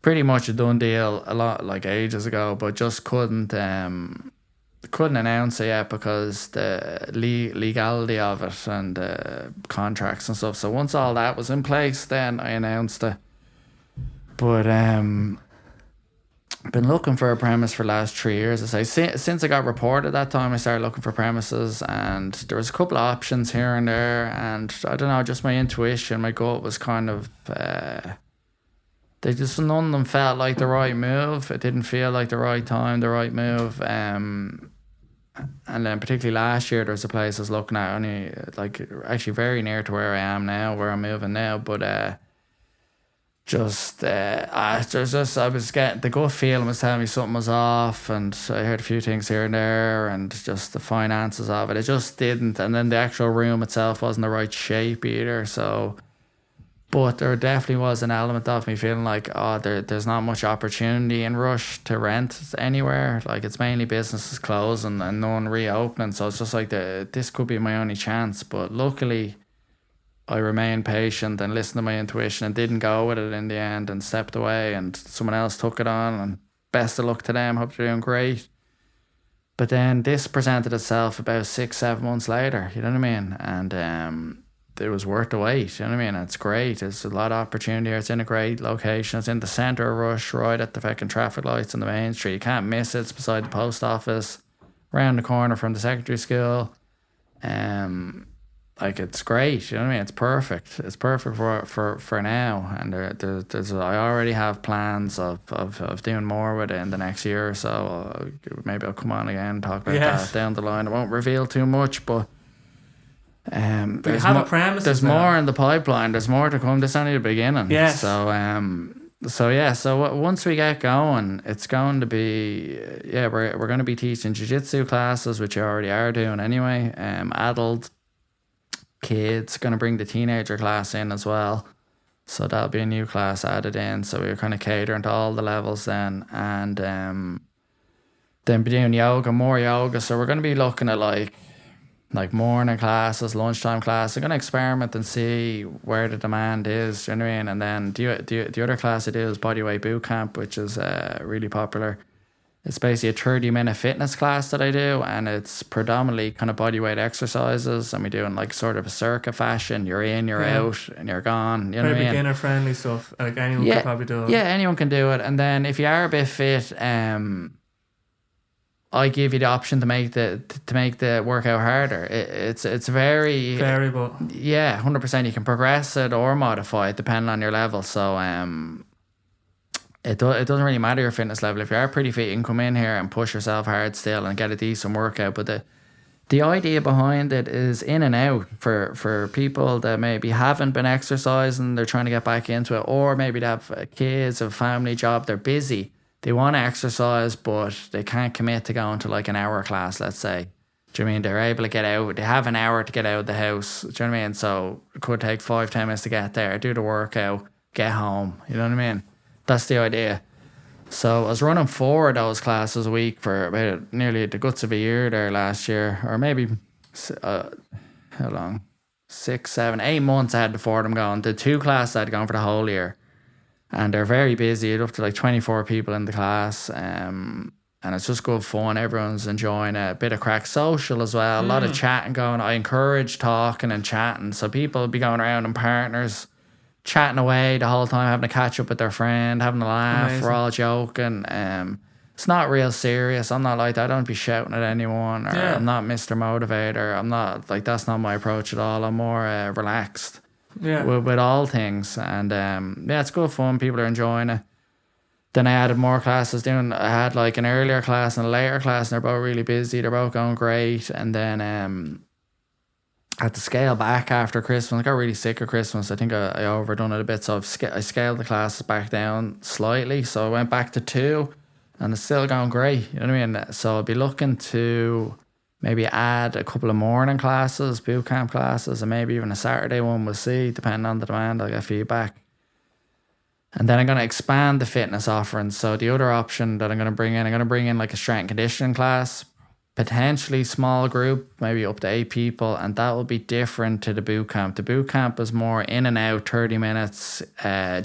Pretty much a done deal a lot, like, ages ago, but just couldn't announce it yet because the legality of it and contracts and stuff. So once all that was in place, then I announced it. But been looking for a premise for the last 3 years. I say since I got reported that time, I started looking for premises, and there was a couple of options here and there, and I don't know, just my intuition, my gut was kind of none of them felt like the right move. It didn't feel like the right time, the right move. And then particularly last year, there was a place I was looking at, only like actually very near to where I am now, where I'm moving now, but I was getting, the gut feeling was telling me something was off, and I heard a few things here and there, and just the finances of it just didn't. And then the actual room itself wasn't the right shape either, so But there definitely was an element of me feeling like, there's not much opportunity in Rush to rent anywhere. Like, it's mainly businesses closing and none reopening. So it's just like, this could be my only chance. But luckily, I remained patient and listened to my intuition and didn't go with it in the end and stepped away, and someone else took it on, and best of luck to them. Hope they're doing great. But then this presented itself about 6-7 months later, you know what I mean? And it was worth the wait, you know what I mean? It's great. There's a lot of opportunity here. It's in a great location. It's in the centre of Rush, right at the fucking traffic lights on the main street. You can't miss it. It's beside the post office, round the corner from the secondary school. Like, it's great, you know what I mean? It's perfect. It's perfect for now. And there's I already have plans of doing more with it in the next year or so. Maybe I'll come on again and talk about that down the line. I won't reveal too much, but there's more in the pipeline. There's more to come. This is only the beginning. Yes. So once we get going, it's going to be we're going to be teaching Jiu Jitsu classes, which you already are doing anyway. Adult kids, going to bring the teenager class in as well. So that'll be a new class added in. So we're kind of catering to all the levels then, and then be doing more yoga. So we're going to be looking at like morning classes, lunchtime classes. I'm going to experiment and see where the demand is, you know what I mean? And then the other class I do is Bodyweight Boot Camp, which is really popular. It's basically a 30-minute fitness class that I do, and it's predominantly kind of bodyweight exercises, and we do in like sort of a circuit fashion. You're in, you're out, and you're gone. You know what I mean? Beginner friendly stuff. Like anyone could probably do it. Yeah, anyone can do it. And then if you are a bit fit, I give you the option to make the workout harder. It's very variable. Yeah, 100%. You can progress it or modify it depending on your level. So it doesn't really matter your fitness level. If you are pretty fit, you can come in here and push yourself hard still and get a decent workout. But the idea behind it is in and out for people that maybe haven't been exercising, they're trying to get back into it, or maybe they have kids, a family, job, they're busy. They want to exercise, but they can't commit to going to like an hour class, let's say. Do you know what I mean? They're able to get out. They have an hour to get out of the house. Do you know what I mean? So it could take 5-10 minutes to get there, do the workout, get home. You know what I mean? That's the idea. So I was running 4 of those classes a week for about nearly the guts of a year there last year, or maybe, how long? 6, 7, 8 months I had the 4 of them going. The 2 classes I'd gone for the whole year. And they're very busy. It's up to like 24 people in the class. And it's just good fun. Everyone's enjoying a bit of crack, social as well. A lot of chatting going. I encourage talking and chatting. So people be going around in partners, chatting away the whole time, having a catch up with their friend, having a laugh. Amazing. We're all joking. It's not real serious. I'm not like that. I don't be shouting at anyone, or I'm not Mr. Motivator. I'm not like, that's not my approach at all. I'm more relaxed. With all things. And it's good fun. People are enjoying it. Then I added more classes. I had like an earlier class and a later class, and they're both really busy. They're both going great. And then I had to scale back after Christmas. I got really sick of Christmas. I think I overdone it a bit, so I scaled the classes back down slightly. So I went back to 2, and it's still going great. You know what I mean? So I'll be looking to maybe add a couple of morning classes, boot camp classes, and maybe even a Saturday one. We'll see, depending on the demand. I'll get feedback. And then I'm going to expand the fitness offerings. So the other option that I'm going to bring in like a strength and conditioning class, potentially small group, maybe up to 8 people, and that will be different to the boot camp. The boot camp is more in and out, 30 minutes,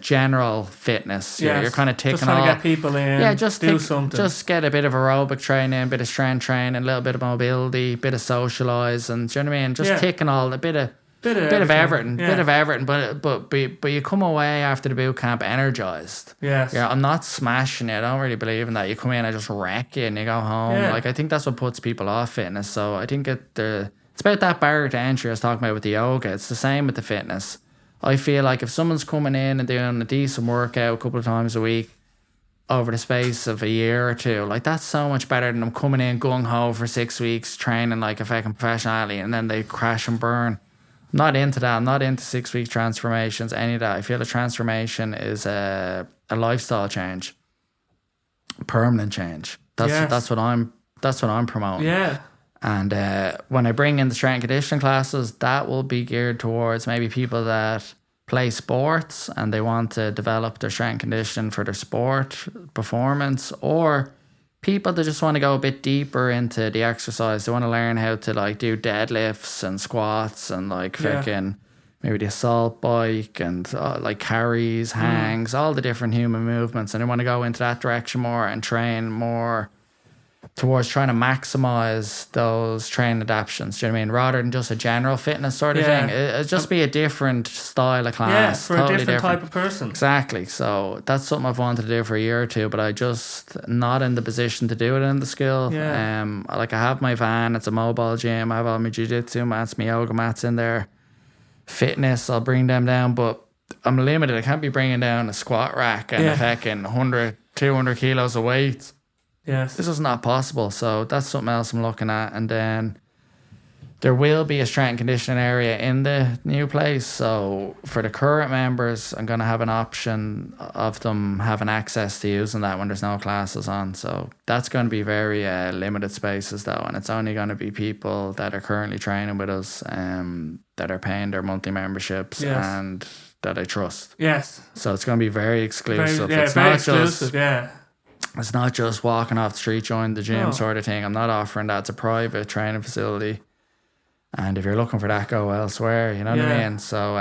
general fitness. Yes. You're kind of ticking just trying off. To get people in. Yeah, just do something. Just get a bit of aerobic training, a bit of strength training, a little bit of mobility, a bit of socialising. Do you know what I mean? Just ticking all a bit of everything, but you come away after the boot camp energized. Yes. Yeah, I'm not smashing it. I don't really believe in that. You come in, I just wreck you, and you go home. Yeah. Like, I think that's what puts people off fitness. So I think it's about that barrier to entry I was talking about with the yoga. It's the same with the fitness. I feel like if someone's coming in and doing a decent workout a couple of times a week over the space of a year or 2, like, that's so much better than them coming in gung-ho for 6 weeks training like a fucking professional athlete, and then they crash and burn. Not into that. I'm not into 6-week transformations, any of that. I feel a transformation is a lifestyle change, permanent change. That's what I'm promoting. Yeah. And when I bring in the strength and conditioning classes, that will be geared towards maybe people that play sports and they want to develop their strength and conditioning for their sport performance, or people that just want to go a bit deeper into the exercise. They want to learn how to like do deadlifts and squats and like fucking maybe the assault bike and like carries, hangs, all the different human movements, and they want to go into that direction more and train more towards trying to maximize those training adaptations. Do you know what I mean? Rather than just a general fitness sort of thing. It'd just be a different style of class. Yeah, for totally a different type of person. Exactly. So that's something I've wanted to do for a year or two, but I just not in the position to do it in the skill. Yeah. Like I have my van, it's a mobile gym. I have all my Jiu Jitsu mats, my yoga mats in there. Fitness, I'll bring them down, but I'm limited. I can't be bringing down a squat rack and a fucking 100, 200 kilos of weight. Yes. This is not possible. So that's something else I'm looking at. And then there will be a strength and conditioning area in the new place. So for the current members, I'm going to have an option of them having access to using that when there's no classes on. So that's going to be very limited spaces though. And it's only going to be people that are currently training with us that are paying their monthly memberships and that I trust. Yes. So it's going to be very exclusive. It's very exclusive, It's not just walking off the street, join the gym sort of thing. I'm not offering that. It's a private training facility. And if you're looking for that, go elsewhere. You know what I mean? So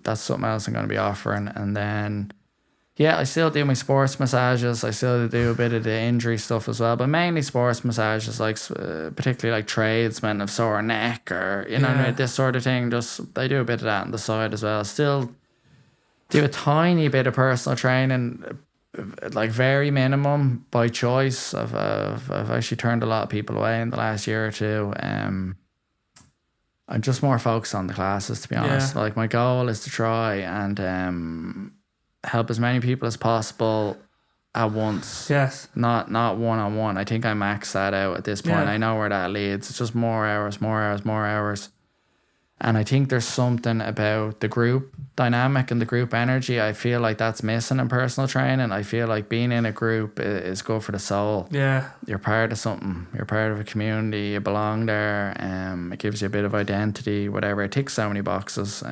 that's something else I'm going to be offering. And then, I still do my sports massages. I still do a bit of the injury stuff as well. But mainly sports massages, like particularly like tradesmen of sore neck or, you know what I mean? This sort of thing. Just I do a bit of that on the side as well. Still do a tiny bit of personal training, like very minimum by choice. I've actually turned a lot of people away in the last year or two. I'm just more focused on the classes, to be honest. Like my goal is to try and help as many people as possible at once. Yes. Not one-on-one. I think I maxed that out at this point. I know where that leads. It's just more hours. And I think there's something about the group dynamic and the group energy. I feel like that's missing in personal training. I feel like being in a group is good for the soul. Yeah. You're part of something. You're part of a community. You belong there. It gives you a bit of identity, whatever. It ticks so many boxes.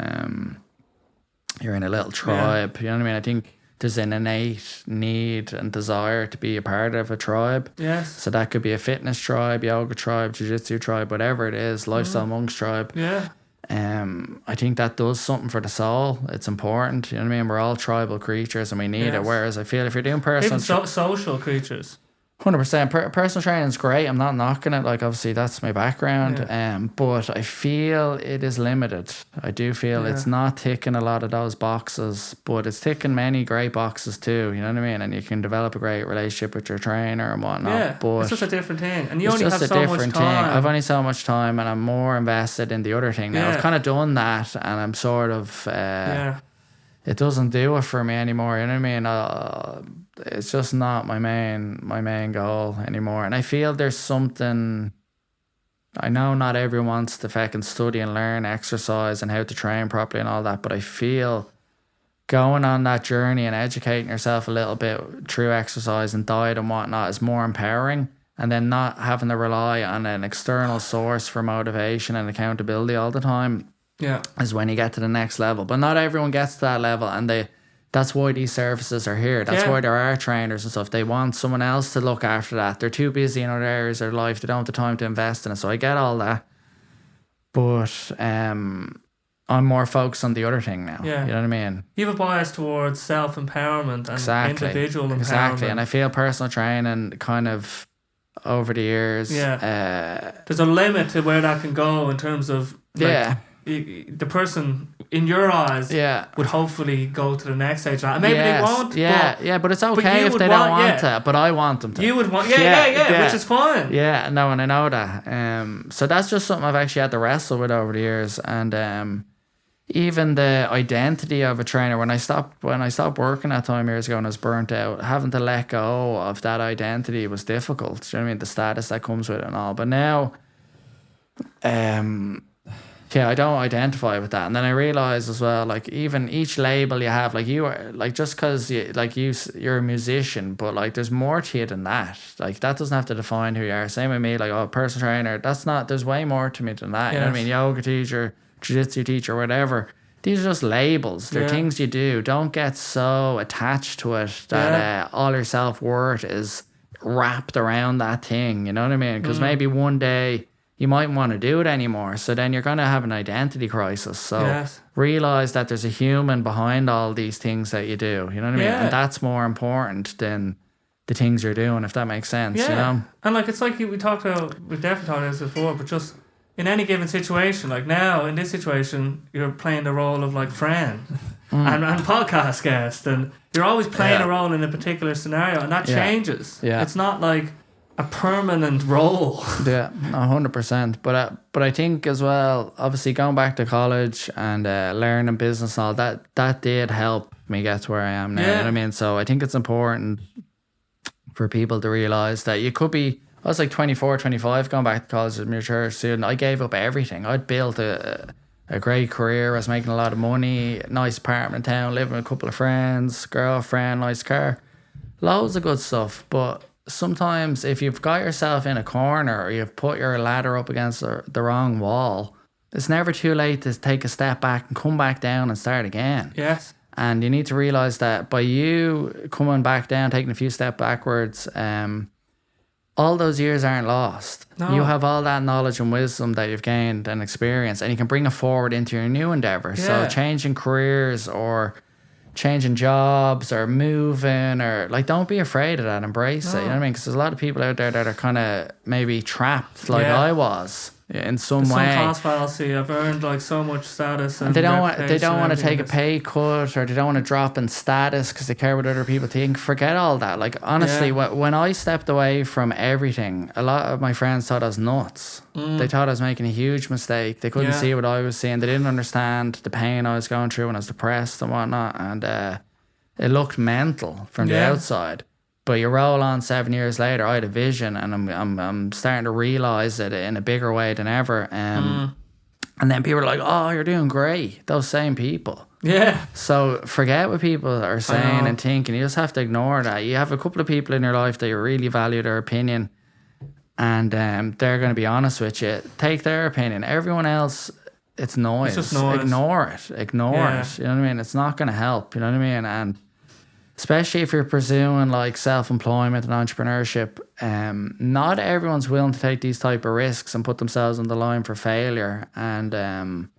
You're in a little tribe. You know what I mean? I think there's an innate need and desire to be a part of a tribe. Yes. So that could be a fitness tribe, yoga tribe, jiu-jitsu tribe, whatever it is, lifestyle monks tribe. Yeah. I think that does something for the soul. It's important. You know what I mean? We're all tribal creatures and we need it. Whereas I feel if you're doing personal... Even social creatures. 100%. Personal training is great. I'm not knocking it. Like, obviously, that's my background. But I feel it is limited. I do feel it's not ticking a lot of those boxes, but it's ticking many great boxes too. You know what I mean? And you can develop a great relationship with your trainer and whatnot. Yeah, but it's just a different thing. And you only have so much time. I've only so much time and I'm more invested in the other thing now. I've kind of done that and I'm sort of... It doesn't do it for me anymore. You know what I mean? It's just not my main goal anymore. And I feel there's something... I know not everyone wants to fucking study and learn exercise and how to train properly and all that, but I feel going on that journey and educating yourself a little bit through exercise and diet and whatnot is more empowering. And then not having to rely on an external source for motivation and accountability all the time is when you get to the next level. But not everyone gets to that level, and that's why these services are here. That's why there are trainers and stuff. They want someone else to look after that. They're too busy in other areas of their life. They don't have the time to invest in it. So I get all that. But I'm more focused on the other thing now. Yeah. You know what I mean? You have a bias towards self-empowerment and individual empowerment. Exactly. And I feel personal training kind of over the years. Yeah. There's a limit to where that can go in terms of the person in your eyes would hopefully go to the next stage. And maybe they won't. But it's okay if they don't want to. But I want them to. You would want, which is fine. Yeah, no, and I know that. So that's just something I've actually had to wrestle with over the years. And even the identity of a trainer, when I stopped working that time years ago and I was burnt out, having to let go of that identity was difficult. Do you know what I mean? The status that comes with it and all. But now, I don't identify with that. And then I realize as well, like even each label you have, like you are, like just because you're a musician, but like there's more to you than that. Like that doesn't have to define who you are. Same with me, like personal trainer. That's not. There's way more to me than that. You know what I mean? Yoga teacher, jiu-jitsu teacher, whatever. these are just labels. They're things you do. Don't get so attached to it that all your self-worth is wrapped around that thing. You know what I mean? Because maybe one day you mightn't want to do it anymore. So then you're going to have an identity crisis. So realize that there's a human behind all these things that you do. You know what I mean? And that's more important than the things you're doing, if that makes sense. You know? And like, it's like we definitely talked about this before, but just in any given situation, like now in this situation, you're playing the role of like friend and podcast guest, and you're always playing a role in a particular scenario, and that changes. It's not like a permanent role. 100%. But I think as well, obviously going back to college and learning business and all that did help me get to where I am now. You know what I mean? So I think it's important for people to realize that you could be. I was like 24, 25 going back to college as a mature student. I gave up everything. I'd built a great career. I was making a lot of money, nice apartment in town, living with a couple of friends, girlfriend, nice car, loads of good stuff. But sometimes if you've got yourself in a corner or you've put your ladder up against the wrong wall, it's never too late to take a step back and come back down and start again. Yes. And you need to realize that by you coming back down, taking a few steps backwards, all those years aren't lost. No. You have all that knowledge and wisdom that you've gained and experience, and you can bring it forward into your new endeavor. So changing careers or changing jobs or moving, or like, don't be afraid of that. Embrace it. You know what I mean? Because there's a lot of people out there that are kind of maybe trapped like I was in some way. Some class fallacy. I've earned like so much status, and they don't want to take a pay cut, or they don't want to drop in status because they care what other people think. Forget all that. Like, honestly, when I stepped away from everything, a lot of my friends thought I was nuts. They thought I was making a huge mistake. They couldn't see what I was seeing. They didn't understand the pain I was going through when I was depressed and whatnot, and it looked mental from the outside. But you roll on 7 years later, I had a vision, and I'm starting to realize it in a bigger way than ever. And then people are like, "Oh, you're doing great." Those same people. Yeah. So forget what people are saying and thinking. You just have to ignore that. You have a couple of people in your life that you really value their opinion, and they're going to be honest with you. Take their opinion. Everyone else, it's noise. It's just noise. Ignore it. You know what I mean? It's not going to help. You know what I mean? And especially if you're pursuing like self-employment and entrepreneurship, not everyone's willing to take these type of risks and put themselves on the line for failure. And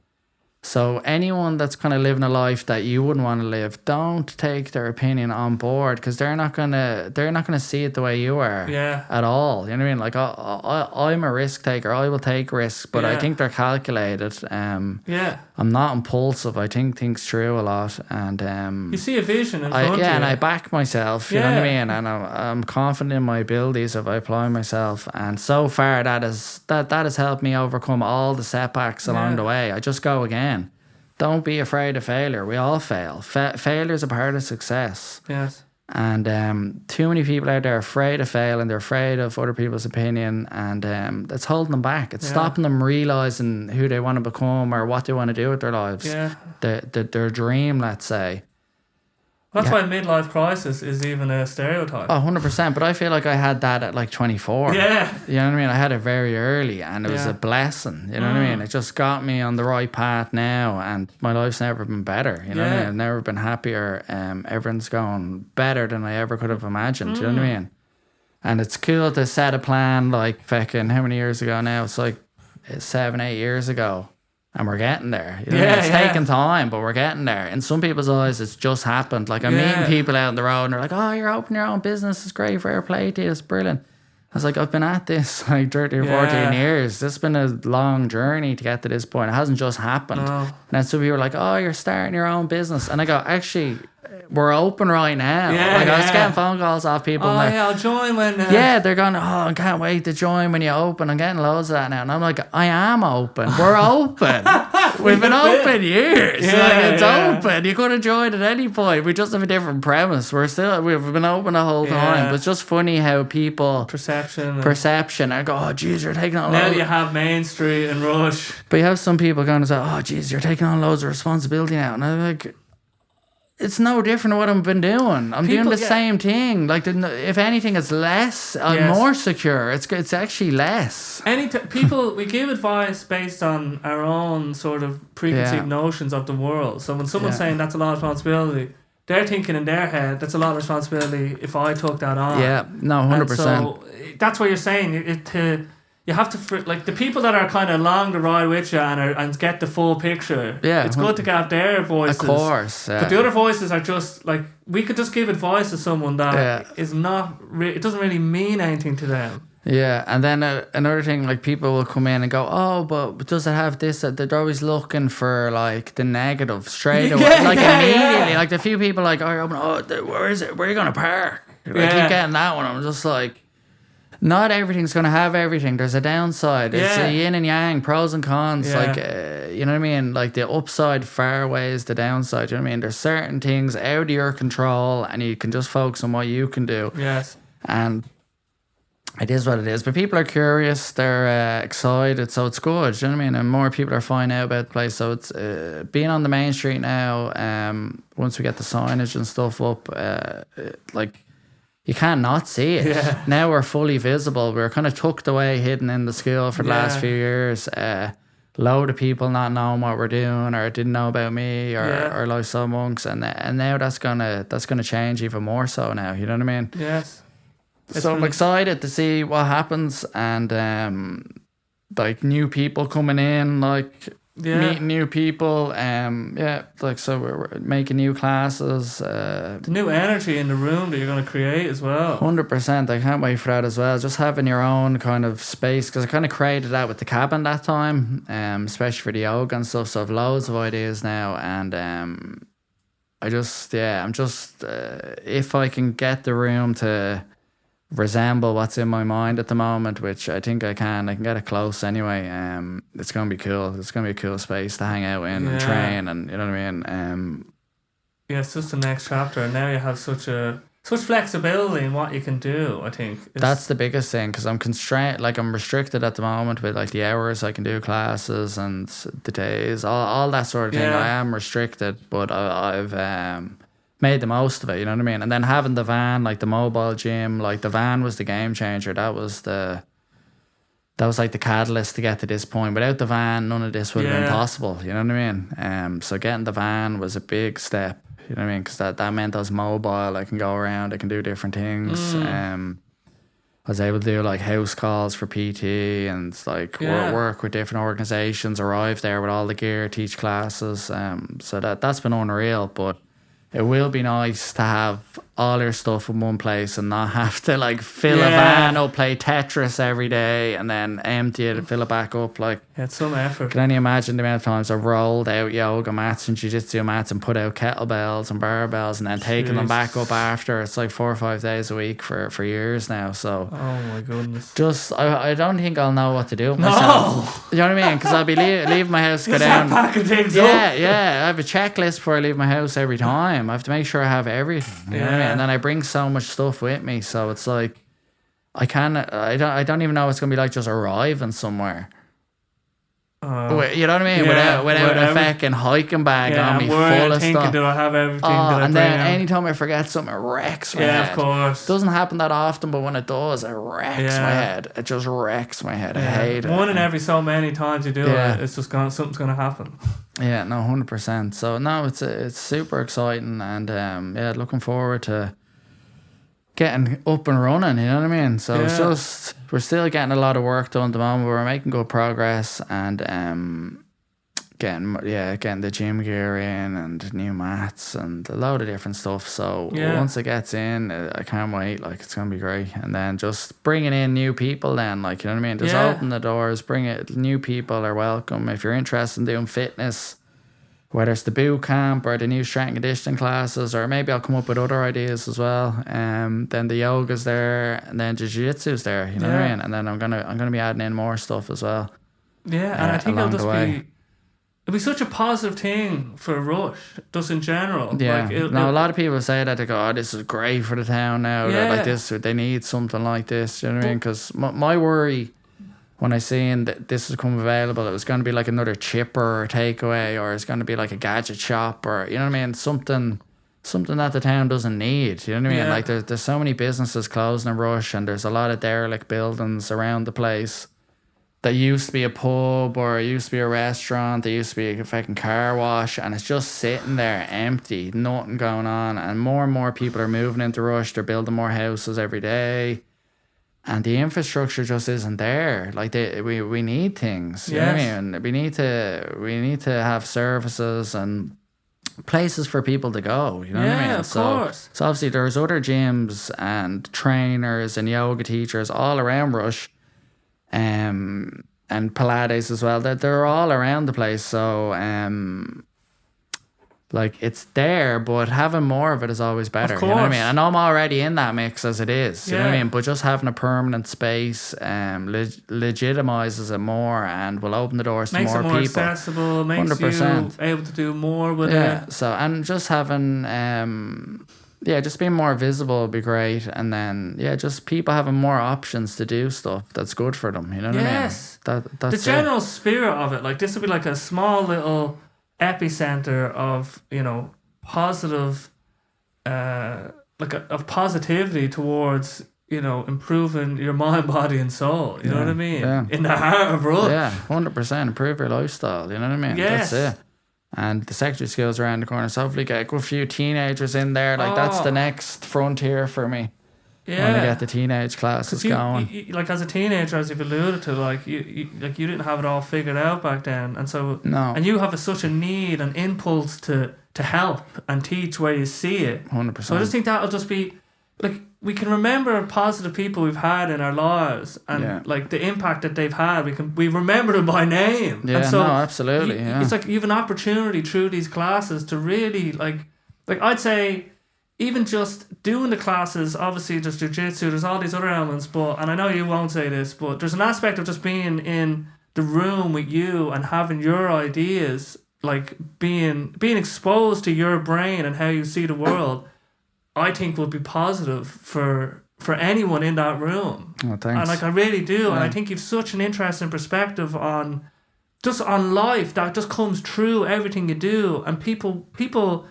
so anyone that's kind of living a life that you wouldn't want to live, don't take their opinion on board, because they're not gonna see it the way you are at all. You know what I mean? Like, I'm a risk taker. I will take risks, but I think they're calculated. I'm not impulsive. I think things through a lot, and you see a vision in front of you. And I back myself. You know what I mean? And I'm confident in my abilities if I apply myself. And so far, that has helped me overcome all the setbacks along the way. I just go again. Don't be afraid of failure. We all fail. Failure is a part of success. Yes. And too many people out there are afraid of failing. They're afraid of other people's opinion, and that's holding them back. It's stopping them realizing who they want to become or what they want to do with their lives. Yeah. Their dream, let's say. That's why midlife crisis is even a stereotype. 100%. But I feel like I had that at like 24. Yeah. You know what I mean? I had it very early, and it was a blessing. You know what I mean? It just got me on the right path now, and my life's never been better. You know what I mean? I've never been happier. Everything's going better than I ever could have imagined. You know what I mean? And it's cool to set a plan like fucking how many years ago now? It's like 7-8 years ago. And we're getting there. You know it's taking time, but we're getting there. In some people's eyes, it's just happened. Like, I'm meeting people out on the road, and they're like, "Oh, you're opening your own business. It's great. Fair play to you. It's brilliant." I was like, I've been at this like 13 or 14 years. This has been a long journey to get to this point. It hasn't just happened. No. And then some people are like, "Oh, you're starting your own business." And I go, actually, we're open right now. I was getting phone calls off people. Oh, I'll join when... they're going, "Oh, I can't wait to join when you open." I'm getting loads of that now. And I'm like, I am open. We're open. We've been open years. It's open. You could have joined at any point. We just have a different premise. We've been open the whole time. But it's just funny how people... Perception. I go, "Oh, geez, you're taking on..." Now you have Main Street and Rush. But you have some people going to say, "Oh, geez, you're taking on loads of responsibility now." And I'm like... it's no different to what I've been doing. I'm doing the same thing. Like, if anything, it's less, more secure. It's actually less. People, we give advice based on our own sort of preconceived notions of the world. So when someone's saying that's a lot of responsibility, they're thinking in their head, that's a lot of responsibility if I took that on. Yeah, no, 100%. So that's what you're saying. You have to, like, the people that are kind of along the ride with you and get the full picture. Yeah, it's good to have their voices. Of course, yeah. But the other voices are just like, we could just give advice to someone that is not. It doesn't really mean anything to them. Yeah, and then another thing, like, people will come in and go, oh, but does it have this? They're always looking for, like, the negative straight away, immediately. Like, the few people like, where is it? Where are you gonna park? I keep getting that one. I'm just like, not everything's going to have everything. There's a downside. It's a yin and yang, pros and cons. Yeah. Like, you know what I mean? Like, the upside far weighs the downside. You know what I mean? There's certain things out of your control and you can just focus on what you can do. Yes. And it is what it is. But people are curious. They're excited. So it's good. You know what I mean? And more people are finding out about the place. So it's being on the main street now, once we get the signage and stuff up, like, you can't not see it. Yeah. Now we're fully visible. We're kind of tucked away, hidden in the school for the last few years. Load of people not knowing what we're doing or didn't know about me or Lifestyle Monks, and now that's gonna change even more so now. You know what I mean? Yes. So I'm excited to see what happens, and like, new people coming in, like. Meeting new people, like, so we're making new classes. The new energy in the room that you're going to create as well. 100%, I can't wait for that as well. Just having your own kind of space, because I kind of created that with the cabin that time, especially for the yoga and stuff. So I've loads of ideas now, and I'm just if I can get the room to resemble what's in my mind at the moment, which I think I can get it close anyway. It's gonna be cool. It's gonna be a cool space to hang out in and train, and you know what I mean. It's just the next chapter, and now you have such flexibility in what you can do. I think that's the biggest thing, because I'm constrained. Like, I'm restricted at the moment with, like, the hours I can do classes and the days, all that sort of thing. I am restricted, but I've made the most of it, you know what I mean? And then having the van, like the mobile gym, like, the van was the game changer. That was like the catalyst to get to this point. Without the van, none of this would have been possible, you know what I mean? So getting the van was a big step, you know what I mean? Because that meant I was mobile, I can go around, I can do different things. I was able to do, like, house calls for PT and, like, work with different organizations, arrive there with all the gear, teach classes. So that's been unreal, but it will be nice to have all your stuff in one place and not have to, like, fill a van up, play Tetris every day, and then empty it and fill it back up. Like, it's some effort. Can only imagine the amount of times I've rolled out yoga mats and jiu-jitsu mats and put out kettlebells and barbells and then taken them back up after. It's like 4 or 5 days a week for years now. So, oh my goodness. Just, I don't think I'll know what to do with myself. You know what I mean? Because I'll be leaving my house, go down. Packing things up. Yeah. I have a checklist before I leave my house every time. I have to make sure I have everything. You know what I mean? And then I bring so much stuff with me, so it's like I don't even know what it's gonna be like just arriving somewhere. You know what I mean? Without a fucking hiking bag on me full of stuff. Do I have everything? And then anytime I forget something, it wrecks my head. Yeah, of course. Doesn't happen that often, but when it does, it wrecks my head. It just wrecks my head. I hate it. One in every so many times you do it, it's just something's gonna happen. Yeah, no, 100%. So no, it's super exciting, and looking forward to getting up and running, you know what I mean? So it's just, we're still getting a lot of work done at the moment, but we're making good progress, and getting the gym gear in and new mats and a load of different stuff. So once it gets in, I can't wait. Like, it's gonna be great. And then just bringing in new people, then, like, you know what I mean? Just open the doors, bring it. New people are welcome. If you're interested in doing fitness, whether it's the boot camp or the new strength and conditioning classes, or maybe I'll come up with other ideas as well. Then the yoga's there, and then the jiu-jitsu's there, you know what I mean? And then I'm gonna be adding in more stuff as well. Yeah, and I think it'll be such a positive thing for Rush, just in general. Yeah. Like, a lot of people say that, they go, "Oh, this is great for the town now." Yeah. Like this, they need something like this. You know what I mean? Because my worry, when I seen that this was come available, it was going to be like another chipper or takeaway, or it's going to be like a gadget shop, or, you know what I mean, something something that the town doesn't need. You know what I mean? Yeah. Like there's so many businesses closing in Rush, and there's a lot of derelict buildings around the place that used to be a pub or it used to be a restaurant. There used to be a fucking car wash, and it's just sitting there empty, nothing going on. And more people are moving into Rush. They're building more houses every day. And the infrastructure just isn't there. Like we need things. You know what I mean? We need to have services and places for people to go. You know what I mean? Of course. So obviously there's other gyms and trainers and yoga teachers all around Rush. And Pilates as well. They're all around the place. So like it's there, but having more of it is always better. Of You know what I course. mean? And I'm already in that mix as it is. You know what I Yeah. mean? But just having a permanent space legitimizes it more and will open the doors Makes to more it more people. accessible, makes 100%. you able to do more with Yeah. it. So and just having just being more visible would be great. And then just people having more options to do stuff that's good for them. You know what Yes. I mean? That's The general spirit of it, like this would be like a small little epicenter of, you know, positive, of positivity towards, you know, improving your mind, body, and soul. You know what I mean? Yeah. In the heart of Rush. Yeah, 100%. Improve your lifestyle. You know what I mean? Yes. That's it. And the secondary school's around the corner. So hopefully get a good few teenagers in there. Like that's the next frontier for me. Yeah. When I get the teenage classes going. You, like as a teenager, as you've alluded to, like you didn't have it all figured out back then, and so No. and you have such a need and impulse to help and teach where you see it. 100%. So I just think that'll just be like we can remember positive people we've had in our lives and like the impact that they've had. We remember them by name. Yeah, and so no, absolutely. It's like you have an opportunity through these classes to really like I'd say. Even just doing the classes, obviously there's Jiu Jitsu, there's all these other elements, and I know you won't say this, but there's an aspect of just being in the room with you and having your ideas, like being exposed to your brain and how you see the world, I think would be positive for anyone in that room. Oh, thanks. And like I really do, and I think you've such an interesting perspective on life that just comes through everything you do, and people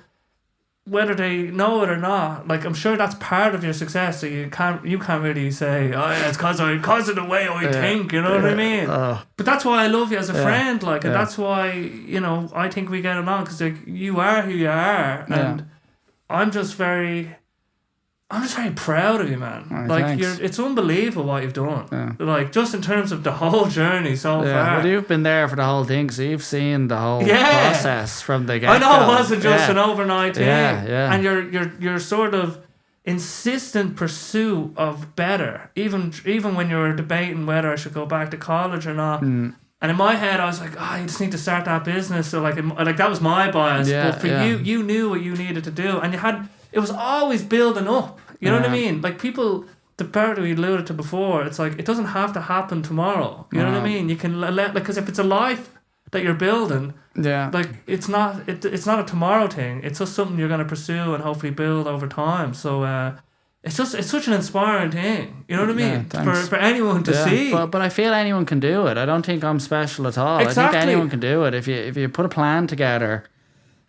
whether they know it or not, like I'm sure that's part of your success. So you can't really say, oh yeah, it's because of the way I think. You know what I mean? But that's why I love you as a friend, like, and that's why, you know, I think we get along because like you are who you are, and I'm just very proud of you, man. Oh, like thanks. it's unbelievable what you've done. Like just in terms of the whole journey so far. Well, you've been there for the whole thing, so you've seen the whole process from the get-go. I know it wasn't just an overnight thing. Yeah. And your sort of insistent pursuit of better, even when you were debating whether I should go back to college or not. And in my head, I was like, you just need to start that business. So like that was my bias. But for you knew what you needed to do, and it was always building up. You know what I mean? Like people, the part we alluded to before, it's like it doesn't have to happen tomorrow. You know what I mean? You can let because if it's a life that you're building, like it's not a tomorrow thing. It's just something you're going to pursue and hopefully build over time. So it's such an inspiring thing. You know what I mean? For anyone to see. But I feel anyone can do it. I don't think I'm special at all. Exactly. I think anyone can do it if you put a plan together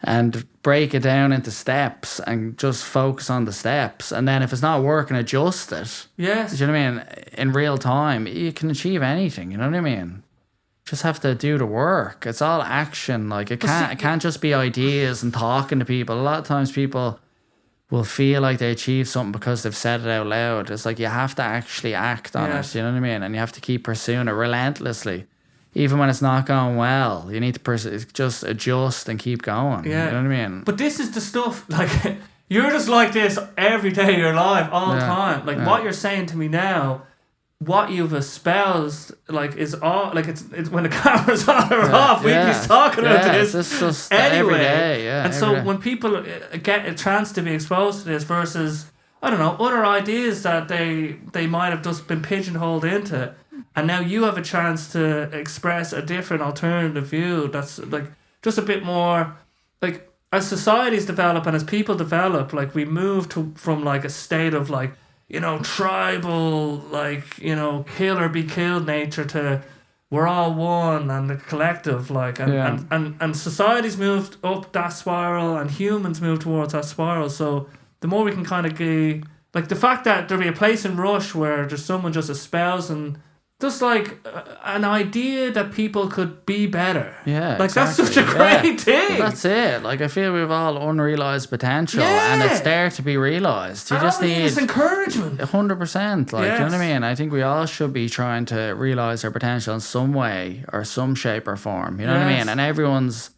and break it down into steps and just focus on the steps. And then if it's not working, adjust it. Yes. Do you know what I mean? In real time, you can achieve anything. You know what I mean? Just have to do the work. It's all action. Like it can't just be ideas and talking to people. A lot of times people will feel like they achieve something because they've said it out loud. It's like you have to actually act on it. You know what I mean? And you have to keep pursuing it relentlessly. Even when it's not going well, you need to just adjust and keep going. Yeah. You know what I mean? But this is the stuff, like, you're just like this every day of your life, all the time. Like, what you're saying to me now, what you've espoused, like, is all, like, it's when the cameras on or off, we be talking about this it's just anyway. every day, and so when people get a chance to be exposed to this versus, I don't know, other ideas that they might have just been pigeonholed into, and now you have a chance to express a different alternative view that's like just a bit more like as societies develop and as people develop, like we move from like a state of like, you know, tribal, like, you know, kill or be killed nature to we're all one and the collective, like, and society's moved up that spiral and humans move towards that spiral. So the more we can kind of get, like, the fact that there'll be a place in Rush where there's someone just espousing just like an idea that people could be better. Yeah, like exactly. That's such a great thing. Well, that's it. Like, I feel we've all unrealized potential, and it's there to be realized. You just need this encouragement. 100%. Like, you know what I mean? I think we all should be trying to realize our potential in some way or some shape or form. You know what I mean? And everyone's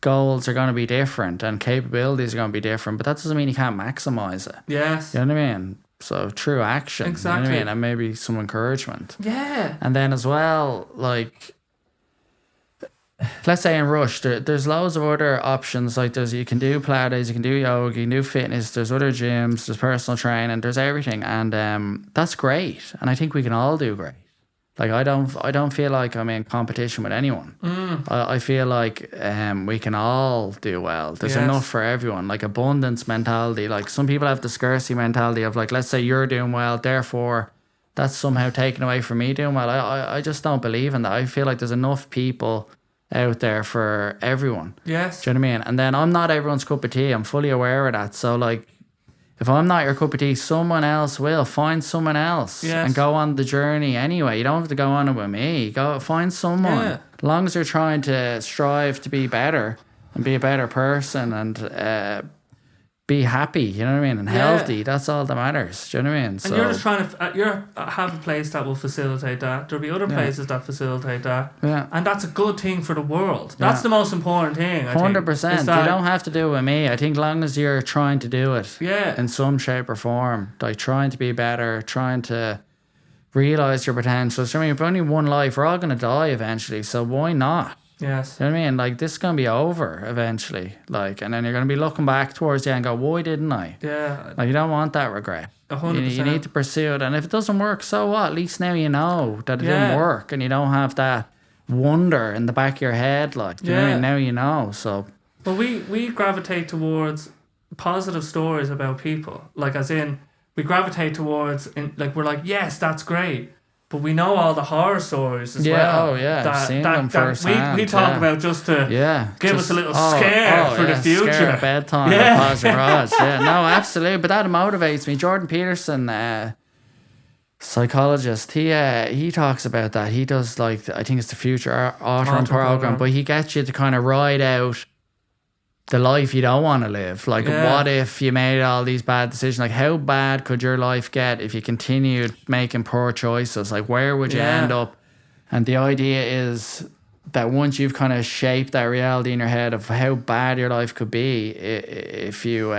goals are going to be different and capabilities are going to be different, but that doesn't mean you can't maximize it. Yes. You know what I mean? So true action. Exactly. You know what I mean? And maybe some encouragement. Yeah. And then as well, like, let's say in Rush, there's loads of other options. Like, you can do Pilates, you can do yoga, you can do fitness, there's other gyms, there's personal training, there's everything. And that's great. And I think we can all do great. Like, I don't feel like I'm in competition with anyone. I feel like we can all do well. There's enough for everyone. Like, abundance mentality. Like, some people have the scarcity mentality of, like, let's say you're doing well, therefore that's somehow taken away from me doing well. I just don't believe in that. I feel like there's enough people out there for everyone. Yes. Do you know what I mean? And then I'm not everyone's cup of tea. I'm fully aware of that. So, like, if I'm not your cup of tea, someone else will. Find someone else and go on the journey anyway. You don't have to go on it with me. Go find someone. Yeah. As long as you're trying to strive to be better and be a better person and be happy, you know what I mean, and healthy, that's all that matters. Do you know what I mean? And you're just trying to have a place that will facilitate that. There'll be other places that facilitate that. Yeah. And that's a good thing for the world. That's the most important thing, I 100%. think. You don't have to do it with me. I think long as you're trying to do it in some shape or form, like trying to be better, trying to realize your potential. So, I mean, if only one life, we're all going to die eventually. So why not? Yes. You know what I mean? Like, this is going to be over eventually. Like, and then you're going to be looking back towards the end and go, why didn't I? Yeah. Like, you don't want that regret. 100%. You need to pursue it. And if it doesn't work, so what? At least now you know that it didn't work and you don't have that wonder in the back of your head. Like, you know what I mean? Now you know. So. Well, we gravitate towards positive stories about people. Like, as in, we gravitate towards, like, we're like, yes, that's great. But we know all the horror stories as well. Oh, yeah. I've seen them firsthand. We talk about just to give us a little scare for the future. Scare at bedtime. Yeah, no, absolutely. But that motivates me. Jordan Peterson, psychologist, he talks about that. He does, like, I think it's the Future Authoring program, but he gets you to kind of ride out the life you don't want to live. Like, what if you made all these bad decisions? Like, how bad could your life get if you continued making poor choices? Like, where would you end up? And the idea is that once you've kind of shaped that reality in your head of how bad your life could be if you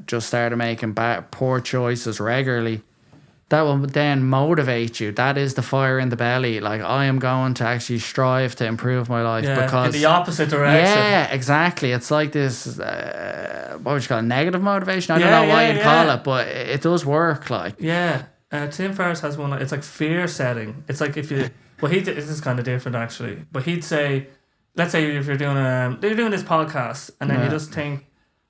just started making poor choices regularly, that will then motivate you. That is the fire in the belly. Like, I am going to actually strive to improve my life because in the opposite direction. Yeah, exactly. It's like this, what would you call it, negative motivation? I don't know why you'd call it, but it does work. Like, Tim Ferriss has one. It's like fear setting. It's like if you, well, this is kind of different actually. But he'd say, let's say if you're doing this podcast, and then you just think,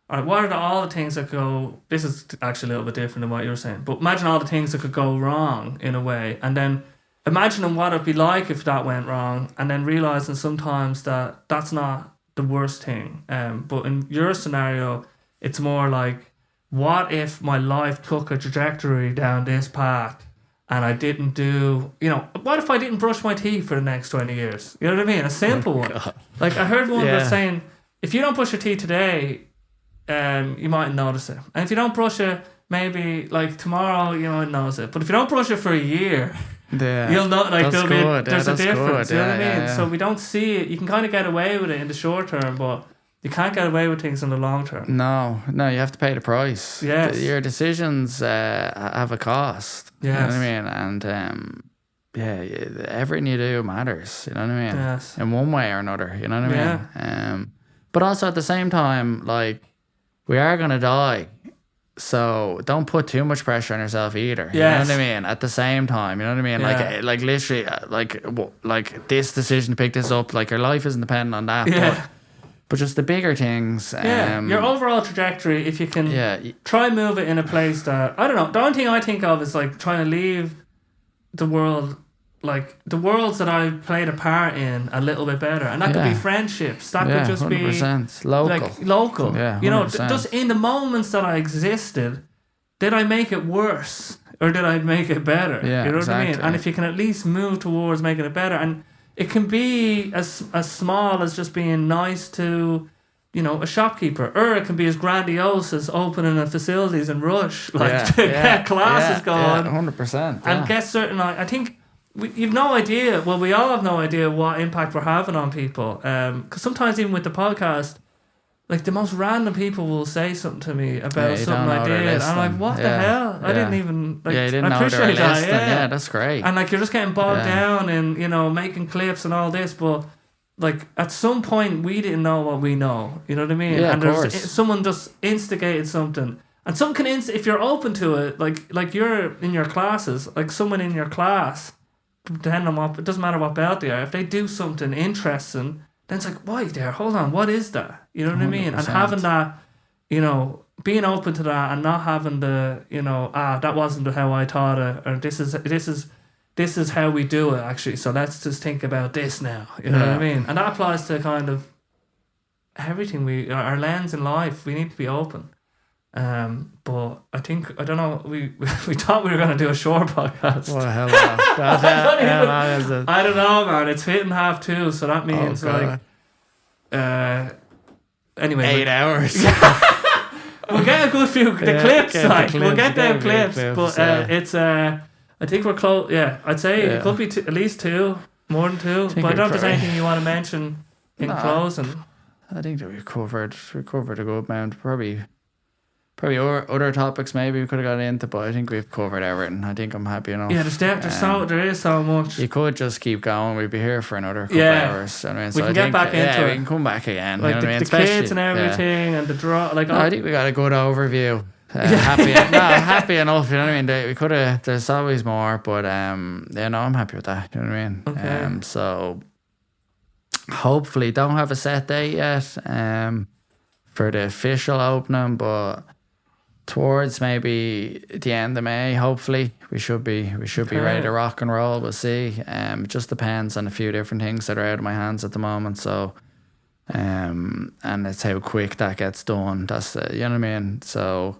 all right, what are all the things that go... This is actually a little bit different than what you were saying. But imagine all the things that could go wrong in a way. And then imagining what it'd be like if that went wrong. And then realising sometimes that that's not the worst thing. But in your scenario, it's more like, what if my life took a trajectory down this path and I didn't do... what if I didn't brush my teeth for the next 20 years? You know what I mean? A simple one. Like, I heard one was saying, if you don't brush your teeth today... you might notice it. And if you don't brush it, maybe like tomorrow you might notice it. But if you don't brush it for a year, you'll know, like, there's a difference. You know what I mean? So we don't see it. You can kind of get away with it in the short term, but you can't get away with things in the long term. No, you have to pay the price. Yes. Your decisions have a cost. Yes. You know what I mean? And everything you do matters. You know what I mean? Yes. In one way or another. You know what I mean? But also at the same time, like, we are going to die, so don't put too much pressure on yourself either. You know what I mean? At the same time, you know what I mean? Like literally, like this decision to pick this up, like, your life isn't dependent on that. But just the bigger things. Your overall trajectory, if you can try and move it in a place that, I don't know, the only thing I think of is like trying to leave the world like the worlds that I played a part in a little bit better, and that could be friendships. That could just 100%. be Local. like local. Yeah, 100%. You know, just in the moments that I existed, did I make it worse or did I make it better? Yeah, you know exactly. what I mean? And if you can at least move towards making it better, and it can be as small as just being nice to, you know, a shopkeeper, or it can be as grandiose as opening a facilities in Rush, like to get classes going. 100%. And get certain, I think you've no idea. Well, we all have no idea what impact we're having on people. Because sometimes even with the podcast, like the most random people will say something to me about something I did, and I'm like, "What the hell? I didn't even like." You didn't I know they were appreciate that. listening. Yeah, that's great. And like you're just getting bogged down in, you know, making clips and all this, but like at some point we didn't know what we know. You know what I mean? Yeah, and of course. Someone just instigated something. And some can if you're open to it, like you're in your classes, like someone in your class, depending on what, it doesn't matter what belt they are, if they do something interesting, then it's like, wait there, hold on, what is that? You know what I mean? And having that, you know, being open to that and not having the, you know, that wasn't how I taught it, or this is how we do it actually, so let's just think about this now. You know what I mean? And that applies to kind of everything our lens in life. We need to be open. But I don't know, we thought we were going to do a short podcast. What the hell? I don't know, man. It's hitting 2:30, so that means anyway, 8 hours. We'll get a good few clips, like we'll get them clips, clips, but it's I think we're close. Yeah, I'd say it could be at least 2, more than 2. But I don't know if there's anything you want to mention in closing. I think that we covered a good amount. Probably other topics maybe we could have got into, but I think we've covered everything. I think I'm happy enough. Yeah, there is so much. You could just keep going. We'd be here for another couple hours. I mean, we can get back into it. We can come back again. Like you know what I mean? the kids and everything, and the draw. Like I think we got a good overview. Happy enough. You know what I mean? We could have. There's always more, but I'm happy with that. You know what I mean? Okay. So hopefully, don't have a set date yet. For the official opening, but towards maybe the end of May, hopefully we should be ready to rock and roll. We'll see. It just depends on a few different things that are out of my hands at the moment. So, and it's how quick that gets done. That's you know what I mean. So,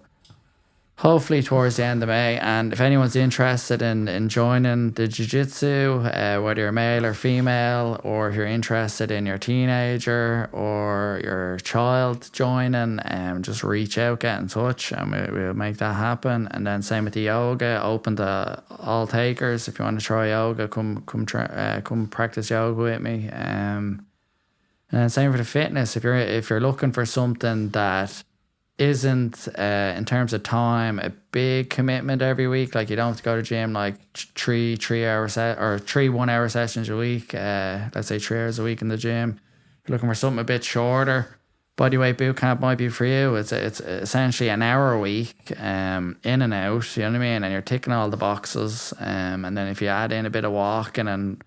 hopefully towards the end of May. And if anyone's interested in joining the Jiu Jitsu, whether you're male or female, or if you're interested in your teenager or your child joining, just reach out, get in touch, and we'll make that happen. And then same with the yoga, open to all takers. If you want to try yoga, come practice yoga with me. And then same for the fitness. If you're looking for something that isn't in terms of time a big commitment every week, like you don't have to go to gym like 3 1 hour sessions a week, let's say 3 hours a week in the gym. If you're looking for something a bit shorter, bodyweight boot camp might be for you. It's essentially an hour a week, in and out, you know what I mean, and you're ticking all the boxes, and then if you add in a bit of walking and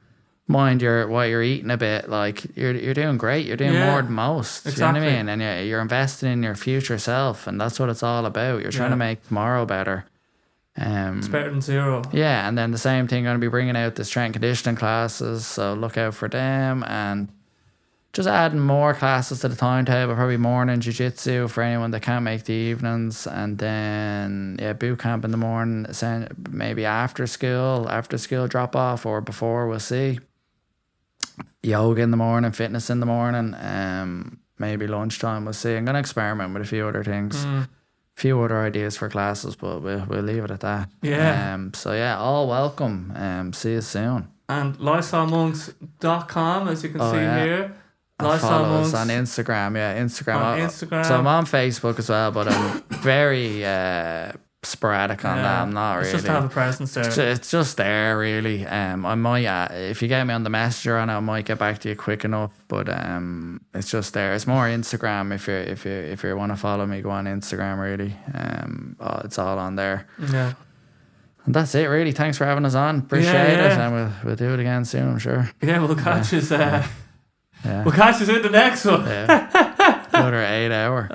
mind what you're eating a bit, like you're doing great. You're doing more than most. Exactly. You know what I mean? And you're investing in your future self, and that's what it's all about. You're trying to make tomorrow better. It's better than zero. Yeah, and then the same thing, going to be bringing out the strength and conditioning classes, so look out for them, and just adding more classes to the timetable. Probably morning jiu-jitsu for anyone that can't make the evenings, and then boot camp in the morning, maybe after school drop off, or before, we'll see. Yoga in the morning, fitness in the morning, maybe lunchtime, we'll see. I'm going to experiment with a few other things, few other ideas for classes, but we'll leave it at that. All welcome. See you soon. And lifestylemonks.com, as you can see here. Follow us on Instagram. Instagram. So I'm on Facebook as well, but I'm very sporadic on that. I'm not really. It's just to have a presence there. It's just there, really. I might, if you get me on the messenger on it, I might get back to you quick enough. But it's just there. It's more Instagram. If you want to follow me, go on Instagram. Really, it's all on there. Yeah. And that's it, really. Thanks for having us on. Appreciate it, and we'll do it again soon, I'm sure. Yeah, we'll catch us. We'll catch us in the next one. Another 8 hour.